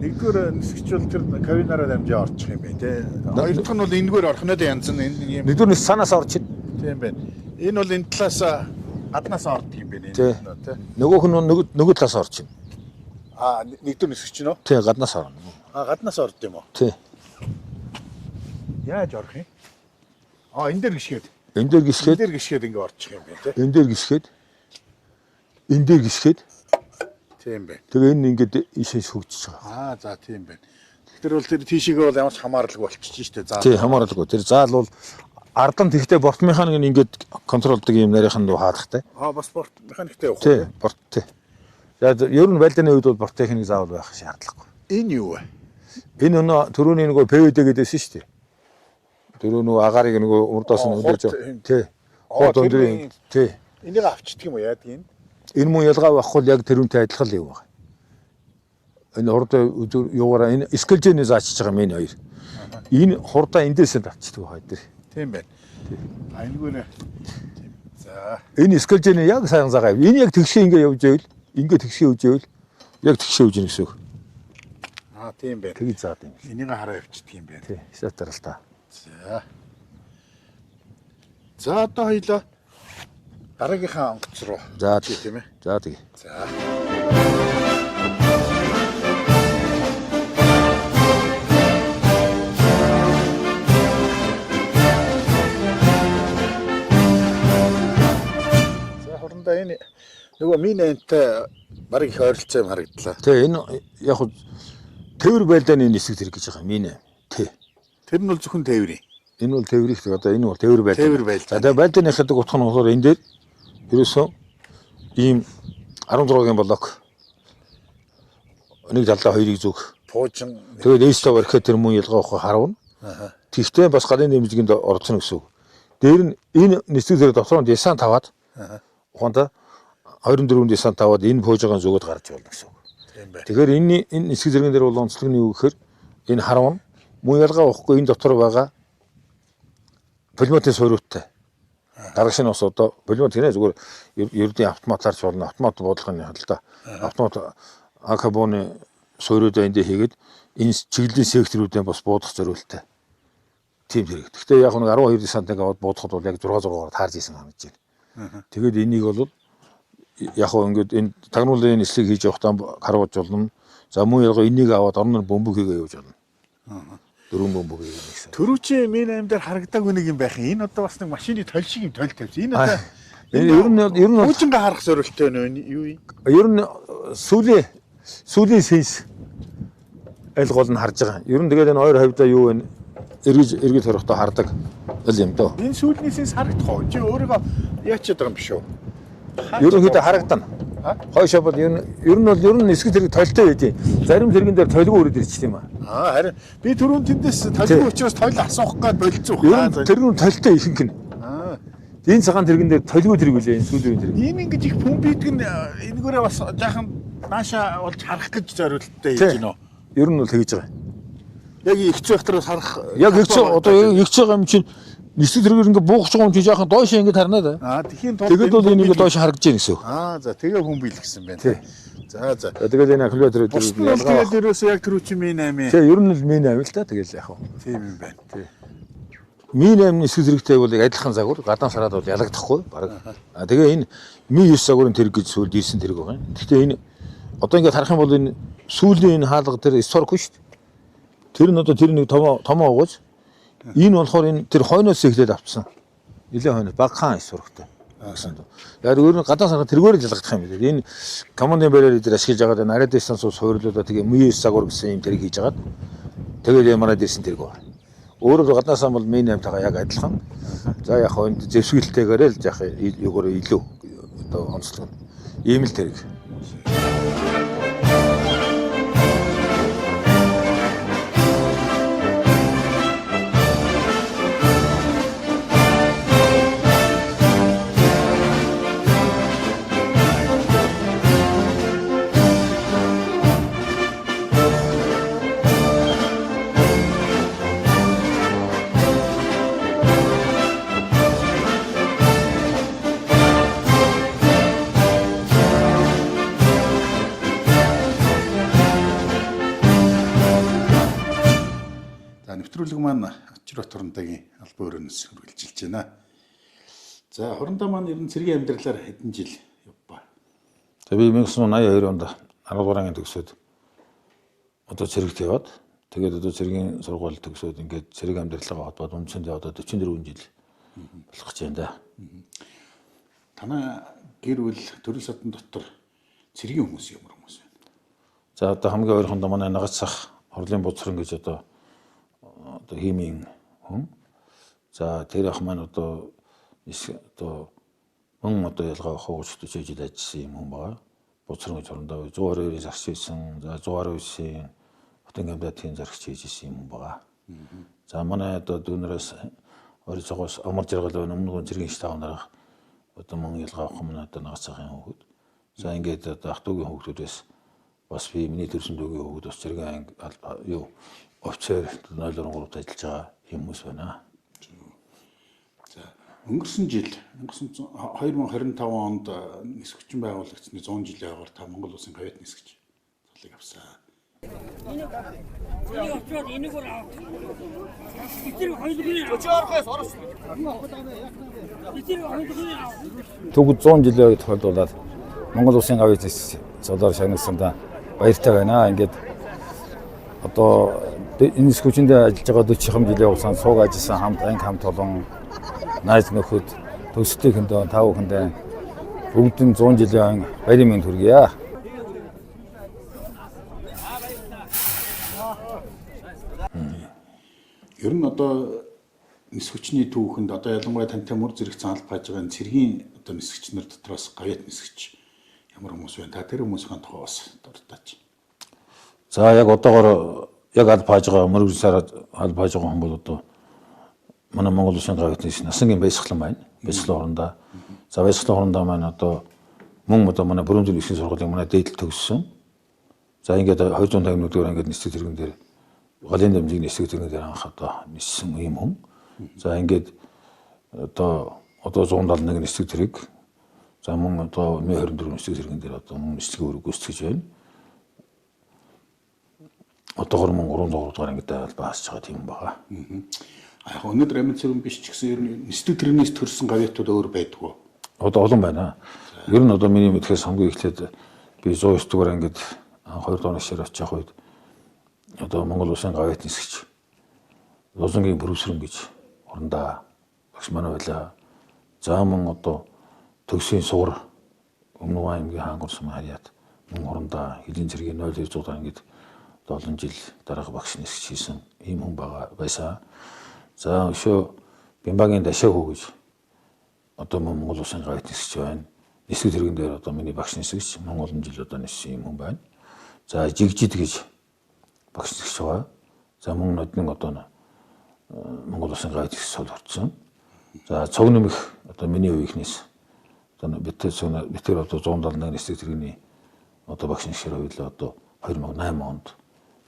Нэгдүгээр нисгч бол тэр кавинараа дамжаа орчих юм байна тий. Хоёр дахь нь бол энэгээр орох нь янз нь энэ юм. Нэгдүгээр нь санаас орчих. Тийм байна. Энэ бол энэ талаас гаднаас ордог юм байна тий. Нөгөөх нь нөгөө талаас орчих. Нэгдүгээр нисгч нь үү? Тий, гаднаас орно. Гаднаас орд юм уу? Тий. Яаж орох юм? Энэ дээр гიშгээд. Энэ дээр гიშгээд. Энэ дээр гიშгээд ингэ орчих юм байна тий. Энэ дээр гიშгээд. Энэ дээр гიშгээд. Тийм байна. Тэгээ энэ ингээд ишээс хөгжиж байгаа. За тийм байна. Тэгэхээр бол тэр тийшээгээ бол ямар ч хамааралгүй болчихж штэ. Тий, хамааралгүй. Тэр заал бол ардан тэгтээ борт механик нь ингээд контролдог юм нарийнхан дуу хаалгатай. Бас борт механиктэй явах. Тий, борт тий. За ер нь байлдааны үед бол борт техник заавал байх шаардлагагүй. Энэ юу вэ? Энэ өнөө түрүүний нөгөө ПВД гэдээсэн штэ. Түрүү нөгөө агарыг нөгөө урдаас нь өдөөж. Тий. Хот өндрийн. Тий. Энийг авчдаг юм уу яадаг юм? Энэ муу ялгаа байхгүй яг тэрүүнтэй адилхан л юм байна. Энэ хурдаа юугаараа энэ скелжэний заачиж байгаа минь хоёр. Энэ хурдаа эндээс нь авчдаг байгаа дээр. Тийм байна. Айнгүй. За. Энэ скелжэний яг сайн загаа. Энэ яг тэгшээ ингэ явж байвал, ингэ тэгшээ явж байвал яг тэгшээ явж гэнэ гэсэн үг. Тийм байна. Тэгж заад юм. Энийг хараа явчихдаг юм байна. Тий, шатарал та. За одоо хоёлоо дараагийнхаа онгоц руу. За тийм ээ. За тэгээ. За. Хурандаа энэ нөгөө минэнтэй баг их ойролцоо юм харагдлаа. Тэгээ энэ яг хуу тээвэр байлдааны нисэг зэрэг гэж байгаа минэ. Тий. Тэр нь бол зөвхөн тээврийн. Энэ бол тээврийг одоо энэ бол тээвэр байлдаа. Тээвэр байлдаа. За тэгээ байлдааны хадаг утга нь болохоор энэ дээр ерөөсөө ийм 16-гийн блок нэг талдаа хоёрыг зүг пуужин тэгээд ээжтэй барихад тэр мөн ялгаа авах харавна. Тэгтээ бас гарын дэмжигэнд орцсон гэсэн үг. Дээр нь энэ нисэг зэрэг дотор нь десант таваад ухаанда 24 десант таваад энэ пуужигаан зүгөд гарч болно гэсэн үг. Тэгэхээр энэ нисэг зэрэгэн дээр бол онцлог нь юу гэхээр энэ харавна мөн ялгаа авахгүй энэ дотор байгаа пулеметийн суйруудтай. Дарагш нь бас одоо пулемет гэнэ зүгээр ердийн автоматаарч болно. Автомат бодлогын хэл та. Автомат акабоны суйруудаа эндээ хийгээд энэ чиглэлийн секторуудын бас буудах зорилттой. Тийм хэрэг. Гэхдээ яг нэг 12 десантыг аваад буудахад бол яг 6-6-аар таарж исэн хангаж байна. Тэгээд энийг бол яг ингээд энэ тагнуулын нислэг хийж явахдаа харуулж болно. За мөн ялгаа энийг аваад орноор бөмбөг хийгээ явж болно. Дөрвөн бөмбөг хийгээ гэсэн. Төрүүчийн мин аймдаар харагдаагүй нэг юм байх юм. Энэ одоо бас нэг машины толь шиг юм толь тавьсан. Энэ одоо ер нь пуужингаа харах зорилттой нөө юу юм? Ер нь сүүлийн сенс аль гол нь харж байгаа. Ер нь тэгээд энэ хоёр хавьдаа юу вэ? Эргэж хорихдоо хардаг л юм дөө. Энэ сүүлний сенс харагдах уу? Чи өөрийгөө яачаад байгаа юм биш үү? Ерөнхийдөө харагдана. Хойшоо бол ер нь нисгэл зэрэг толтой байдیں۔ Зарим зэрэгэн дээр толгүй өрөд ирчих тийм аа. Харин би түрүүн тэндээс толгүй учраас тойл асуух гээд болцсон. Тэр нь толтой ихэнх нь. Энэ цагаан тэрэгэн дээр толгүй тэрэг үлээ энэ сүүлийн тэрэг. Ийм ингэж их пүм бийдэг нь энэгээрээ бас жаахан нааша болж харах гэж зорилттой хийж гинөө. Ер нь бол тэгж байгаа. Яг ихч байхтараас харах. Яг ихч одоо ихч байгаа юм чинь нисгэл зэрэгээр ингээ буугч байгаа юм чинь жаахан доош ингээ харнаа да. Тэхийн тул тэгээд бол энийг доош харагдаж байна гэсэн үг. За тэгээ хүн биелгсэн байна. За. Тэгээд энэ калькулятор дээр тэгээд ерөөсөө яг түрүү чи Mi 8. Тэг ер нь л Mi 8 л та тэгэл яг хаа. Тийм юм байна. Тий. Mi 8 нисгэл зэрэгтэй бол адилхан загвар гадаан сараад бол ялагдахгүй баг. Тэгээ энэ Mi 9 загварын тэрэг гэж сүүлд ирсэн тэрэг байгаа юм. Гэхдээ энэ одоо ингээ харах юм бол энэ сүүлийн энэ хаалга тэр историк шүү дээ. Тэр нь одоо тэр нэг томоо угаж энэ болохоор энэ тэр хойноос эхлээд авцсан. Нилээ хойноос баг хаан сурагтай. гэсэн. Яг өөр нь гадаа сарга тэргээр л ялгагдах юм билээ. Энэ командын барьаар эдгээр ашиглаж байгаа нарийн дистанс ус хойрлуулаад тэгээ мүйс загвар гэсэн юм тэрийг хийж агаад тэгээд манай дэрсэн тэрэг байна. Өөрөөр гадаасаа бол минь 8-тайгаа яг адилхан. За яг хойнд зэвсгэлтэйгээр л яах юугаар илүү одоо онцлог. Ийм л тэрэг. Нэвтрүүлэг маань Ачирбат Хорондагийн албан өрөөнөөс үргэлжилж байна. За Хорондоо маань ер нь цэргийн амьдралаар хэдэн жил явбаа. За би 1982 онд 10 дугаар ангийн төгсөөд одоо цэрэгт яваад тэгээд одоо цэргийн сургууль төгсөөд ингээд цэрэг амьдралгаа холбоод үндсэндээ одоо 44 жил болох гэж байна да. Танай гэр бүл төрөл садан дотор цэргийн хүмүүс ямар хүмүүс байна? За одоо хамгийн ойрхондоо манай Нагацсах Хорлын Буцран гэж одоо хиймийн хүн. За тэр ах маань одоо мөн одоо ялгаа хогцож жил ажилласан юм хүн байгаа. Буцран гэж Хорондоо 122-ийн зарч ийсэн, за 119-ийн Хотын гамдатын зарч хийжсэн юм хүн байгаа. За манай одоо дүүнээс орцогоос амар жаргал байна. Өмнө нь цэргийн штаб нарах одоо мөн ялгаа авах манай одоо Нагацсахын хүүхэд. За ингээд одоо ах トゥ угийн хүүхдүүдээс бас би миний төрсөн дүүгийн хүүхэд бас цэргийн юу офицер 003-т ажиллаж байгаа хүмүүс байна. За өнгөрсөн жил 2025 онд нисгэгчин байгуулагдсны 100 жилийн агаар та Монгол улсын хавьяат нисгэж цалыг авсан. Түг 100 жилийн тохиолдуулаад Монгол улсын хавьяат цалаар шагнагсандаа баяртай байна. Ингээд одоо энэ нисгүүчэндээ ажиллаж байгаа 40 жилийн хугацаанд сууг ажилласан хамт анги хамт олон найз нөхөд төсөлтийн хөндөө тав хүндээ бүгдэн 100 жилийн баярын мэнд хүргье. Ер нь одоо нисгэгчний түүхэнд одоо ялангуяа тантай мөр зэрэг цаалт байж байгаа цэргийн одоо нисгэгчнэр дотроос гавьяат нисгэж ямар хүмүүс байна? Та тэр хүмүүсийн тухай бас дуртаач. За яг одоогоор яг аль пааж байгаа мөрөглөсөөр аль пааж байгаа хүн бол одоо манай Монгол улсын гавьяатны насангийн баясгалан байна. Баясгалан орондоо. За баясгалан орондоо маань одоо мөн одоо манай Бүрэмдэн ихсэн сургуулийн манай дээдл төгссөн. За ингээд 250 минутаар ингээд нисдэг тэрэгэн дээр голын дамжиг нисдэг тэрэгэн дээр анх одоо ниссэн юм хүн. За ингээд одоо 171 нисдэг тэрэг. За мөн одоо 124 нисдэг тэрэгэн дээр одоо мөн нисдэг өрөг гүйцэтгэж байна. Одоогоор мөн 3 дугаар ангид албаас байгаа тийм байгаа. Яг өнөөдөр амин цэрэн биш ч гэсэн ер нь нисдэг тэрэгнээс төрсэн гавьяатууд өөр байдгүй. Одоо олон байна. Ер нь одоо миний мэдхээс хамгийн эхлээд би 109 дугаар ангид 2 доног шир очих үед одоо Монгол улсын гавьяат нисгэж Лозунгийн бүрөвсрэн гэж орондоо багш манай байла. За мөн одоо төгсийн сугар Өмнө аймгийн хаангуурсан харьяат мөн орондоо хэлийн цэргийн 0200 ангид олон жил дараах багш нисгэж хийсэн ийм хүн байсан. За өшөө Бямбагийн Дашаа хүү гэж одоо Монгол улсын гавьяат нисгэж байна. Нисгэх тэрэгэн дээр одоо миний багш нисгэж мөн олон жил одоо ниссэн юм хүн байна. За Жигжид гэж багш нисгэж байгаа. За мөн нодны одоо Монгол улсын гавьяат нисгэж сол орцсон. За Цог нэмэх одоо миний үеийнхнээс одоо битэр одоо 171 нисгэх тэрэгний одоо багш нисгэж байлаа одоо 2008 онд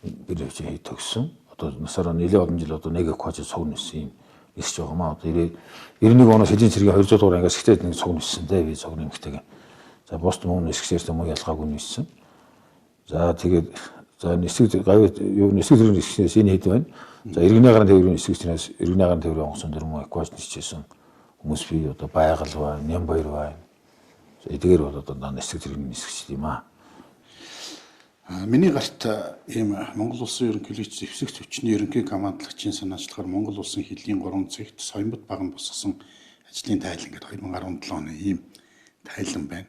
бид хий төгссөн. Одоо насаараа нэлээд олон жил одоо нэг квач цог ниссэн юм нисэж байгаа маа. Одоо 91 оноос хэдийн цэргийн 200 дугаар ангиас ихтэй нэг цог ниссэн дээ би цог нэмэгтэйгээ. За бусд мөн нисгчээртэй мөн ялгаагүй ниссэн. За тэгээд за нисгэх гавьяат юу нисгэх зэрэг нисгээс энэ хэд байна. За иргэний гарын тээврийн нисгэгчнээс иргэний гарын тээврийн онгоцон дөрмөө квач нисчихсэн хүмүүс би одоо байгаль байна, Нямбаяр байна. Эдгээр бол одоо нисгэх зэрэг нисгэж юм аа. Миний гарт ийм Монгол улсын ерөнхийлөгч зэвсэгч хүчний ерөнхий командлагчийн санаачлагаар Монгол улсын хилийн 3 цагт Соёмбот баг нь босгосон ажлын тайлан гэдэг 2017 оны ийм тайлан байна.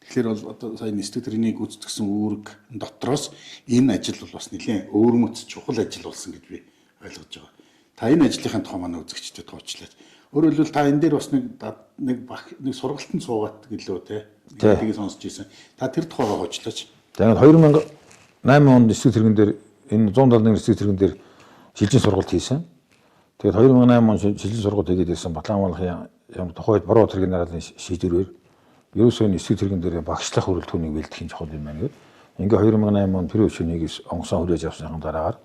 Тэгэхээр бол одоо сая нэстэг төрний гүйцэтгэсэн үүрэг дотроос энэ ажил бол бас нэлээд өөрмөц чухал ажил болсон гэж би ойлгож байгаа. Та энэ ажлынхаа тухай манай үзэгчдэд тоочлаач. Өөрөөр хэлбэл та энэ дээр бас нэг сургалтанд суугаад гэлөө те. Тийг сонсч ийсэн. Та тэр тухайгаа хойчлаач. Тэгээд 2008 онд нэстэг тэрэгэн дээр энэ 171 нэстэг тэрэгэн дээр шилжин сургалт хийсэн. Тэгээд 2008 онд шилжин сургалт хийгээд ирсэн Батланмалхын ямар тухайд Бороо тэргийн нараалын шийдвэрээр ерөөсөө нэстэг тэрэгэн дээр багшлах хүрэлтгүүнийг бэлтгэхийн чухал юм байна гэдэг. Ингээ 2008 онд тэр өчнийгээс онгоцон хүрээж авсны дараагаар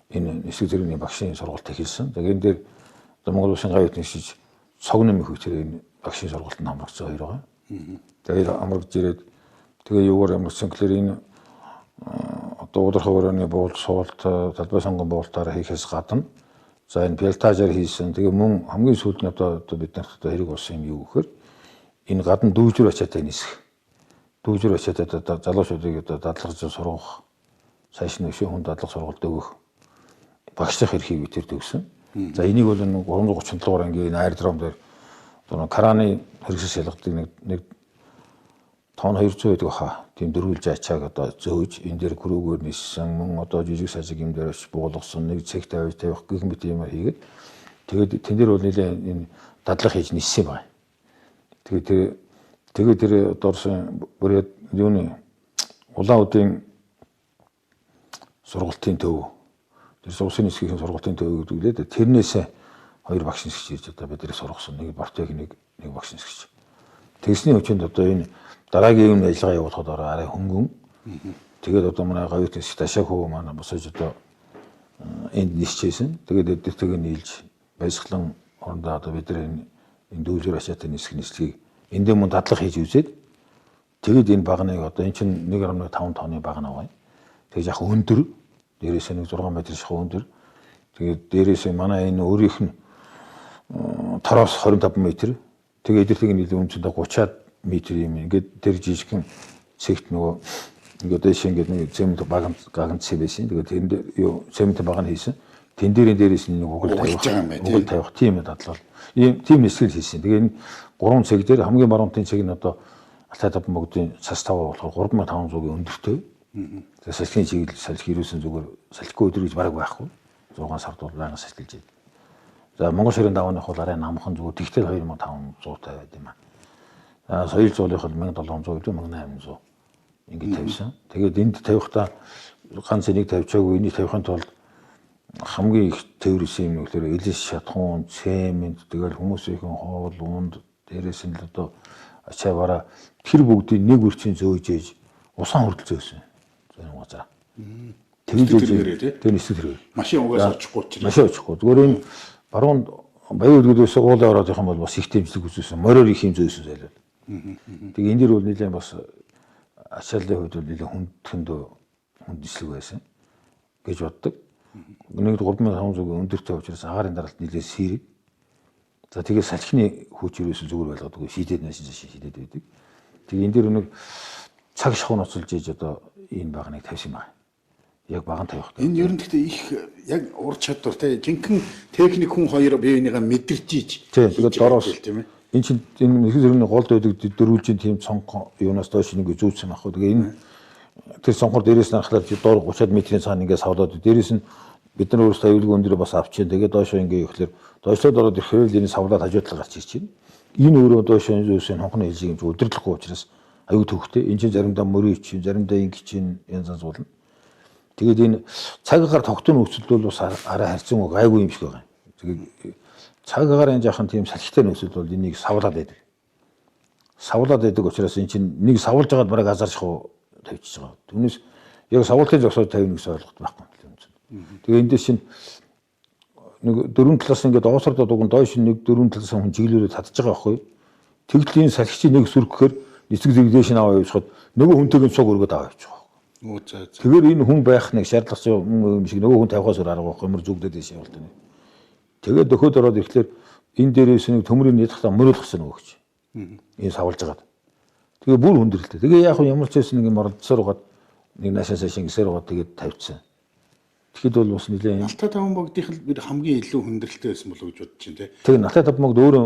энэ нэстэг тэрэгний багшийн сургалт эхэлсэн. Тэгээд энэ дээр Монгол Улсын гай үтний шиж цогномын хөвчөр энэ багшийн сургалтанд хамрагдсан хоёр байгаа. Тэгээд амрагж ирээд тэгээ юугаар амрагдсан гэхээр энэ одоо удирдах өрөөний буулт суулт талбай сонгон буултаараа хийхээс гадна за энэ пиалтажаар хийсэн. Тэгээ мөн хамгийн сүүлд нь одоо бид нарт одоо хэрэг болсон юм юу гэхээр энэ гадна дүүжүр ачаатай нисэх. Дүүжүр ачаатай одоо залуучуудыг одоо дадлгаж сургах, цааш нь өшөө хүн дадлах сургалт өгөх багшлах эрхийг бид төгсөн. За энийг бол 337 дугаар ангийн аэродром дээр одоо Караны хэрэгсэл шалгадаг нэг тон 200 гэдэг хаа тийм дөрвөлж ачааг одоо зөөж энэ дээр гөрөөгөөр ниссэн мөн одоо жижиг сажиг юм дээр буулгасан нэг цэг тавьж тавих гэх мэт юмар хийгээд тэгээд тэн дээр бол нэлээ энэ дадлах хийж ниссэн байна. Тэгээд тэр доорсон бүрээд юуны улаан удын сургалтын төв тэр улсын нисхийн сургалтын төв гэдэг лээ. Тэрнээс хоёр багш нисгч ирж одоо бидний сургасан нэг Бартехник нэг багш нисгч. Тэгсний хүчинд одоо энэ дараагийн үйл ажиллагаа явуулахад арай хөнгөн. Тэгээд одоо манай гавьтын сташаг хөө манай босож одоо энд нисчээсэн. Тэгээд эдгэртэйг нийлж баясгалан орондоо одоо бид энэ дүүжир ачаатай нислэгийг эндээ мөн дадлах хийж үзээд тэгээд энэ багныг одоо эн чинь 1.5 тонны баг наваа. Тэгээд яг өндөр дээрээс нэг 6 метр шахуу өндөр. Тэгээд дээрээс манай энэ өөрийнх нь тороос 25 метр. Тэгээд эдгэртэйг нийлээ үнцэндээ 30 метр юм. Ингээд тэр жижигхэн цэгт нөгөө ингээд дэш ингээд нэг цемент баганц байсан. Тэгээд энэ дээр юу цемент баг нь хийсэн. Тэн дээрээс нэг угол тавих тийм дадлал. Ийм тийм хэсгэл хийсэн. Тэгээд энэ 3 цэг дээр хамгийн баруунтын цэг нь одоо Алтай таван богдын цас таваа болохоор 3500-ийн өндөртэй. Тэгээд салхины чиглэл салхи ирүүлсэн зүгээр салхигүй өдөр гэж бараг байхгүй. 6 сард бол байнга салхилж байна. За Монгол ширийн давааны хул арай намхан зүгээр тэгтэл 2500 байд юм аа. Соёл зуулынх нь 1700 гэдэг 1800 ингэж тавьсан. Тэгээд энд тавихтаа ганц энийг тавьчаагүй энийг тавихын тулд хамгийн их тээвэрсэн юм гэхээр элис шатхуун, цемент тэгэл хүмүүсийн хоол, унд дээрээс нь л одоо ачаа бараа тэр бүгдийг нэг үрчийн зөөж ээж усан хүртэл зөөсөн. Зөв гоцаа. Тэр нэсэг тэрэг. Машин угаасаа очихгүй ч. Машин очихгүй. Зүгээр энэ баруун баян үлгүүдээс уулаа ороод их юм бол бас их дэмжлэг үзүүлсэн. Мороор их юм зөөсөн зайлал. Тэгээ энэ дэр бол нэлээд бас ачааллын хувьд бол нэлээд хүнд нэслэг байсан гэж боддог. Нэг 3500-ийн өндөртэй учраас агаарын даралт нэлээд сэрэг. За тэгээ салхины хүч юусэн зүгээр байлгадаг. Шийдээд наашин шийдээд байдаг. Тэгээ энэ дэр нэг цаг шахуу ноцолж ээж одоо энэ багныг тавьсан байна. Яг баган тавих. Энэ ер нь гэхдээ их яг ур чадвар те жинхэнэ техник хүн хоёр бие бинийгаа мэдэрч ийж. Тэгээд дороос тийм ээ. Энэ чинь энэ нэхэл зэрэгний голд байдаг дөрвөлжийн тийм цонх юунаас доош нэг зүүцсэн ахгүй. Тэгээ энэ тэр цонхор дээрээс нь анхлаад доор 30 метрийн цаана ингээд савлаад дээрээс нь бид нар өөрсдөө аюулгүй өндөр бас авчихын. Тэгээд доошоо ингээд ихлээр доошлоод ороод ирэхээр энэ савлаад хажуудлага гарч ирж байна. Энэ өөрөө доошоо зүүсэн хонхны хэлжийг юм өдөрлөхгүй учраас аюу төвхтэй. Энэ чинь заримдаа мөрийн чинь, заримдаа инг чинь янз янз болно. Тэгээд энэ цагаар тогтсон нөхцөлд бол бас арай харьцан гайгүй юм шиг байгаа. Тэгээд цагаар энэ жаахан тийм салхитай нөхцөлд бол энийг савлаад байдаг. Савлаад байдаг учраас энэ чинь нэг савлж байгаад бараг азаршгүй тавьчихж байгаа. Түүнээс яг савлтын зогсоод тавина гэсэн ойлголт байхгүй юм чинь. Тэгээ эндээс чинь нэг дөрвөн талаас ингээд оосордоо дуган доош нэг дөрвөн талаас хүн чиглүүлээд татж байгаа байхгүй. Тэгтэл энэ салхичийн нэг сүрх гэхээр нэцэг зэгдээш аваа явуулахад нөгөө хүнтэйг цуг өргөд аваа явуучих. Тэгэхээр энэ хүн байх нэг шаардлага юм шиг нөгөө хүн тавихаас өөр арга байхгүй юмр зүгдээд ийш явуулдаг. Тэгээд дөхөд ороод ирэхлээр энэ дээрээс нэг төмрийн нийтхтаа мөрөөлгсөн нөгөөч. Энэ савлж байгаад. Тэгээ бүр хүндрэлтэй. Тэгээ яг ямар ч байсан нэг юм оролцсоор угаад нэг наашаасаа шингэсээр угаад тэгээд тавьчихсан. Тэгэхэд бол бас нэлээ Алтай таван богдынх нь бид хамгийн илүү хүндрэлтэй байсан болов уу гэж бодож байна те. Тэгээ Алтай таван богд өөрөө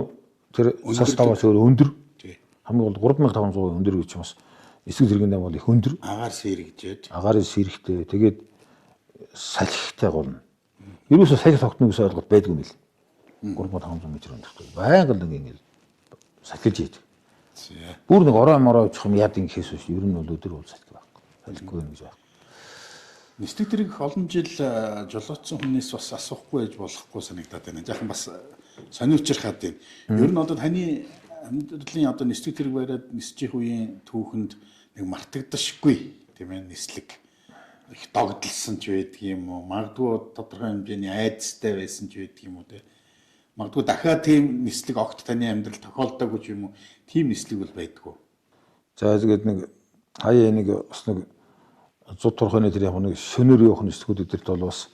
тэр цас таваас өөр өндөр. Тий. Хамгийн гол 3500 өндөр гэж юм бас. Эсвэл хэрэгэндээ бол их өндөр. Агаар сэрэгжээд. Агаарын сэрэгтэй. Тэгээд салхитай гол. Ерөөсөө салхи тогтно гэсэн ойлголт байдгүй юм л. 3500 м өндөртэй. Байнга л ингэ салхиж ийдэг. Бүр нэг ороо мороо очих юм яд ингэ хийсэн шүү. Ер нь бол өдөр бол салхи байхгүй. Салхигүй юм гэж байна. Нисдэг тэрэг олон жил жолоодсон хүнээс бас асуухгүй байж болохгүй санагдаад байна. Жаахан бас сониучрахад байна. Ер нь одоо таны амьдралын одоо нисдэг тэрэг бариад нисчих үеийн түүхэнд нэг мартагдашгүй тийм ээ нислэг их догдлсон ч байдаг юм уу? Магадгүй тодорхой хэмжээний айдастай байсан ч байдаг юм уу те? Магадгүй дахиад тийм нислэг огт таны амьдрал тохиолдоогүй ч юм уу? Тийм нислэг бол байдгүй. За тэгээд нэг хаяа нэг бас нэг 100 турханы тэр яг нэг шөнөөр явах нислэгүүд өдөрт бол бас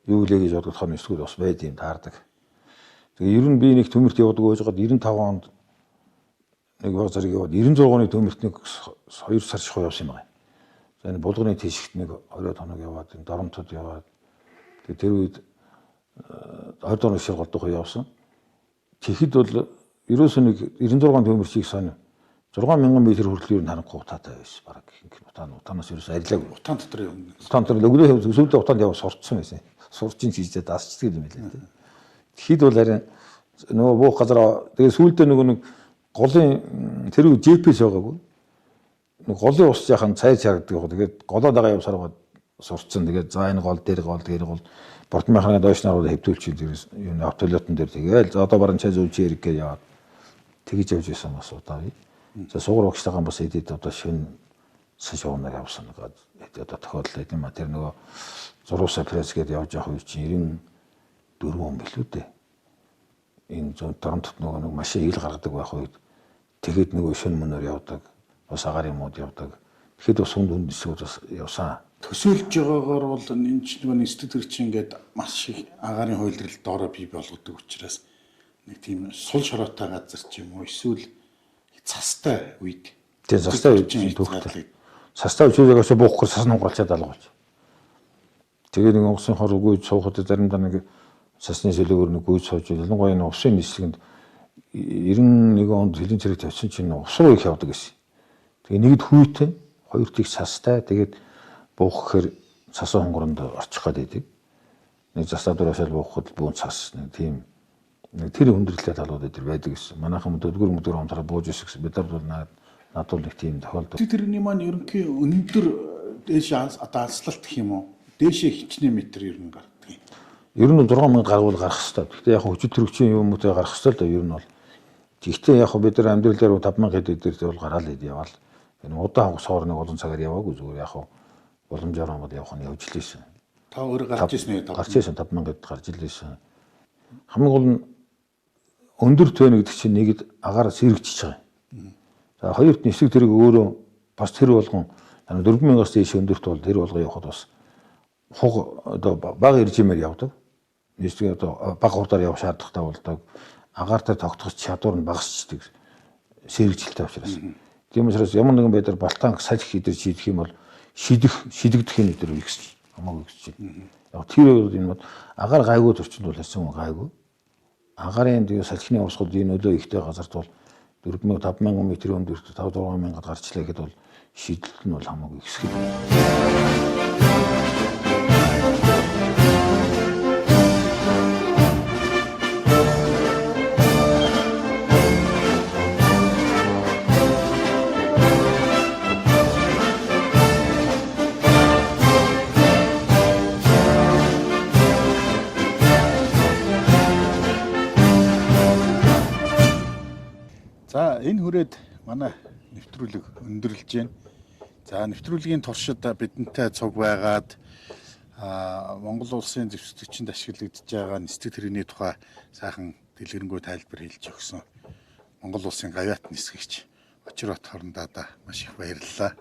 юу лээ гэж бодох нислэгүүд бас байд юм таардаг. Тэгээ ер нь би нэг төмөрт явдаг байж гад 95 онд нэг баг зэрэг яваад 96-ны төмөрт нэг 2 сар шихуу явсан юм байна. За энэ булганы тийшгт нэг 20 хоног яваад энэ Доромтод яваад тэгээ тэр үед 20 доног шир голдох явсан. Тэгэхэд бол ерөөсөө нэг 96 төмөр чиг сонио 6000 м хүртэл ер нь харахгүй утаатай байсан. Бараг утаанаас ерөөсөө арилаагүй. Утаан дотор юм. Утаан дотор өглөө сүүлдээ утаанд яваа сурцсан байсан. Сурчин чийжээ дасчдаг юм байлаа тийм. Тэгэхэд бол харин нөгөө буух газар тэгээ сүүлдээ нөгөө нэг голын тэр GPS байгаагүй. Нэг голын ус жаахан цай чаргадаг. Тэгээд голоо дагаа явсараад сурцсан. Тэгээд за энэ гол дээр гол бортмахнаа доошнарууд хэвтүүлчих дээрээс юу нэг автолотон дээр тэгээл одоо баран цай зөв чирэг гэж яваад тэгж явж исэн бас удаа. За сугар огчтойгоо бас эдэд одоо шин сашуунаар явсан гэдэг одоо тохиолдол байт юм а тэр нөгөө зурусаа пресс гэдээ явж явах үе чинь 94 он билүү дээ. Энэ зүүн Доромтод нөгөө нэг машин ил гаргадаг байх үед тэгэхэд нөгөө шин мөнөөр явдаг бас агаарын мод явдаг. Тэгэхэд бас хүнд хэсгүүд бас явсан. Төсөөлж байгаагаар бол энэ ч нэг нисдэг тэр чинь ингээд маш их агаарын хуйлдрал доороо бий болгодог учраас нэг тийм сул шороотой газар ч юм уу эсвэл цастай үед. Тэгээ цастай үед түүхтэй. Цастай үчигээс буухгүй сас нугалчаад алгаач. Тэгээ нэг усын хор гүйж суухад заримдаа нэг цасны сөлөөгөр нэг гүйж сууж ялангуяа энэ усын нислэгэнд 91 онд хилийн цэрэг тавьсан чинь ус руу их явдаг гэсэн. Тэгээ нэгд хүйтэй, хоёр тийг цастай тэгээд буух гэхээр цасан хонгоронд орчих гээд байдаг. Нэг цастай дураашаал буухад бүүн цас нэг тийм нэг тэр өндөрлөлтэй талууд дээр байдаг гэсэн. Манайхан дөдгөр хамтраа бууж ирсэн гэсэн. Бид нар бол надад нэг тийм тохиолдол. Тэрний маань ерөнхий өндөр дээш одоо алслалт гэх юм уу? Дээшээ хичнээн метр ер нь гардаг юм. Ер нь 6000 гаруул гарах хэрэгтэй. Гэхдээ яг хүчит төрөгчийн юм үүтэй гарах хэрэгтэй л да ер нь бол. Гэхдээ яг бид нар амьдралаар 5000 хэд дээр бол гараал ид яваал. Энэ удаан хугацаар нэг олон цагаар яваагүй зүгээр яг боломжоор хамаад явах нь явж лээсэн. Та өөрөө гарч ирсэн үү? Гарч ирсэн 5000 хэд гарч ирлээсэн. Хамгийн гол нь өндөр төвнө гэдэг чинь нэгэд агаар сэрэгжиж байгаа юм. За хоёрт нисэг тэрэг өөрөө бас тэр болгон 4000-аас дээш өндөрт бол тэр болгоо явахад бас хуг одоо бага иржимээр явдаг. Нисэг одоо бага хурдаар явах шаардлагатай болдог. Агаартай тогтох чадвар нь багасчдаг сэрэгжилтэй учраас. Тийм учраас ямар нэгэн байдлаар балтанг салхи идэр шийдэх юм бол шидэгдэх юм өдр ихсэж хамаагүй ихсэж байна. Яг тэр үед энэ агаар гайгүй төрчөнд бол хэсэг гайгүй. Агаарын дэ салхины усгууд энэ нөлөө ихтэй газарт бол 4000 5000 м өндөрт 5-6000 гарчлаа гэхэд бол шийдэлт нь бол хамаагүй ихсэх. За энэ хүрээд манай нэвтрүүлэг өндөрлж байна. За нэвтрүүлгийн туршид бидэнтэй цуг байгаад Монгол улсын зэвсэгчэнд ашиглагдж байгаа нисдэг тэрэгний тухай сайхан дэлгэрэнгүй тайлбар хэлж өгсөн Монгол улсын гавьяат нисгэгч Очирот Хорндоо маш их баярлалаа.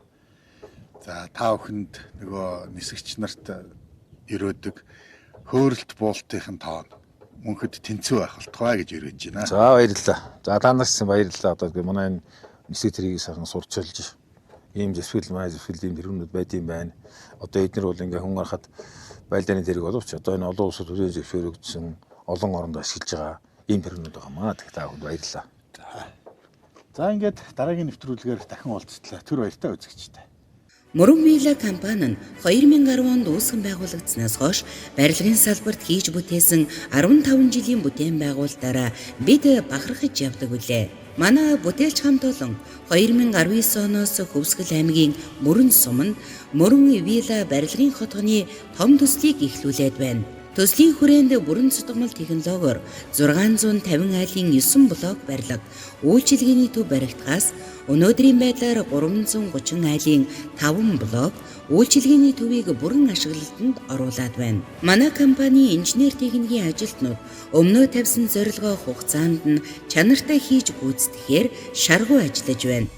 За та бүхэнд нөгөө нисгэгч нарт өрөөдөг хөөрөлт буултын тоон мөнхөд тэнцүү байх болтугай гэж өрөөж байна. За баярлалаа. За та нарт баярлалаа. Одоо манай энэ нисэг тэргийг сайхан сурчилж ийм зэвсгэл ийм тэргүүнүүд байд юм байна. Одоо эдгээр бол ингээ хүн харахад байлдааны тэрэг боловч одоо энэ олон улсад хүлээн зөвшөөрөгдсөн олон оронд ашиглаж байгаа ийм период байгаамаа. Тэгэхээр та бүхэнд баярлалаа. За ингээд дараагийн нэвтрүүлгээр дахин уулзтлаа. Тэр баяртай үзэгчтэй. Мөрөн Вилла компани нь 2010 онд үүсгэн байгуулагдсанаас хойш барилгын салбарт хийж бүтээсэн 15 жилийн бүтээн байгуулалтаараа бид бахархаж явдаг үлээ. Манай бүтээлч хамт олон 2019 оноос Хөвсгөл аймгийн Мөрөн сум нь Мөрөн Вилла барилгын хотгоны том төслийг эхлүүлээд байна. Төслийн хүрээнд бүрэн цутгамал технологиор 650 айлын 9 блок барилга, үйлчилгээний төв баригдахаас өнөөдрийн байдлаар 330 айлын 5 блок үйлчилгээний төвийг бүрэн ашиглалтанд оруулад байна. Манай компани инженер техникийн ажилтнууд өмнөө тавьсан зорилгоо хугацаанд нь чанартай хийж гүйцэтгэхээр шаргуу ажиллаж байна.